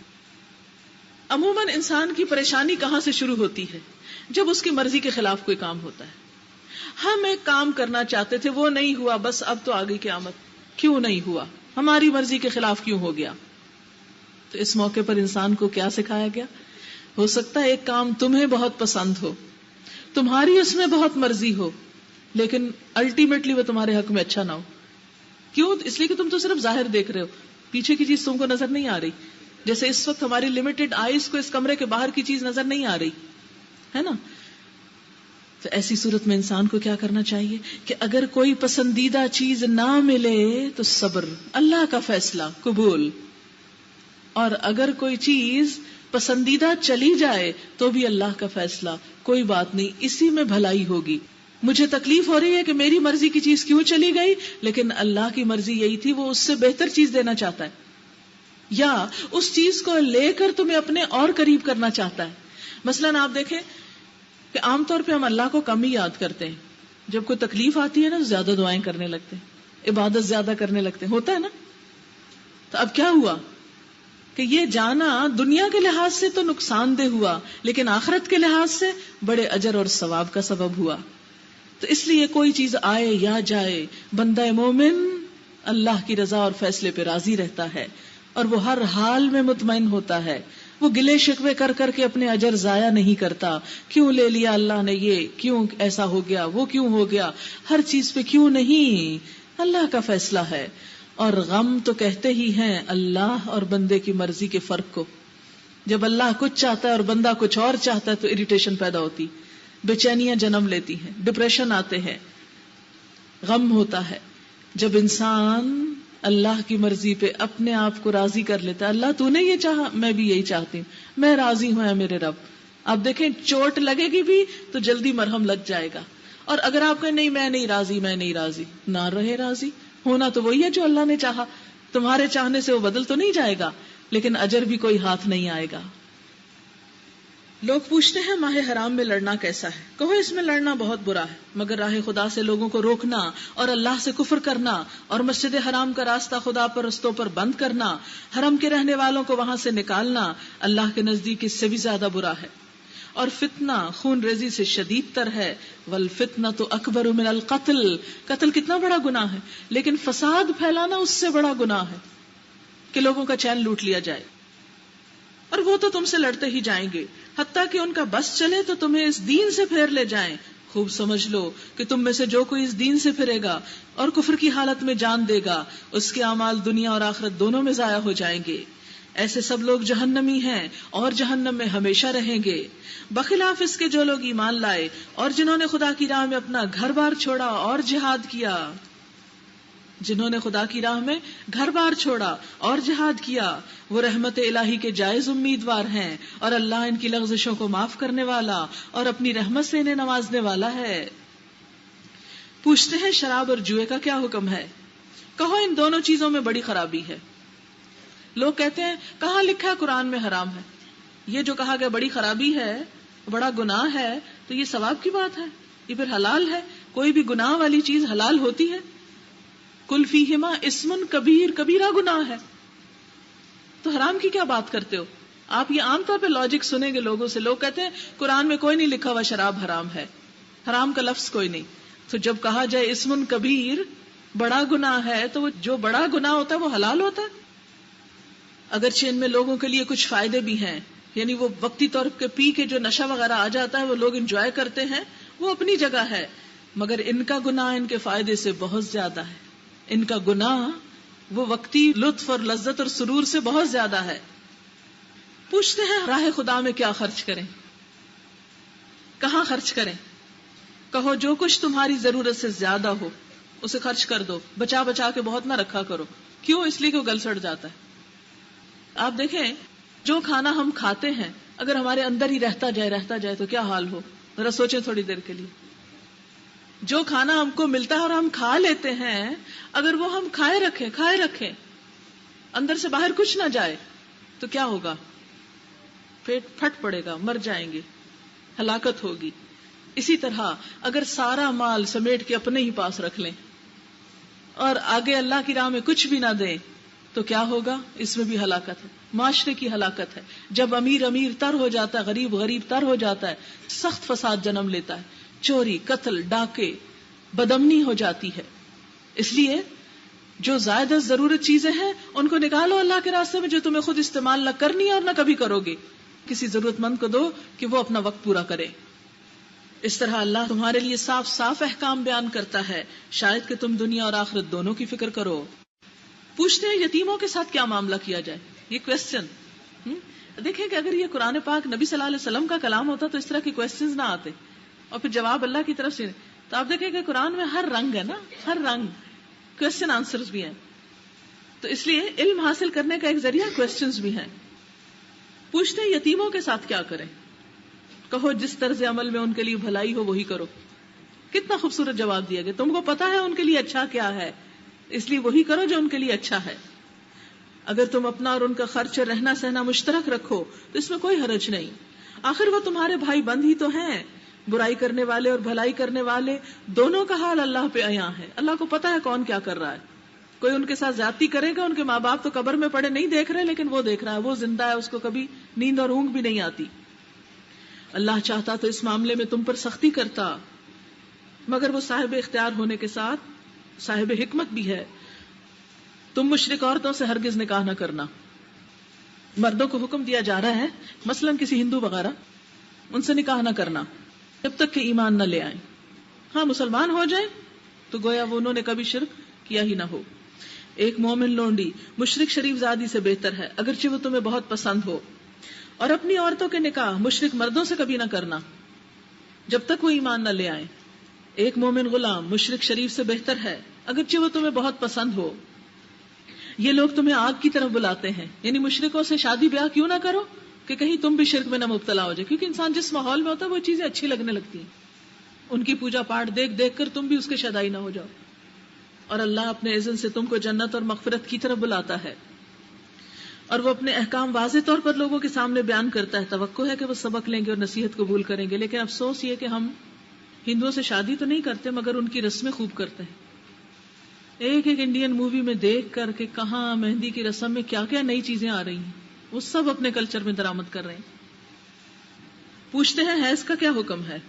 عموماً انسان کی پریشانی کہاں سے شروع ہوتی ہے؟ جب اس کی مرضی کے خلاف کوئی کام ہوتا ہے. ہم ایک کام کرنا چاہتے تھے، وہ نہیں ہوا، بس اب تو آ گئی قیامت. کیوں نہیں ہوا؟ ہماری مرضی کے خلاف کیوں ہو گیا؟ تو اس موقع پر انسان کو کیا سکھایا گیا؟ ہو سکتا ہے ایک کام تمہیں بہت پسند ہو، تمہاری اس میں بہت مرضی ہو، لیکن الٹیمیٹلی وہ تمہارے حق میں اچھا نہ ہو. کیوں؟ اس لیے کہ تم تو صرف ظاہر دیکھ رہے ہو، پیچھے کی چیز تم کو نظر نہیں آ رہی. جیسے اس وقت ہماری لمیٹڈ آئیز کو اس کمرے کے باہر کی چیز نظر نہیں آ رہی ہے نا. تو ایسی صورت میں انسان کو کیا کرنا چاہیے کہ اگر کوئی پسندیدہ چیز نہ ملے تو صبر، اللہ کا فیصلہ قبول. اور اگر کوئی چیز پسندیدہ چلی جائے تو بھی اللہ کا فیصلہ، کوئی بات نہیں، اسی میں بھلائی ہوگی. مجھے تکلیف ہو رہی ہے کہ میری مرضی کی چیز کیوں چلی گئی، لیکن اللہ کی مرضی یہی تھی، وہ اس سے بہتر چیز دینا چاہتا ہے، یا اس چیز کو لے کر تمہیں اپنے اور قریب کرنا چاہتا ہے. مثلاً آپ دیکھیں کہ عام طور پہ ہم اللہ کو کم ہی یاد کرتے ہیں. جب کوئی تکلیف آتی ہے نا تو زیادہ دعائیں کرنے لگتے ہیں، عبادت زیادہ کرنے لگتے ہیں، ہوتا ہے نا. تو اب کیا ہوا کہ یہ جانا دنیا کے لحاظ سے تو نقصان دہ ہوا، لیکن آخرت کے لحاظ سے بڑے اجر اور ثواب کا سبب ہوا. تو اس لیے کوئی چیز آئے یا جائے، بندہ مومن اللہ کی رضا اور فیصلے پہ راضی رہتا ہے، اور وہ ہر حال میں مطمئن ہوتا ہے. وہ گلے شکوے کر کر کے اپنے اجر ضائع نہیں کرتا. کیوں لے لیا اللہ نے یہ، کیوں ایسا ہو گیا، وہ کیوں ہو گیا، ہر چیز پہ کیوں نہیں، اللہ کا فیصلہ ہے. اور غم تو کہتے ہی ہیں اللہ اور بندے کی مرضی کے فرق کو. جب اللہ کچھ چاہتا ہے اور بندہ کچھ اور چاہتا ہے تو اریٹیشن پیدا ہوتی، بے چینیاں جنم لیتی ہیں، ڈپریشن آتے ہیں، غم ہوتا ہے. جب انسان اللہ کی مرضی پہ اپنے آپ کو راضی کر لیتا ہے، اللہ تو نے یہ چاہا، میں بھی یہی چاہتی ہوں، میں راضی ہوں اے میرے رب. آپ دیکھیں چوٹ لگے گی بھی تو جلدی مرہم لگ جائے گا. اور اگر آپ کہیں نہیں میں نہیں راضی، میں نہیں راضی، نہ رہے راضی. ہونا تو وہی ہے جو اللہ نے چاہا. تمہارے چاہنے سے وہ بدل تو نہیں جائے گا، لیکن اجر بھی کوئی ہاتھ نہیں آئے گا. لوگ پوچھتے ہیں ماہ حرام میں لڑنا کیسا ہے؟ کہو اس میں لڑنا بہت برا ہے، مگر راہ خدا سے لوگوں کو روکنا اور اللہ سے کفر کرنا اور مسجد حرام کا راستہ خدا پرستوں پر بند کرنا، حرم کے رہنے والوں کو وہاں سے نکالنا، اللہ کے نزدیک اس سے بھی زیادہ برا ہے. اور فتنہ خون ریزی سے شدید تر ہے. والفتنۃ اکبر من القتل، قتل کتنا بڑا گناہ ہے، لیکن فساد پھیلانا اس سے بڑا گناہ ہے کہ لوگوں کا چین لوٹ لیا جائے. اور وہ تو تم سے لڑتے ہی جائیں گے حتیٰ کہ ان کا بس چلے تو تمہیں اس دین سے پھیر لے جائیں. خوب سمجھ لو کہ تم میں سے جو کوئی اس دین سے پھرے گا اور کفر کی حالت میں جان دے گا، اس کے اعمال دنیا اور آخرت دونوں میں ضائع ہو جائیں گے. ایسے سب لوگ جہنمی ہیں اور جہنم میں ہمیشہ رہیں گے. بخلاف اس کے جو لوگ ایمان لائے اور جنہوں نے خدا کی راہ میں اپنا گھر بار چھوڑا اور جہاد کیا، جنہوں نے خدا کی راہ میں گھر بار چھوڑا اور جہاد کیا، وہ رحمت الہی کے جائز امیدوار ہیں، اور اللہ ان کی لغزشوں کو معاف کرنے والا اور اپنی رحمت سے انہیں نوازنے والا ہے. پوچھتے ہیں شراب اور جوئے کا کیا حکم ہے؟ کہو ان دونوں چیزوں میں بڑی خرابی ہے. لوگ کہتے ہیں کہاں لکھا ہے قرآن میں حرام ہے؟ یہ جو کہا گیا بڑی خرابی ہے، بڑا گناہ ہے، تو یہ ثواب کی بات ہے، یہ پھر حلال ہے. کوئی بھی گناہ والی چیز حلال ہوتی ہے؟ کل فیہما اسم کبیر، کبیرہ گناہ ہے، تو حرام کی کیا بات کرتے ہو؟ آپ یہ عام طور پہ لاجک سنیں گے لوگوں سے. لوگ کہتے ہیں قرآن میں کوئی نہیں لکھا ہوا شراب حرام ہے، حرام کا لفظ کوئی نہیں. تو جب کہا جائے اسم کبیر، بڑا گناہ ہے، تو وہ جو بڑا گناہ ہوتا ہے وہ حلال ہوتا ہے. اگرچہ ان میں لوگوں کے لیے کچھ فائدے بھی ہیں، یعنی وہ وقتی طور پہ پی کے جو نشہ وغیرہ آ جاتا ہے وہ لوگ انجوائے کرتے ہیں، وہ اپنی جگہ ہے، مگر ان کا گناہ ان کے فائدے سے بہت زیادہ ہے. ان کا گناہ وہ وقتی لطف اور لذت اور سرور سے بہت زیادہ ہے. پوچھتے ہیں راہ خدا میں کیا خرچ کریں، کہاں خرچ کریں؟ کہو جو کچھ تمہاری ضرورت سے زیادہ ہو اسے خرچ کر دو، بچا بچا کے بہت نہ رکھا کرو. کیوں؟ اس لیے کہ وہ گل سڑ جاتا ہے. آپ دیکھیں جو کھانا ہم کھاتے ہیں اگر ہمارے اندر ہی رہتا جائے تو کیا حال ہو. ذرا سوچیں تھوڑی دیر کے لیے. جو کھانا ہم کو ملتا ہے اور ہم کھا لیتے ہیں، اگر وہ ہم کھائے رکھیں اندر سے باہر کچھ نہ جائے تو کیا ہوگا؟ پیٹ پھٹ پڑے گا، مر جائیں گے، ہلاکت ہوگی. اسی طرح اگر سارا مال سمیٹ کے اپنے ہی پاس رکھ لیں اور آگے اللہ کی راہ میں کچھ بھی نہ دیں تو کیا ہوگا؟ اس میں بھی ہلاکت ہے، معاشرے کی ہلاکت ہے. جب امیر تر ہو جاتا ہے، غریب تر ہو جاتا ہے، سخت فساد جنم لیتا ہے، چوری، قتل، ڈاکے، بدامنی ہو جاتی ہے. اس لیے جو زائد ضرورت چیزیں ہیں ان کو نکالو اللہ کے راستے میں، جو تمہیں خود استعمال نہ کرنی ہے اور نہ کبھی کرو گے. کسی ضرورت مند کو دو کہ وہ اپنا وقت پورا کرے. اس طرح اللہ تمہارے لیے صاف صاف احکام بیان کرتا ہے، شاید کہ تم دنیا اور آخرت دونوں کی فکر کرو. پوچھتے ہیں یتیموں کے ساتھ کیا معاملہ کیا جائے. یہ کوسچن دیکھیں کہ اگر یہ قرآن پاک نبی صلی اللہ علیہ وسلم کا کلام ہوتا تو اس طرح کے کوسچنز نہ آتے اور پھر جواب اللہ کی طرف سے. تو آپ دیکھیں کہ قرآن میں ہر رنگ ہے نا، ہر رنگ کوسچن آنسرز بھی ہیں. تو اس لیے علم حاصل کرنے کا ایک ذریعہ کوسچنز بھی ہیں. پوچھتے ہیں یتیموں کے ساتھ کیا کریں. کہو جس طرز عمل میں ان کے لیے بھلائی ہو وہی کرو. کتنا خوبصورت جواب دیا گیا. تم کو پتا ہے ان کے لیے اچھا کیا ہے، اس لیے وہی کرو جو ان کے لیے اچھا ہے. اگر تم اپنا اور ان کا خرچ اور رہنا سہنا مشترک رکھو تو اس میں کوئی حرج نہیں. آخر وہ تمہارے بھائی بند ہی تو ہیں. برائی کرنے والے اور بھلائی کرنے والے دونوں کا حال اللہ پہ عیاں ہے. اللہ کو پتا ہے کون کیا کر رہا ہے. کوئی ان کے ساتھ زیادتی کرے گا، ان کے ماں باپ تو قبر میں پڑے نہیں دیکھ رہے لیکن وہ دیکھ رہا ہے، وہ زندہ ہے، اس کو کبھی نیند اور اونگ بھی نہیں آتی. اللہ چاہتا تو اس معاملے میں تم پر سختی کرتا، مگر وہ صاحب اختیار ہونے کے ساتھ صاحب حکمت بھی ہے. تم مشرک عورتوں سے ہرگز نکاح نہ کرنا. مردوں کو حکم دیا جا رہا ہے مثلا کسی ہندو وغیرہ ان سے نکاح نہ کرنا جب تک کہ ایمان نہ لے آئیں. ہاں مسلمان ہو جائیں تو گویا وہ انہوں نے کبھی شرک کیا ہی نہ ہو. ایک مومن لونڈی مشرک شریف زادی سے بہتر ہے اگرچہ وہ تمہیں بہت پسند ہو. اور اپنی عورتوں کے نکاح مشرک مردوں سے کبھی نہ کرنا جب تک وہ ایمان نہ لے آئیں. ایک مومن غلام مشرک شریف سے بہتر ہے اگرچہ وہ تمہیں بہت پسند ہو. یہ لوگ تمہیں آگ کی طرف بلاتے ہیں، یعنی مشرکوں سے شادی بیاہ کیوں نہ کرو کہ کہیں تم بھی شرک میں نہ مبتلا ہو جائے. کیونکہ انسان جس ماحول میں ہوتا ہے وہ چیزیں اچھی لگنے لگتی ہیں. ان کی پوجا پاٹ دیکھ دیکھ کر تم بھی اس کے شدائی نہ ہو جاؤ. اور اللہ اپنے اذن سے تم کو جنت اور مغفرت کی طرف بلاتا ہے اور وہ اپنے احکام واضح طور پر لوگوں کے سامنے بیان کرتا ہے. توقع ہے کہ وہ سبق لیں گے اور نصیحت قبول کریں گے. لیکن افسوس یہ کہ ہم ہندوؤں سے شادی تو نہیں کرتے مگر ان کی رسمیں خوب کرتے ہیں. ایک انڈین مووی میں دیکھ کر کے کہاں مہندی کی رسم میں کیا کیا نئی چیزیں آ رہی ہیں، وہ سب اپنے کلچر میں درآمد کر رہے ہیں. پوچھتے ہیں حیض کا کیا حکم ہے،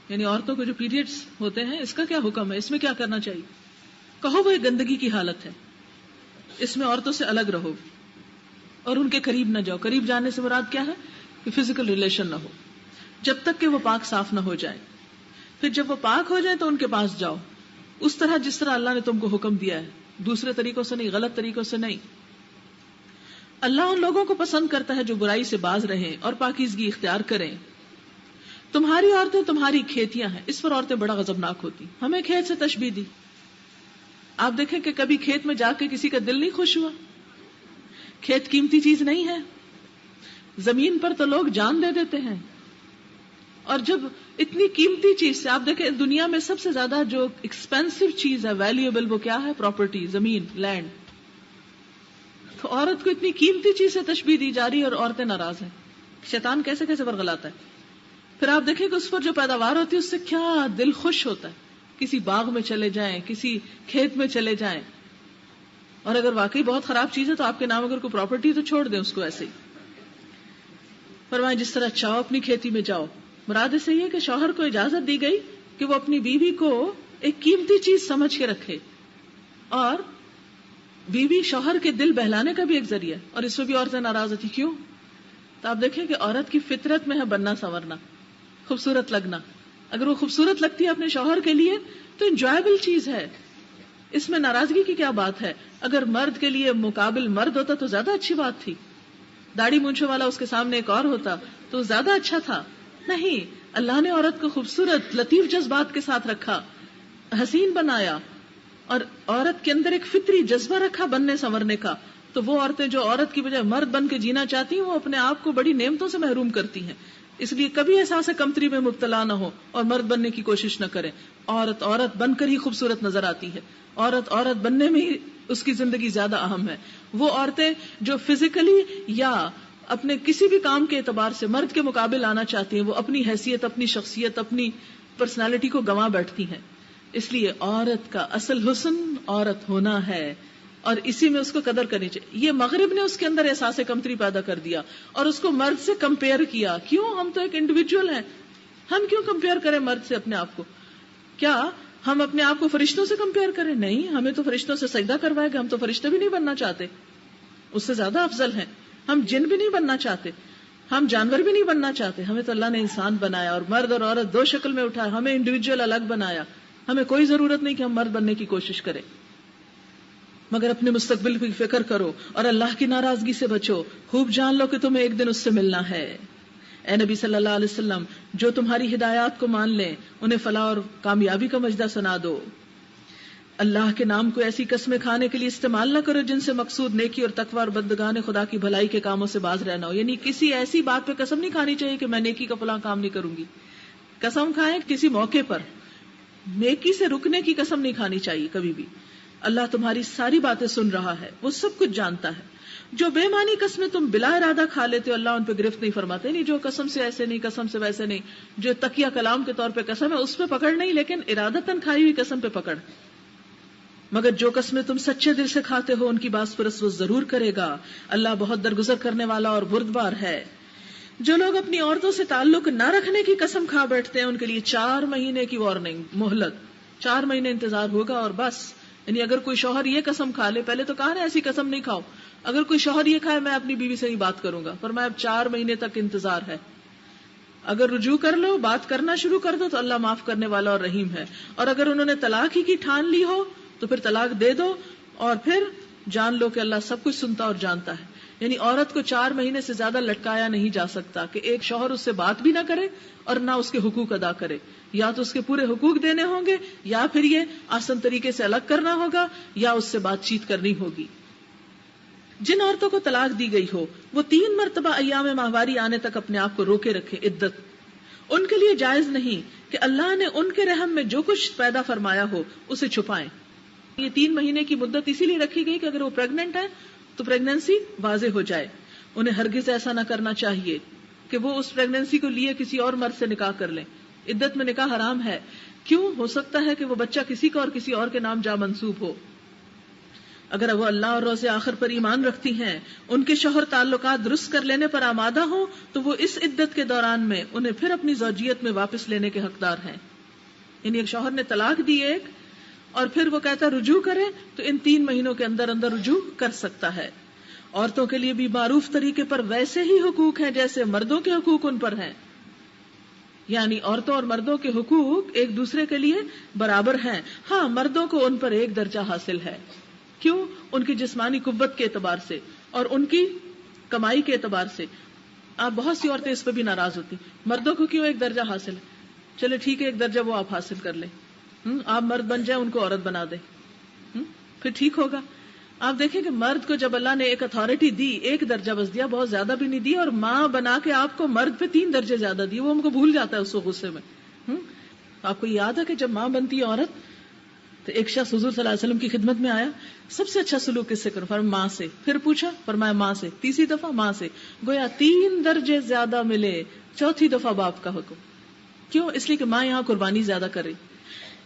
یعنی عورتوں کو جو پیریڈز ہوتے ہیں اس کا کیا حکم ہے، اس میں کیا کرنا چاہیے. کہو وہ ایک گندگی کی حالت ہے، اس میں عورتوں سے الگ رہو اور ان کے قریب نہ جاؤ. قریب جانے سے مراد کیا ہے کہ فزیکل ریلیشن نہ ہو جب تک کہ وہ پاک صاف نہ ہو جائے. پھر جب وہ پاک ہو جائے تو ان کے پاس جاؤ اس طرح جس طرح اللہ نے تم کو حکم دیا ہے، دوسرے طریقوں سے نہیں، غلط طریقوں سے نہیں. اللہ ان لوگوں کو پسند کرتا ہے جو برائی سے باز رہیں اور پاکیزگی اختیار کریں. تمہاری عورتیں تمہاری کھیتیاں ہیں. اس پر عورتیں بڑا غضبناک ہوتی. ہمیں کھیت سے تشبیہ دی. آپ دیکھیں کہ کبھی کھیت میں جا کے کسی کا دل نہیں خوش ہوا. کھیت قیمتی چیز نہیں ہے. زمین پر تو لوگ جان دے دیتے ہیں. اور جب اتنی قیمتی چیز سے آپ دیکھیں دنیا میں سب سے زیادہ جو ایکسپینسو چیز ہے، ویلیوبل، وہ کیا ہے؟ پراپرٹی، زمین، لینڈ. تو عورت کو اتنی قیمتی چیز سے تشبیہ دی جا رہی ہے اور عورتیں ناراض ہیں. شیطان کیسے کیسے ورغلاتا ہے. پھر آپ دیکھیں کہ اس پر جو پیداوار ہوتی ہے اس سے کیا دل خوش ہوتا ہے. کسی باغ میں چلے جائیں، کسی کھیت میں چلے جائیں، اور اگر واقعی بہت خراب چیز ہے تو آپ کے نام اگر کوئی پراپرٹی تو چھوڑ دیں اس کو ایسے ہی. فرمائیں جس طرح چاہو اپنی کھیتی میں جاؤ. مراد اس سے یہ کہ شوہر کو اجازت دی گئی کہ وہ اپنی بیوی کو ایک قیمتی چیز سمجھ کے رکھے، اور بیوی شوہر کے دل بہلانے کا بھی ایک ذریعہ. اور اس میں بھی عورتیں ناراض ہوتی. کیوں؟ تو آپ دیکھیں کہ عورت کی فطرت میں ہے بننا سنورنا، خوبصورت لگنا. اگر وہ خوبصورت لگتی ہے اپنے شوہر کے لیے تو انجوائبل چیز ہے، اس میں ناراضگی کی کیا بات ہے. اگر مرد کے لیے مقابل مرد ہوتا تو زیادہ اچھی بات تھی. داڑھی مونچھوں والا اس کے سامنے ایک اور ہوتا تو زیادہ اچھا تھا. نہیں، اللہ نے عورت کو خوبصورت لطیف جذبات کے ساتھ رکھا، حسین بنایا، اور عورت کے اندر ایک فطری جذبہ رکھا بننے سنورنے کا. تو وہ عورتیں جو عورت کی بجائے مرد بن کے جینا چاہتی ہیں وہ اپنے آپ کو بڑی نعمتوں سے محروم کرتی ہیں. اس لیے کبھی احساس کمتری میں مبتلا نہ ہو اور مرد بننے کی کوشش نہ کریں. عورت عورت بن کر ہی خوبصورت نظر آتی ہے، عورت عورت بننے میں ہی اس کی زندگی زیادہ اہم ہے. وہ عورتیں جو فزیکلی یا اپنے کسی بھی کام کے اعتبار سے مرد کے مقابل آنا چاہتی ہیں، وہ اپنی حیثیت، اپنی شخصیت، اپنی پرسنالٹی کو گنوا بیٹھتی ہیں. اس لیے عورت کا اصل حسن عورت ہونا ہے، اور اسی میں اس کو قدر کرنی چاہیے. یہ مغرب نے اس کے اندر احساس کمتری پیدا کر دیا اور اس کو مرد سے کمپیئر کیا. کیوں؟ ہم تو ایک انڈیویجول ہیں، ہم کیوں کمپیئر کریں مرد سے اپنے آپ کو؟ کیا ہم اپنے آپ کو فرشتوں سے کمپیئر کریں؟ نہیں، ہمیں تو فرشتوں سے سجدہ کروائے گا. ہم تو فرشتے بھی نہیں بننا چاہتے، اس سے زیادہ افضل ہیں. ہم جن بھی نہیں بننا چاہتے، ہم جانور بھی نہیں بننا چاہتے. ہمیں تو اللہ نے انسان بنایا اور مرد اور عورت دو شکل میں اٹھایا، ہمیں انڈیویجول الگ بنایا. ہمیں کوئی ضرورت نہیں کہ ہم مرد بننے کی کوشش کریں، مگر اپنے مستقبل کی فکر کرو اور اللہ کی ناراضگی سے بچو. خوب جان لو کہ تمہیں ایک دن اس سے ملنا ہے. اے نبی صلی اللہ علیہ وسلم، جو تمہاری ہدایات کو مان لیں انہیں فلاح اور کامیابی کا مجدہ سنا دو. اللہ کے نام کو ایسی قسمیں کھانے کے لیے استعمال نہ کرو جن سے مقصود نیکی اور تقوی اور بندگان خدا کی بھلائی کے کاموں سے باز رہنا ہو. یعنی کسی ایسی بات پہ قسم نہیں کھانی چاہیے کہ میں نیکی کا فلاں کام نہیں کروں گی. قسم کھائیں کسی موقع پر، نیکی سے رکنے کی قسم نہیں کھانی چاہیے کبھی بھی. اللہ تمہاری ساری باتیں سن رہا ہے، وہ سب کچھ جانتا ہے. جو بے معنی قسمیں تم بلا ارادہ کھا لیتے ہو اللہ ان پہ گرفت نہیں فرماتے. نہیں جو قسم سے ایسے نہیں، قسم سے ویسے نہیں، جو تکیہ کلام کے طور پہ قسم ہے اس پہ پکڑ نہیں، لیکن ارادتاً کھائی ہوئی قسم پہ پکڑ. مگر جو قسمیں تم سچے دل سے کھاتے ہو ان کی باس پرس وہ ضرور کرے گا. اللہ بہت درگزر کرنے والا اور بردبار ہے. جو لوگ اپنی عورتوں سے تعلق نہ رکھنے کی قسم کھا بیٹھتے ہیں ان کے لیے 4 مہینے کی وارننگ، مہلت. 4 مہینے انتظار ہوگا اور بس. یعنی اگر کوئی شوہر یہ قسم کھا لے، پہلے تو کہا نا ایسی قسم نہیں کھاؤ، اگر کوئی شوہر یہ کھائے میں اپنی بیوی سے نہیں بات کروں گا، پر میں اب 4 مہینے تک انتظار ہے. اگر رجوع کر لو، بات کرنا شروع کر دو تو اللہ معاف کرنے والا اور رحیم ہے. اور اگر انہوں نے طلاق ہی کی ٹھان لی ہو تو پھر طلاق دے دو، اور پھر جان لو کہ اللہ سب کچھ سنتا اور جانتا ہے. یعنی عورت کو 4 مہینے سے زیادہ لٹکایا نہیں جا سکتا کہ ایک شوہر اس سے بات بھی نہ کرے اور نہ اس کے حقوق ادا کرے. یا تو اس کے پورے حقوق دینے ہوں گے، یا پھر یہ آسان طریقے سے الگ کرنا ہوگا، یا اس سے بات چیت کرنی ہوگی. جن عورتوں کو طلاق دی گئی ہو وہ 3 مرتبہ ایام ماہواری آنے تک اپنے آپ کو روکے رکھے عدت. ان کے لیے جائز نہیں کہ اللہ نے ان کے رحم میں جو کچھ پیدا فرمایا ہو اسے چھپائیں. یہ 3 مہینے کی مدت اسی لیے رکھی گئی کہ اگر وہ پریگننٹ ہے تو پریگننسی واضح ہو جائے. انہیں ہرگز ایسا نہ کرنا چاہیے کہ وہ اس پریگننسی کو لیے کسی اور مرد سے نکاح کر لیں. عدت میں نکاح حرام ہے. کیوں؟ ہو سکتا ہے کہ وہ بچہ کسی کا اور کسی اور کے نام جا منسوب ہو. اگر وہ اللہ اور روز آخر پر ایمان رکھتی ہیں، ان کے شوہر تعلقات درست کر لینے پر آمادہ ہوں تو وہ اس عدت کے دوران میں انہیں پھر اپنی زوجیت میں واپس لینے کے حقدار ہیں. یعنی ایک شوہر نے طلاق دی ایک اور پھر وہ کہتا ہے رجوع کرے تو ان 3 مہینوں کے اندر اندر رجوع کر سکتا ہے. عورتوں کے لیے بھی معروف طریقے پر ویسے ہی حقوق ہیں جیسے مردوں کے حقوق ان پر ہیں. یعنی عورتوں اور مردوں کے حقوق ایک دوسرے کے لیے برابر ہیں. ہاں مردوں کو ان پر ایک درجہ حاصل ہے. کیوں؟ ان کی جسمانی قوت کے اعتبار سے اور ان کی کمائی کے اعتبار سے. آپ بہت سی عورتیں اس پہ بھی ناراض ہوتی، مردوں کو کیوں ایک درجہ حاصل ہے؟ چلے ٹھیک ہے، ایک درجہ وہ آپ حاصل کر لیں، آپ مرد بن جائیں ان کو عورت بنا دیں، پھر ٹھیک ہوگا. آپ دیکھیں کہ مرد کو جب اللہ نے ایک اتھارٹی دی، ایک درجہ بس دیا، بہت زیادہ بھی نہیں دی، اور ماں بنا کے آپ کو مرد پہ 3 درجے زیادہ دیے، وہ ہم کو بھول جاتا ہے اس کو غصے میں. آپ کو یاد ہے کہ جب ماں بنتی ہے عورت تو ایک شخص حضور صلی اللہ علیہ وسلم کی خدمت میں آیا، سب سے اچھا سلوک کس سے کروں؟ فرمایا ماں سے. پھر پوچھا، فرمایا ماں سے. تیسری دفعہ ماں سے. گویا 3 درجے زیادہ ملے. چوتھی دفعہ باپ کا حکم. کیوں؟ اس لیے کہ ماں یہاں قربانی زیادہ کر رہی.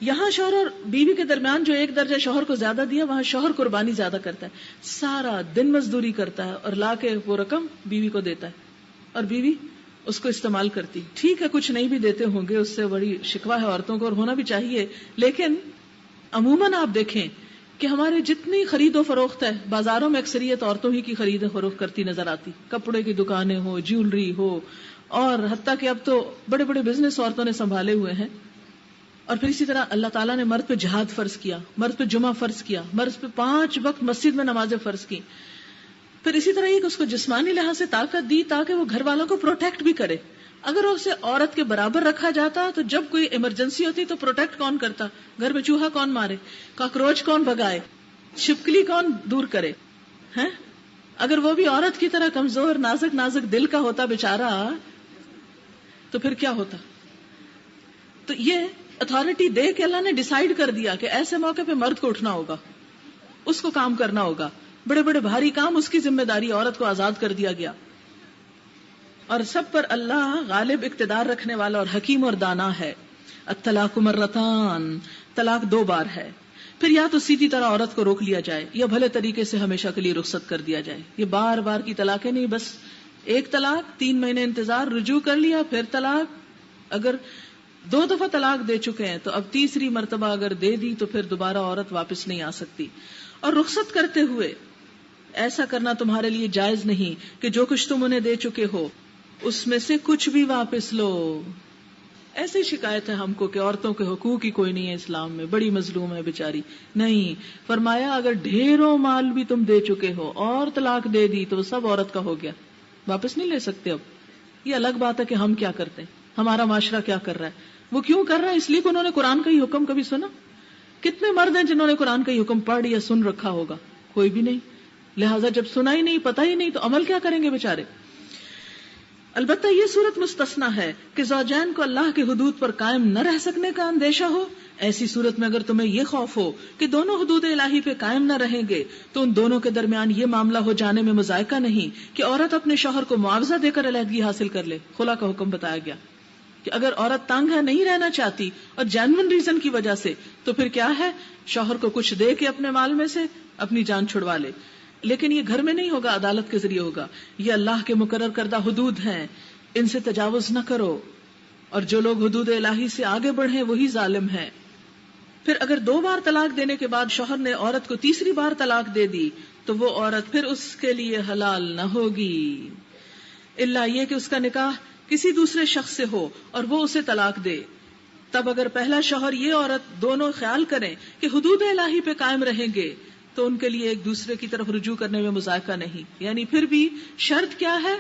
یہاں شوہر اور بیوی کے درمیان جو ایک درجہ شوہر کو زیادہ دیا، وہاں شوہر قربانی زیادہ کرتا ہے، سارا دن مزدوری کرتا ہے اور لا کے وہ رقم بیوی کو دیتا ہے اور بیوی اس کو استعمال کرتی. ٹھیک ہے کچھ نہیں بھی دیتے ہوں گے، اس سے بڑی شکوہ ہے عورتوں کو اور ہونا بھی چاہیے، لیکن عموماً آپ دیکھیں کہ ہمارے جتنی خرید و فروخت ہے بازاروں میں اکثریت عورتوں ہی کی خرید و فروخت کرتی نظر آتی. کپڑے کی دکانیں ہو، جیولری ہو، اور حتیٰ کہ اب تو بڑے بڑے بزنس عورتوں نے سنبھالے ہوئے ہیں. اور پھر اسی طرح اللہ تعالیٰ نے مرد پہ جہاد فرض کیا، مرد پہ جمعہ فرض کیا، مرد پہ 5 وقت مسجد میں نمازیں فرض کی. پھر اسی طرح ایک اس کو جسمانی لحاظ سے طاقت دی تاکہ وہ گھر والوں کو پروٹیکٹ بھی کرے. اگر اسے عورت کے برابر رکھا جاتا تو جب کوئی ایمرجنسی ہوتی تو پروٹیکٹ کون کرتا؟ گھر میں چوہا کون مارے، کاکروچ کون بھگائے، چھپکلی کون دور کرے ہیں؟ اگر وہ بھی عورت کی طرح کمزور نازک نازک دل کا ہوتا بیچارہ تو پھر کیا ہوتا؟ تو یہ اتھارٹی دے کے اللہ نے ڈیسائیڈ کر دیا کہ ایسے موقع پہ مرد کو اٹھنا ہوگا، اس کو کام کرنا ہوگا. بڑے بڑے بھاری کام اس کی ذمہ داری، عورت کو آزاد کر دیا گیا. اور سب پر اللہ غالب اقتدار رکھنے والا اور حکیم اور دانا ہے. الطلاق مرتان، طلاق 2 بار ہے. پھر یا تو سیدھی طرح عورت کو روک لیا جائے یا بھلے طریقے سے ہمیشہ کے لیے رخصت کر دیا جائے. یہ بار بار کی طلاقیں نہیں، بس ایک طلاق، 3 مہینے انتظار، رجوع کر لیا، پھر طلاق. اگر 2 دفعہ طلاق دے چکے ہیں تو اب تیسری مرتبہ اگر دے دی تو پھر دوبارہ عورت واپس نہیں آ سکتی. اور رخصت کرتے ہوئے ایسا کرنا تمہارے لیے جائز نہیں کہ جو کچھ تم انہیں دے چکے ہو اس میں سے کچھ بھی واپس لو. ایسی شکایت ہے ہم کو کہ عورتوں کے حقوق ہی کوئی نہیں ہے اسلام میں، بڑی مظلوم ہے بیچاری. نہیں، فرمایا اگر ڈھیروں مال بھی تم دے چکے ہو اور طلاق دے دی تو وہ سب عورت کا ہو گیا، واپس نہیں لے سکتے. اب یہ الگ بات ہے کہ ہم کیا کرتے ہیں، ہمارا معاشرہ کیا کر رہا ہے. وہ کیوں کر رہا ہے؟ اس لیے کہ انہوں نے قرآن کا ہی حکم کبھی سنا؟ کتنے مرد ہیں جنہوں نے قرآن کا ہی حکم پڑھ یا سن رکھا ہوگا؟ کوئی بھی نہیں. لہٰذا جب سنا ہی نہیں، پتہ ہی نہیں، تو عمل کیا کریں گے بیچارے. البتہ یہ صورت مستثنا ہے کہ زوجین کو اللہ کے حدود پر قائم نہ رہ سکنے کا اندیشہ ہو. ایسی صورت میں اگر تمہیں یہ خوف ہو کہ دونوں حدود الہی پہ قائم نہ رہیں گے تو ان دونوں کے درمیان یہ معاملہ ہو جانے میں مذائقہ نہیں کہ عورت اپنے شوہر کو معاوضہ دے کر علیحدگی حاصل کر لے. خلا کا حکم بتایا گیا کہ اگر عورت تنگ ہے، نہیں رہنا چاہتی اور جینوئن ریزن کی وجہ سے، تو پھر کیا ہے، شوہر کو کچھ دے کے اپنے مال میں سے اپنی جان چھڑوا لے. لیکن یہ گھر میں نہیں ہوگا، عدالت کے ذریعے ہوگا. یہ اللہ کے مقرر کردہ حدود ہیں، ان سے تجاوز نہ کرو. اور جو لوگ حدود الہی سے آگے بڑھیں وہی ظالم ہیں. پھر اگر 2 بار طلاق دینے کے بعد شوہر نے عورت کو تیسری بار طلاق دے دی تو وہ عورت پھر اس کے لیے حلال نہ ہوگی، الا یہ کہ اس کا نکاح کسی دوسرے شخص سے ہو اور وہ اسے طلاق دے. تب اگر پہلا شوہر یہ عورت دونوں خیال کریں کہ حدود الہی پہ قائم رہیں گے تو ان کے لیے ایک دوسرے کی طرف رجوع کرنے میں مذائقہ نہیں. یعنی پھر بھی شرط کیا ہے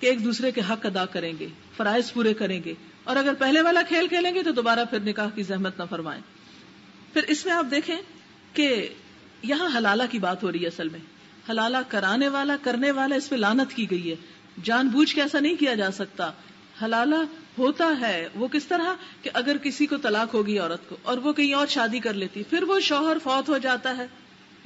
کہ ایک دوسرے کے حق ادا کریں گے، فرائض پورے کریں گے. اور اگر پہلے والا کھیل کھیلیں گے تو دوبارہ پھر نکاح کی زحمت نہ فرمائیں. پھر اس میں آپ دیکھیں کہ یہاں حلالہ کی بات ہو رہی ہے. اصل میں حلالہ کرانے والا، کرنے والا، اس پہ لعنت کی گئی ہے. جان بوجھ کے ایسا نہیں کیا جا سکتا. حلالہ ہوتا ہے وہ کس طرح کہ اگر کسی کو طلاق ہوگی عورت کو اور وہ کہیں اور شادی کر لیتی، پھر وہ شوہر فوت ہو جاتا ہے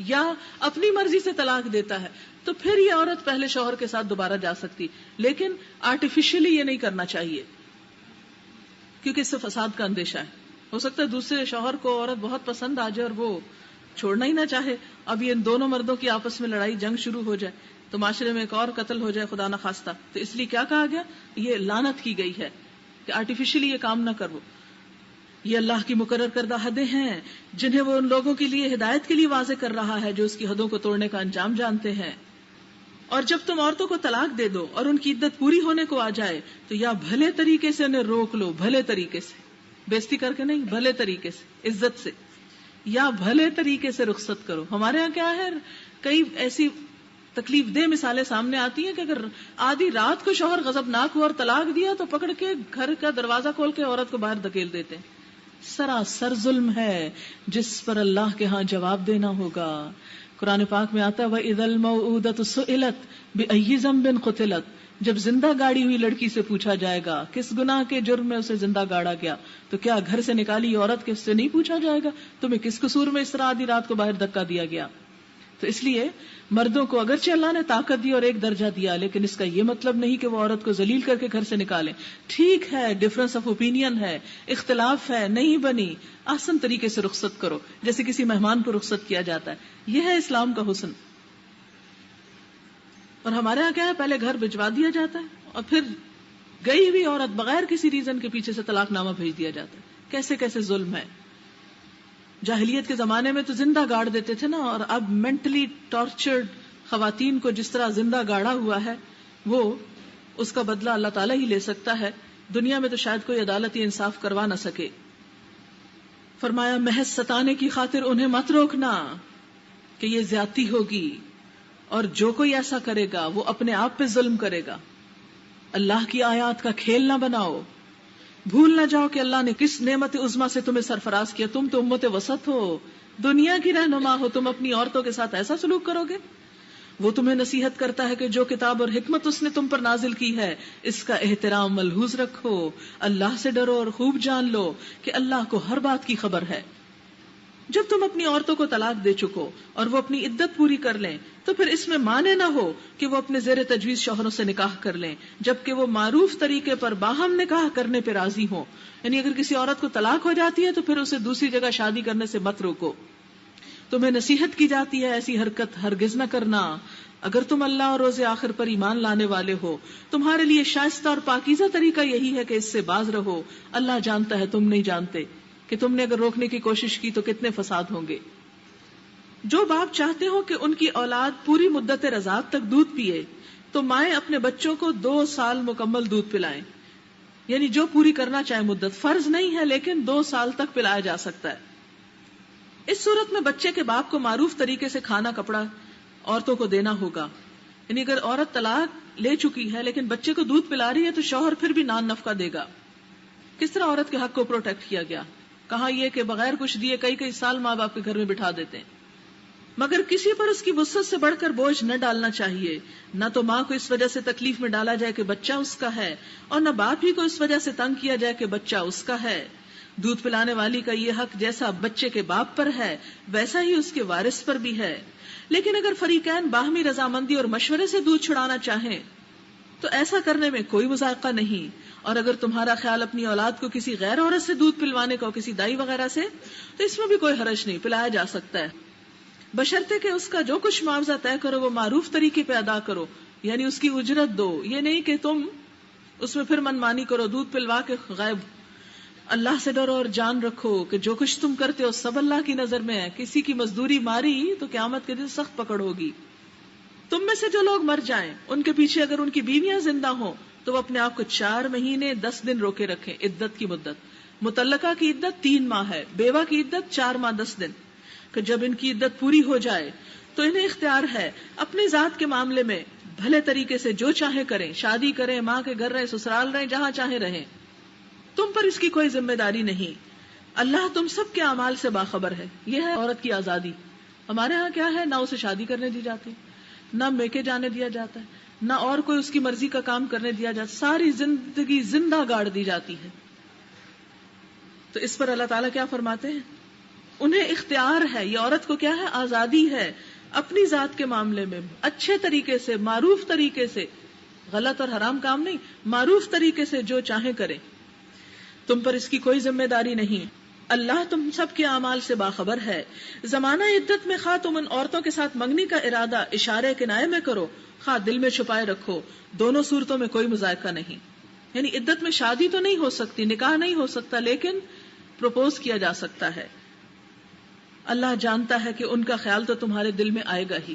یا اپنی مرضی سے طلاق دیتا ہے، تو پھر یہ عورت پہلے شوہر کے ساتھ دوبارہ جا سکتی. لیکن آرٹیفیشلی یہ نہیں کرنا چاہیے کیونکہ اس سے فساد کا اندیشہ ہے. ہو سکتا ہے دوسرے شوہر کو عورت بہت پسند آ جائے اور وہ چھوڑنا ہی نہ چاہے. اب یہ ان دونوں مردوں کی آپس میں لڑائی جنگ شروع ہو جائے تو معاشرے میں ایک اور قتل ہو جائے خدا نہ خواستہ. تو اس لیے کیا کہا گیا، یہ لعنت کی گئی ہے کہ آرٹیفیشلی یہ کام نہ کرو. یہ اللہ کی مقرر کردہ حدیں ہیں جنہیں وہ ان لوگوں کے لیے ہدایت کے لیے واضح کر رہا ہے جو اس کی حدوں کو توڑنے کا انجام جانتے ہیں. اور جب تم عورتوں کو طلاق دے دو اور ان کی عدت پوری ہونے کو آ جائے تو یا بھلے طریقے سے انہیں روک لو، بھلے طریقے سے، بےزتی کر کے نہیں، بھلے طریقے سے، عزت سے، یا بھلے طریقے سے رخصت کرو. ہمارے ہاں کیا ہے، کئی ایسی تکلیف دہ مثالیں سامنے آتی ہیں کہ اگر آدھی رات کو شوہر غضبناک ہوا اور طلاق دیا تو پکڑ کے گھر کا دروازہ کھول کے عورت کو باہر دھکیل دیتے ہیں. سراسر ظلم ہے جس پر اللہ کے ہاں جواب دینا ہوگا. قرآن پاک میں آتا ہے وَإِذَا الْمَوْءُودَةُ سُئِلَتْ بِأَيِّ ذَنبٍ قُتِلَتْ، جب زندہ گاڑی ہوئی لڑکی سے پوچھا جائے گا کس گناہ کے جرم میں اسے زندہ گاڑا گیا، تو کیا گھر سے نکالی عورت کے اس سے نہیں پوچھا جائے گا تمہیں کس قصور میں اس طرح آدھی رات کو باہر دھکا دیا گیا. تو اس لیے مردوں کو اگرچہ اللہ نے طاقت دی اور ایک درجہ دیا، لیکن اس کا یہ مطلب نہیں کہ وہ عورت کو ذلیل کر کے گھر سے نکالیں. ٹھیک ہے، ڈفرنس آف اوپینین ہے، اختلاف ہے، نہیں بنی، آسان طریقے سے رخصت کرو جیسے کسی مہمان کو رخصت کیا جاتا ہے. یہ ہے اسلام کا حسن. اور ہمارے یہاں کیا ہے، پہلے گھر بھجوا دیا جاتا ہے اور پھر گئی ہوئی عورت بغیر کسی ریزن کے پیچھے سے طلاق نامہ بھیج دیا جاتا ہے. کیسے کیسے ظلم ہے. جاہلیت کے زمانے میں تو زندہ گاڑ دیتے تھے نا، اور اب مینٹلی ٹارچرڈ خواتین کو جس طرح زندہ گاڑا ہوا ہے وہ اس کا بدلہ اللہ تعالیٰ ہی لے سکتا ہے. دنیا میں تو شاید کوئی عدالتی انصاف کروا نہ سکے. فرمایا محض ستانے کی خاطر انہیں مت روکنا کہ یہ زیادتی ہوگی، اور جو کوئی ایسا کرے گا وہ اپنے آپ پہ ظلم کرے گا. اللہ کی آیات کا کھیل نہ بناؤ. بھول نہ جاؤ کہ اللہ نے کس نعمت عظما سے تمہیں سرفراز کیا. تم تو امت وسط ہو, دنیا کی رہنما ہو, تم اپنی عورتوں کے ساتھ ایسا سلوک کرو گے؟ وہ تمہیں نصیحت کرتا ہے کہ جو کتاب اور حکمت اس نے تم پر نازل کی ہے اس کا احترام ملحوظ رکھو, اللہ سے ڈرو اور خوب جان لو کہ اللہ کو ہر بات کی خبر ہے. جب تم اپنی عورتوں کو طلاق دے چکو اور وہ اپنی عدت پوری کر لیں تو پھر اس میں مانے نہ ہو کہ وہ اپنے زیر تجویز شوہروں سے نکاح کر لیں, جبکہ وہ معروف طریقے پر باہم نکاح کرنے پہ راضی ہوں. یعنی اگر کسی عورت کو طلاق ہو جاتی ہے تو پھر اسے دوسری جگہ شادی کرنے سے مت روکو. تمہیں نصیحت کی جاتی ہے ایسی حرکت ہرگز نہ کرنا. اگر تم اللہ اور روز آخر پر ایمان لانے والے ہو, تمہارے لیے شائستہ اور پاکیزہ طریقہ یہی ہے کہ اس سے باز رہو. اللہ جانتا ہے تم نہیں جانتے کہ تم نے اگر روکنے کی کوشش کی تو کتنے فساد ہوں گے. جو باپ چاہتے ہو کہ ان کی اولاد پوری مدت رضاعت تک دودھ پیے تو مائیں اپنے بچوں کو 2 سال مکمل دودھ پلائیں. یعنی جو پوری کرنا چاہے مدت, فرض نہیں ہے لیکن 2 سال تک پلایا جا سکتا ہے. اس صورت میں بچے کے باپ کو معروف طریقے سے کھانا کپڑا عورتوں کو دینا ہوگا. یعنی اگر عورت طلاق لے چکی ہے لیکن بچے کو دودھ پلا رہی ہے تو شوہر پھر بھی نان نفقہ دے گا. کس طرح عورت کے حق کو پروٹیکٹ کیا گیا؟ کہاں یہ کہ بغیر کچھ دیے کئی سال ماں باپ کے گھر میں بٹھا دیتے ہیں. مگر کسی پر اس کی وسعت سے بڑھ کر بوجھ نہ ڈالنا چاہیے. نہ تو ماں کو اس وجہ سے تکلیف میں ڈالا جائے کہ بچہ اس کا ہے, اور نہ باپ ہی کو اس وجہ سے تنگ کیا جائے کہ بچہ اس کا ہے. دودھ پلانے والی کا یہ حق جیسا بچے کے باپ پر ہے ویسا ہی اس کے وارث پر بھی ہے. لیکن اگر فریقین باہمی رضامندی اور مشورے سے دودھ چھڑانا چاہیں تو ایسا کرنے میں کوئی مذائقہ نہیں. اور اگر تمہارا خیال اپنی اولاد کو کسی غیر عورت سے دودھ پلوانے کا, کسی دائی وغیرہ سے, تو اس میں بھی کوئی حرج نہیں, پلایا جا سکتا ہے, بشرطے کہ اس کا جو کچھ معاوضہ طے کرو وہ معروف طریقے پہ ادا کرو. یعنی اس کی اجرت دو, یہ نہیں کہ تم اس میں پھر منمانی کرو, دودھ پلوا کے غائب. اللہ سے ڈرو اور جان رکھو کہ جو کچھ تم کرتے ہو سب اللہ کی نظر میں ہے. کسی کی مزدوری ماری تو قیامت کے دن سخت پکڑ ہوگی. تم میں سے جو لوگ مر جائیں ان کے پیچھے اگر ان کی بیویاں زندہ ہوں تو وہ اپنے آپ کو 4 مہینے 10 دن روکے رکھیں. عدت کی مدت, مطلقہ کی عدت 3 ماہ ہے, بیوہ کی عدت 4 ماہ 10 دن. کہ جب ان کی عدت پوری ہو جائے تو انہیں اختیار ہے اپنی ذات کے معاملے میں بھلے طریقے سے جو چاہے کریں, شادی کریں, ماں کے گھر رہیں, سسرال رہیں, جہاں چاہے رہیں. تم پر اس کی کوئی ذمہ داری نہیں. اللہ تم سب کے اعمال سے باخبر ہے. یہ ہے عورت کی آزادی. ہمارے ہاں کیا ہے, نہ اسے شادی کرنے دی جاتی, نہ میکے جانے دیا جاتا ہے, نہ اور کوئی اس کی مرضی کا کام کرنے دیا جاتا. ساری زندگی زندہ گاڑ دی جاتی ہے. تو اس پر اللہ تعالیٰ کیا فرماتے ہیں؟ انہیں اختیار ہے, یہ عورت کو کیا ہے, آزادی ہے اپنی ذات کے معاملے میں اچھے طریقے سے, معروف طریقے سے, غلط اور حرام کام نہیں, معروف طریقے سے جو چاہے کرے. تم پر اس کی کوئی ذمہ داری نہیں. اللہ تم سب کے اعمال سے باخبر ہے. زمانہ عدت میں خواہ تم ان عورتوں کے ساتھ منگنی کا ارادہ اشارے کنائے میں کرو, خواہ دل میں چھپائے رکھو, دونوں صورتوں میں کوئی مذائقہ نہیں. یعنی عدت میں شادی تو نہیں ہو سکتی, نکاح نہیں ہو سکتا, لیکن پروپوز کیا جا سکتا ہے. اللہ جانتا ہے کہ ان کا خیال تو تمہارے دل میں آئے گا ہی.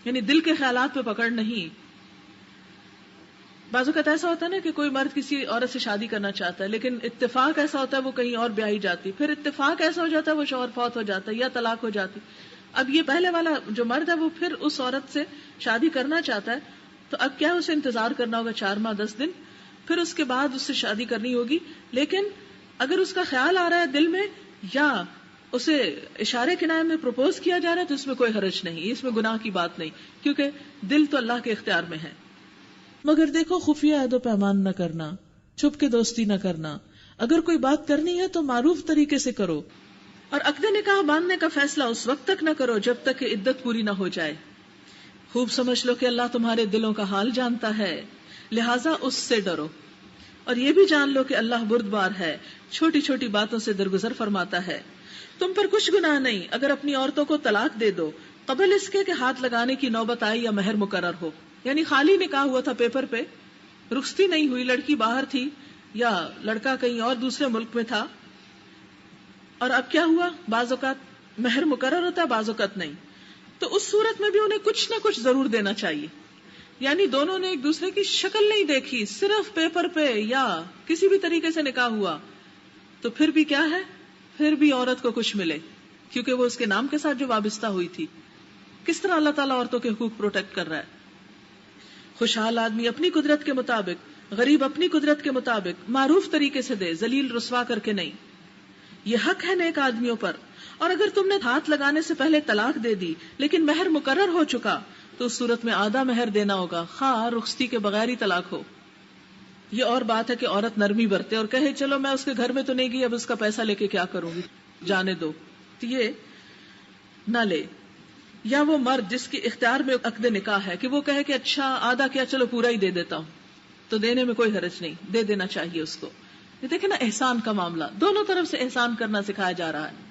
یعنی دل کے خیالات پہ پکڑ نہیں. بعض اوقات ایسا ہوتا ہے نا کہ کوئی مرد کسی عورت سے شادی کرنا چاہتا ہے لیکن اتفاق ایسا ہوتا ہے وہ کہیں اور بیاہی جاتی, پھر اتفاق ایسا ہو جاتا ہے وہ شوہر فوت ہو جاتا ہے یا طلاق ہو جاتی. اب یہ پہلے والا جو مرد ہے وہ پھر اس عورت سے شادی کرنا چاہتا ہے تو اب کیا اسے انتظار کرنا ہوگا 4 ماہ 10 دن, پھر اس کے بعد اس سے شادی کرنی ہوگی. لیکن اگر اس کا خیال آ رہا ہے دل میں یا اسے اشارے کنائے میں پروپوز کیا جا رہا ہے تو اس میں کوئی حرج نہیں, اس میں گناہ کی بات نہیں, کیونکہ دل تو اللہ کے اختیار میں ہے. مگر دیکھو خفیہ عہد و پیمان نہ کرنا, چھپ کے دوستی نہ کرنا. اگر کوئی بات کرنی ہے تو معروف طریقے سے کرو, اور عقد نکاح باندھنے کا فیصلہ اس وقت تک نہ کرو جب تک کہ عدت پوری نہ ہو جائے. خوب سمجھ لو کہ اللہ تمہارے دلوں کا حال جانتا ہے, لہٰذا اس سے ڈرو. اور یہ بھی جان لو کہ اللہ بردبار ہے, چھوٹی چھوٹی باتوں سے درگزر فرماتا ہے. تم پر کچھ گناہ نہیں اگر اپنی عورتوں کو طلاق دے دو قبل اس کے کہ ہاتھ لگانے کی نوبت آئی یا مہر مقرر ہو. یعنی خالی نکاح ہوا تھا پیپر پہ, رخصتی نہیں ہوئی, لڑکی باہر تھی یا لڑکا کہیں اور دوسرے ملک میں تھا, اور اب کیا ہوا, بعض اوقات مہر مقرر ہوتا ہے بعض اوقات نہیں, تو اس صورت میں بھی انہیں کچھ نہ کچھ ضرور دینا چاہیے. یعنی دونوں نے ایک دوسرے کی شکل نہیں دیکھی, صرف پیپر پہ یا کسی بھی طریقے سے نکاح ہوا, تو پھر بھی کیا ہے, پھر بھی عورت کو کچھ ملے, کیونکہ وہ اس کے نام کے ساتھ جو وابستہ ہوئی تھی. کس طرح اللہ تعالیٰ عورتوں کے حقوق پروٹیکٹ کر رہا ہے. خوشحال آدمی اپنی قدرت کے مطابق، غریب اپنی قدرت کے مطابق معروف طریقے سے دے، ذلیل رسوا کر کے نہیں. یہ حق ہے نیک آدمیوں پر. اور اگر تم نے ہاتھ لگانے سے پہلے طلاق دے دی لیکن مہر مقرر ہو چکا تو اس صورت میں آدھا مہر دینا ہوگا، خواہ رخصتی کے بغیر ہی طلاق ہو. یہ اور بات ہے کہ عورت نرمی برتے اور کہے چلو میں اس کے گھر میں تو نہیں گئی، اب اس کا پیسہ لے کے کیا کروں گی، جانے دو. تو یہ نہ لے. یا وہ مرد جس کے اختیار میں عقد نکاح ہے کہ وہ کہے کہ اچھا آدھا کیا چلو پورا ہی دے دیتا ہوں، تو دینے میں کوئی حرج نہیں، دے دینا چاہیے اس کو. یہ دیکھیں نا احسان کا معاملہ، دونوں طرف سے احسان کرنا سکھایا جا رہا ہے.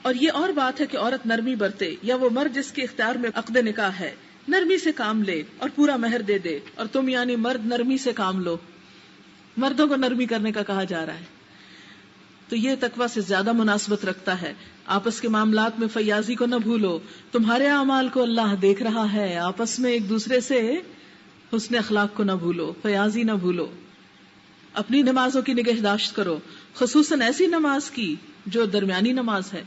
اور یہ اور بات ہے کہ عورت نرمی برتے، یا وہ مرد جس کے اختیار میں عقد نکاح ہے نرمی سے کام لے اور پورا مہر دے دے. اور تم یعنی مرد نرمی سے کام لو، مردوں کو نرمی کرنے کا کہا جا رہا ہے. تو یہ تقویٰ سے زیادہ مناسبت رکھتا ہے. آپس کے معاملات میں فیاضی کو نہ بھولو، تمہارے اعمال کو اللہ دیکھ رہا ہے. آپس میں ایک دوسرے سے حسن اخلاق کو نہ بھولو، فیاضی نہ بھولو. اپنی نمازوں کی نگہداشت کرو، خصوصاً ایسی نماز کی جو درمیانی نماز ہے.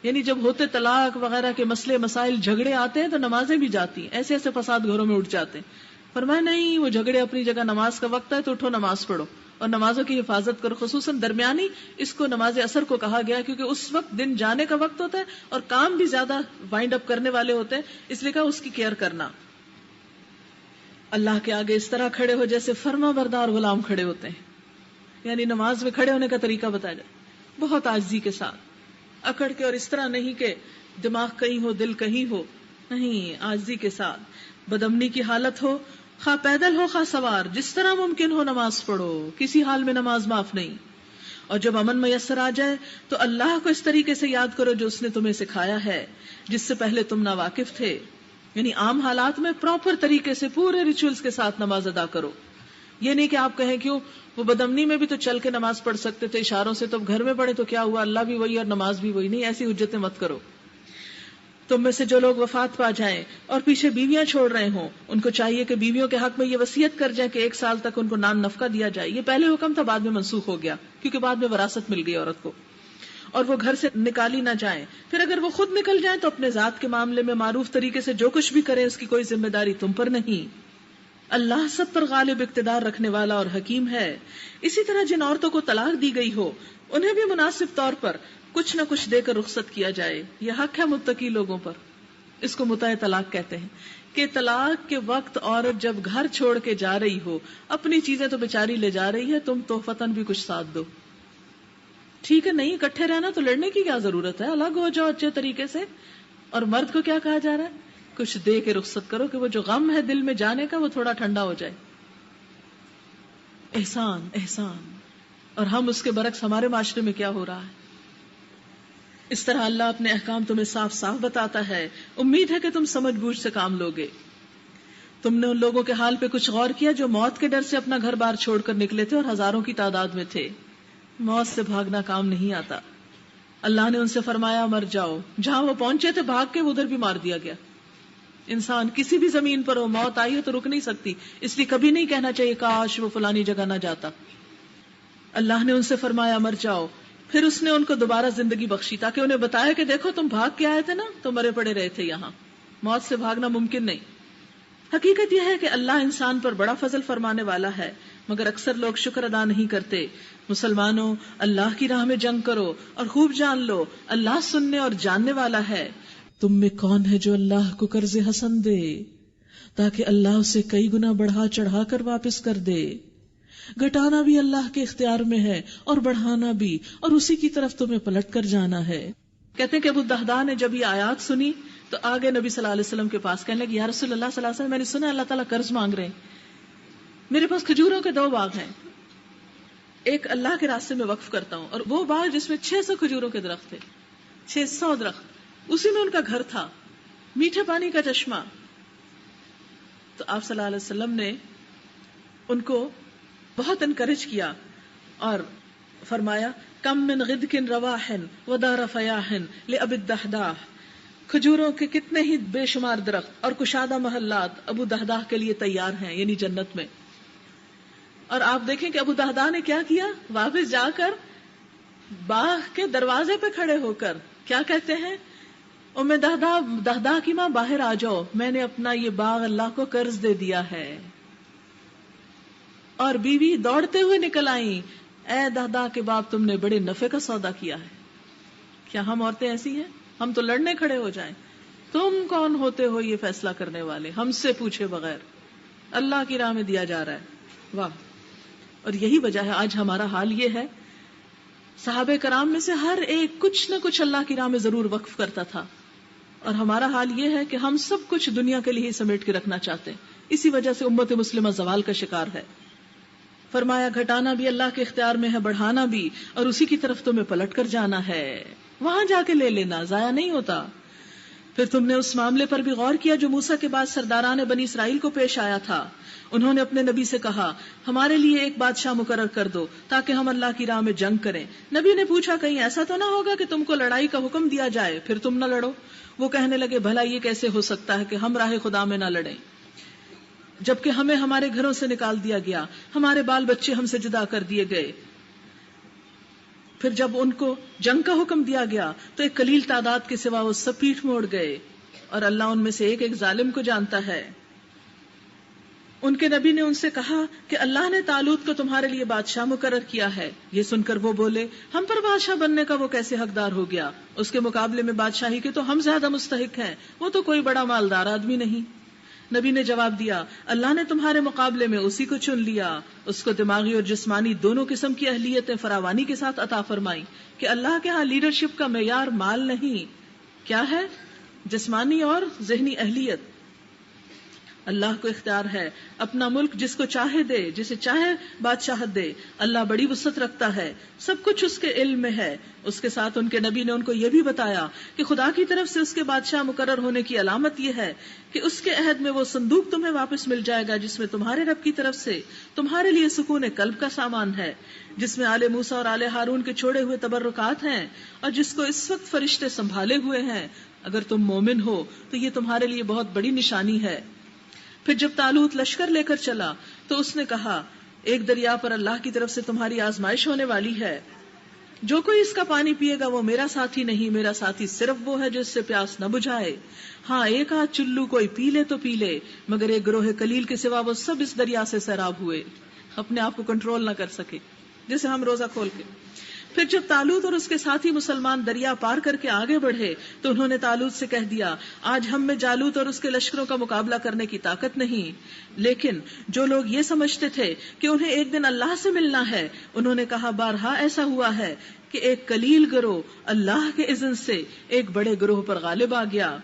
یعنی جب ہوتے طلاق وغیرہ کے مسئلے مسائل جھگڑے آتے ہیں تو نمازیں بھی جاتی ہیں، ایسے ایسے فساد گھروں میں اٹھ جاتے ہیں. فرمایا نہیں، وہ جھگڑے اپنی جگہ، نماز کا وقت ہے تو اٹھو نماز پڑھو اور نمازوں کی حفاظت کرو. خصوصاً درمیانی، اس کو نماز اثر کو کہا گیا کیونکہ اس وقت دن جانے کا وقت ہوتا ہے اور کام بھی زیادہ وائنڈ اپ کرنے والے ہوتے ہیں، اس لیے کہا اس کی کیئر کرنا. اللہ کے آگے اس طرح کھڑے ہو جیسے فرما بردار غلام کھڑے ہوتے ہیں. یعنی نماز میں کھڑے ہونے کا طریقہ بتایا جائے بہت عاجزی کے ساتھ، اکڑ کے، اور اس طرح نہیں کہ دماغ کہیں ہو دل کہیں ہو، نہیں، عاجزی کے ساتھ. بدامنی کی حالت ہو، خواہ پیدل ہو خواہ سوار، جس طرح ممکن ہو نماز پڑھو، کسی حال میں نماز معاف نہیں. اور جب امن میسر آ جائے تو اللہ کو اس طریقے سے یاد کرو جو اس نے تمہیں سکھایا ہے جس سے پہلے تم ناواقف تھے. یعنی عام حالات میں پراپر طریقے سے پورے ریچولز کے ساتھ نماز ادا کرو. یہ نہیں کہ آپ کہیں کیوں وہ بدامنی میں بھی تو چل کے نماز پڑھ سکتے تھے اشاروں سے، تو گھر میں پڑھے تو کیا ہوا، اللہ بھی وہی اور نماز بھی وہی. نہیں، ایسی حجتیں مت کرو. تم میں سے جو لوگ وفات پا جائیں اور پیچھے بیویاں چھوڑ رہے ہوں، ان کو چاہیے کہ بیویوں کے حق میں یہ وصیت کر جائیں کہ 1 سال تک ان کو نان نفقہ دیا جائے. یہ پہلے حکم تھا، بعد میں منسوخ ہو گیا کیونکہ بعد میں وراثت مل گئی عورت کو. اور وہ گھر سے نکالی نہ جائیں. پھر اگر وہ خود نکل جائیں تو اپنے ذات کے معاملے میں معروف طریقے سے جو کچھ بھی کریں اس کی کوئی ذمہ داری تم پر نہیں. اللہ سب پر غالب اقتدار رکھنے والا اور حکیم ہے. اسی طرح جن عورتوں کو طلاق دی گئی ہو انہیں بھی مناسب طور پر کچھ نہ کچھ دے کر رخصت کیا جائے. یہ حق ہے متقی لوگوں پر. اس کو متع طلاق کہتے ہیں کہ طلاق کے وقت عورت جب گھر چھوڑ کے جا رہی ہو، اپنی چیزیں تو بیچاری لے جا رہی ہے، تم تحفتاً بھی کچھ ساتھ دو. ٹھیک ہے، نہیں اکٹھے رہنا تو لڑنے کی کیا ضرورت ہے، الگ ہو جاؤ اچھے طریقے سے. اور مرد کو کیا کہا جا رہا ہے، کچھ دے کے رخصت کرو کہ وہ جو غم ہے دل میں جانے کا وہ تھوڑا ٹھنڈا ہو جائے. احسان احسان. اور ہم اس کے برعکس ہمارے معاشرے میں کیا ہو رہا ہے. اس طرح اللہ اپنے احکام تمہیں صاف صاف بتاتا ہے. امید ہے کہ تم سمجھ بوجھ سے کام لوگے. تم نے ان لوگوں کے حال پہ کچھ غور کیا جو موت کے ڈر سے اپنا گھر بار چھوڑ کر نکلے تھے اور ہزاروں کی تعداد میں تھے. موت سے بھاگنا کام نہیں آتا. اللہ نے ان سے فرمایا مر جاؤ. جہاں وہ پہنچے تھے بھاگ کے ادھر بھی مار دیا گیا. انسان کسی بھی زمین پر ہو، موت آئی ہے تو رک نہیں سکتی، اس لیے کبھی نہیں کہنا چاہیے کاش وہ فلانی جگہ نہ جاتا. اللہ نے ان سے فرمایا مر جاؤ. پھر اس نے ان کو دوبارہ زندگی بخشی تاکہ انہیں بتایا کہ دیکھو تم بھاگ کے آئے تھے نا، تو مرے پڑے رہے تھے یہاں. موت سے بھاگنا ممکن نہیں. حقیقت یہ ہے کہ اللہ انسان پر بڑا فضل فرمانے والا ہے، مگر اکثر لوگ شکر ادا نہیں کرتے. مسلمانوں، اللہ کی راہ میں جنگ کرو اور خوب جان لو اللہ سننے اور جاننے والا ہے. تم میں کون ہے جو اللہ کو قرض حسن دے تاکہ اللہ اسے کئی گنا بڑھا چڑھا کر واپس کر دے. گھٹانا بھی اللہ کے اختیار میں ہے اور بڑھانا بھی، اور اسی کی طرف تمہیں پلٹ کر جانا ہے. کہتے ہیں کہ ابو الدہداء نے جب یہ آیات سنی تو آگے نبی صلی اللہ علیہ وسلم کے پاس کہنے لگے یا رسول اللہ صلی اللہ علیہ وسلم، میں نے سنا اللہ تعالیٰ قرض مانگ رہے ہیں، میرے پاس کھجوروں کے 2 باغ ہیں، ایک اللہ کے راستے میں وقف کرتا ہوں، اور وہ باغ جس میں 600 کھجوروں کے درخت تھے، 600 درخت، اسی میں ان کا گھر تھا، میٹھے پانی کا چشمہ. تو آپ صلی اللہ علیہ وسلم نے ان کو بہت انکریج کیا اور فرمایا کم من غدک رواح ودار فیاح لأبی الدہداء. کھجوروں کے کتنے ہی بے شمار درخت اور کشادہ محلات ابو دہداء کے لیے تیار ہیں، یعنی جنت میں. اور آپ دیکھیں کہ ابو دہداء نے کیا کیا، واپس جا کر باغ کے دروازے پہ کھڑے ہو کر کیا کہتے ہیں میں دہدا کی ماں باہر آ جاؤ، میں نے اپنا یہ باغ اللہ کو قرض دے دیا ہے. اور بیوی دوڑتے ہوئے نکل آئیں، اے دہدا کے باپ تم نے بڑے نفع کا سودا کیا ہے. کیا ہم عورتیں ایسی ہیں؟ ہم تو لڑنے کھڑے ہو جائیں. تم کون ہوتے ہو یہ فیصلہ کرنے والے، ہم سے پوچھے بغیر اللہ کی راہ میں دیا جا رہا ہے. واہ. اور یہی وجہ ہے آج ہمارا حال یہ ہے. صحابہ کرام میں سے ہر ایک کچھ نہ کچھ اللہ کی راہ میں ضرور وقف کرتا تھا، اور ہمارا حال یہ ہے کہ ہم سب کچھ دنیا کے لیے سمیٹ کے رکھنا چاہتے ہیں. اسی وجہ سے امت مسلمہ زوال کا شکار ہے. فرمایا گھٹانا بھی اللہ کے اختیار میں ہے، بڑھانا بھی، اور اسی کی طرف تمہیں پلٹ کر جانا ہے. وہاں جا کے لے لینا، ضائع نہیں ہوتا. پھر تم نے اس معاملے پر بھی غور کیا جو موسیٰ کے بعد سرداران بنی اسرائیل کو پیش آیا تھا. انہوں نے اپنے نبی سے کہا ہمارے لیے ایک بادشاہ مقرر کر دو تاکہ ہم اللہ کی راہ میں جنگ کریں. نبی نے پوچھا کہیں ایسا تو نہ ہوگا کہ تم کو لڑائی کا حکم دیا جائے پھر تم نہ لڑو؟ وہ کہنے لگے بھلا یہ کیسے ہو سکتا ہے کہ ہم راہ خدا میں نہ لڑیں، جبکہ ہمیں ہمارے گھروں سے نکال دیا گیا، ہمارے بال بچے ہم سے جدا کر دیے گئے. پھر جب ان کو جنگ کا حکم دیا گیا تو ایک قلیل تعداد کے سوا وہ سب پیٹھ موڑ گئے، اور اللہ ان میں سے ایک ایک ظالم کو جانتا ہے. ان کے نبی نے ان سے کہا کہ اللہ نے طالوت کو تمہارے لیے بادشاہ مقرر کیا ہے. یہ سن کر وہ بولے ہم پر بادشاہ بننے کا وہ کیسے حقدار ہو گیا؟ اس کے مقابلے میں بادشاہی کے تو ہم زیادہ مستحق ہیں، وہ تو کوئی بڑا مالدار آدمی نہیں. نبی نے جواب دیا اللہ نے تمہارے مقابلے میں اسی کو چن لیا. اس کو دماغی اور جسمانی دونوں قسم کی اہلیتیں فراوانی کے ساتھ عطا فرمائی کہ اللہ کے ہاں لیڈرشپ کا معیار مال نہیں، کیا ہے؟ جسمانی اور ذہنی اہلیت. اللہ کو اختیار ہے اپنا ملک جس کو چاہے دے، جسے چاہے بادشاہت دے. اللہ بڑی وسعت رکھتا ہے، سب کچھ اس کے علم میں ہے. اس کے ساتھ ان کے نبی نے ان کو یہ بھی بتایا کہ خدا کی طرف سے اس کے بادشاہ مقرر ہونے کی علامت یہ ہے کہ اس کے عہد میں وہ صندوق تمہیں واپس مل جائے گا جس میں تمہارے رب کی طرف سے تمہارے لیے سکون قلب کا سامان ہے، جس میں آل موسیٰ اور آل ہارون کے چھوڑے ہوئے تبرکات ہیں، اور جس کو اس وقت فرشتے سنبھالے ہوئے ہیں. اگر تم مومن ہو تو یہ تمہارے لیے بہت بڑی نشانی ہے. پھر جب طالوت لشکر لے کر چلا تو اس نے کہا ایک دریا پر اللہ کی طرف سے تمہاری آزمائش ہونے والی ہے. جو کوئی اس کا پانی پیے گا وہ میرا ساتھی نہیں، میرا ساتھی صرف وہ ہے جو اس سے پیاس نہ بجھائے. ہاں ایک آدھ چلو کوئی پی لے تو پی لے، مگر ایک گروہ قلیل کے سوا وہ سب اس دریا سے سیراب ہوئے، اپنے آپ کو کنٹرول نہ کر سکے جیسے ہم روزہ کھول کے. پھر جب طالوت اور اس کے ساتھی مسلمان دریا پار کر کے آگے بڑھے تو انہوں نے طالوت سے کہہ دیا آج ہم میں جالوت اور اس کے لشکروں کا مقابلہ کرنے کی طاقت نہیں. لیکن جو لوگ یہ سمجھتے تھے کہ انہیں ایک دن اللہ سے ملنا ہے، انہوں نے کہا بارہا ایسا ہوا ہے کہ ایک قلیل گروہ اللہ کے اذن سے ایک بڑے گروہ پر غالب آ گیا.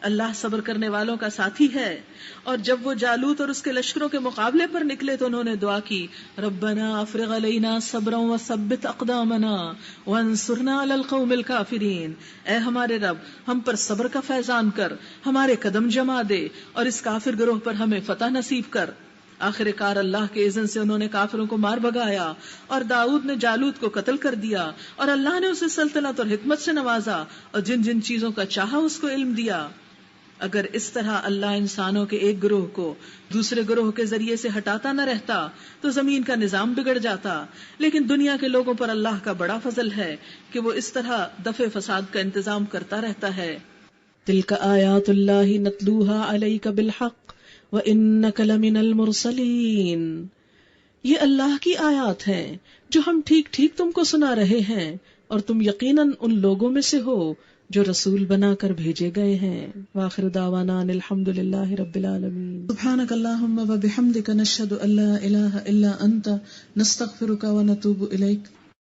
اللہ صبر کرنے والوں کا ساتھی ہے. اور جب وہ جالوت اور اس کے لشکروں کے مقابلے پر نکلے تو انہوں نے دعا کی ربنا افرغ علینا صبرا وثبت اقدامنا وانصرنا علی القوم الکافرین. اے ہمارے رب ہم پر صبر کا فیضان کر، ہمارے قدم جما دے اور اس کافر گروہ پر ہمیں فتح نصیب کر. آخر کار اللہ کے اذن سے انہوں نے کافروں کو مار بھگایا اور داؤد نے جالوت کو قتل کر دیا، اور اللہ نے اسے سلطنت اور حکمت سے نوازا اور جن جن چیزوں کا چاہا اس کو علم دیا. اگر اس طرح اللہ انسانوں کے ایک گروہ کو دوسرے گروہ کے ذریعے سے ہٹاتا نہ رہتا تو زمین کا نظام بگڑ جاتا. لیکن دنیا کے لوگوں پر اللہ کا بڑا فضل ہے کہ وہ اس طرح دفع فساد کا انتظام کرتا رہتا ہے. تلک آیات اللہ نتلوها علیک بالحق وانک لمن المرسلین. یہ اللہ کی آیات ہیں جو ہم ٹھیک ٹھیک تم کو سنا رہے ہیں، اور تم یقیناً ان لوگوں میں سے ہو جو رسول بنا کر بھیجے گئے ہیں. وآخر دعوانا ان الحمد للہ رب العالمین. سبحانک اللہم وبحمدک نشہد ان لا الہ الا انت نستغفرک ونتوب الیک.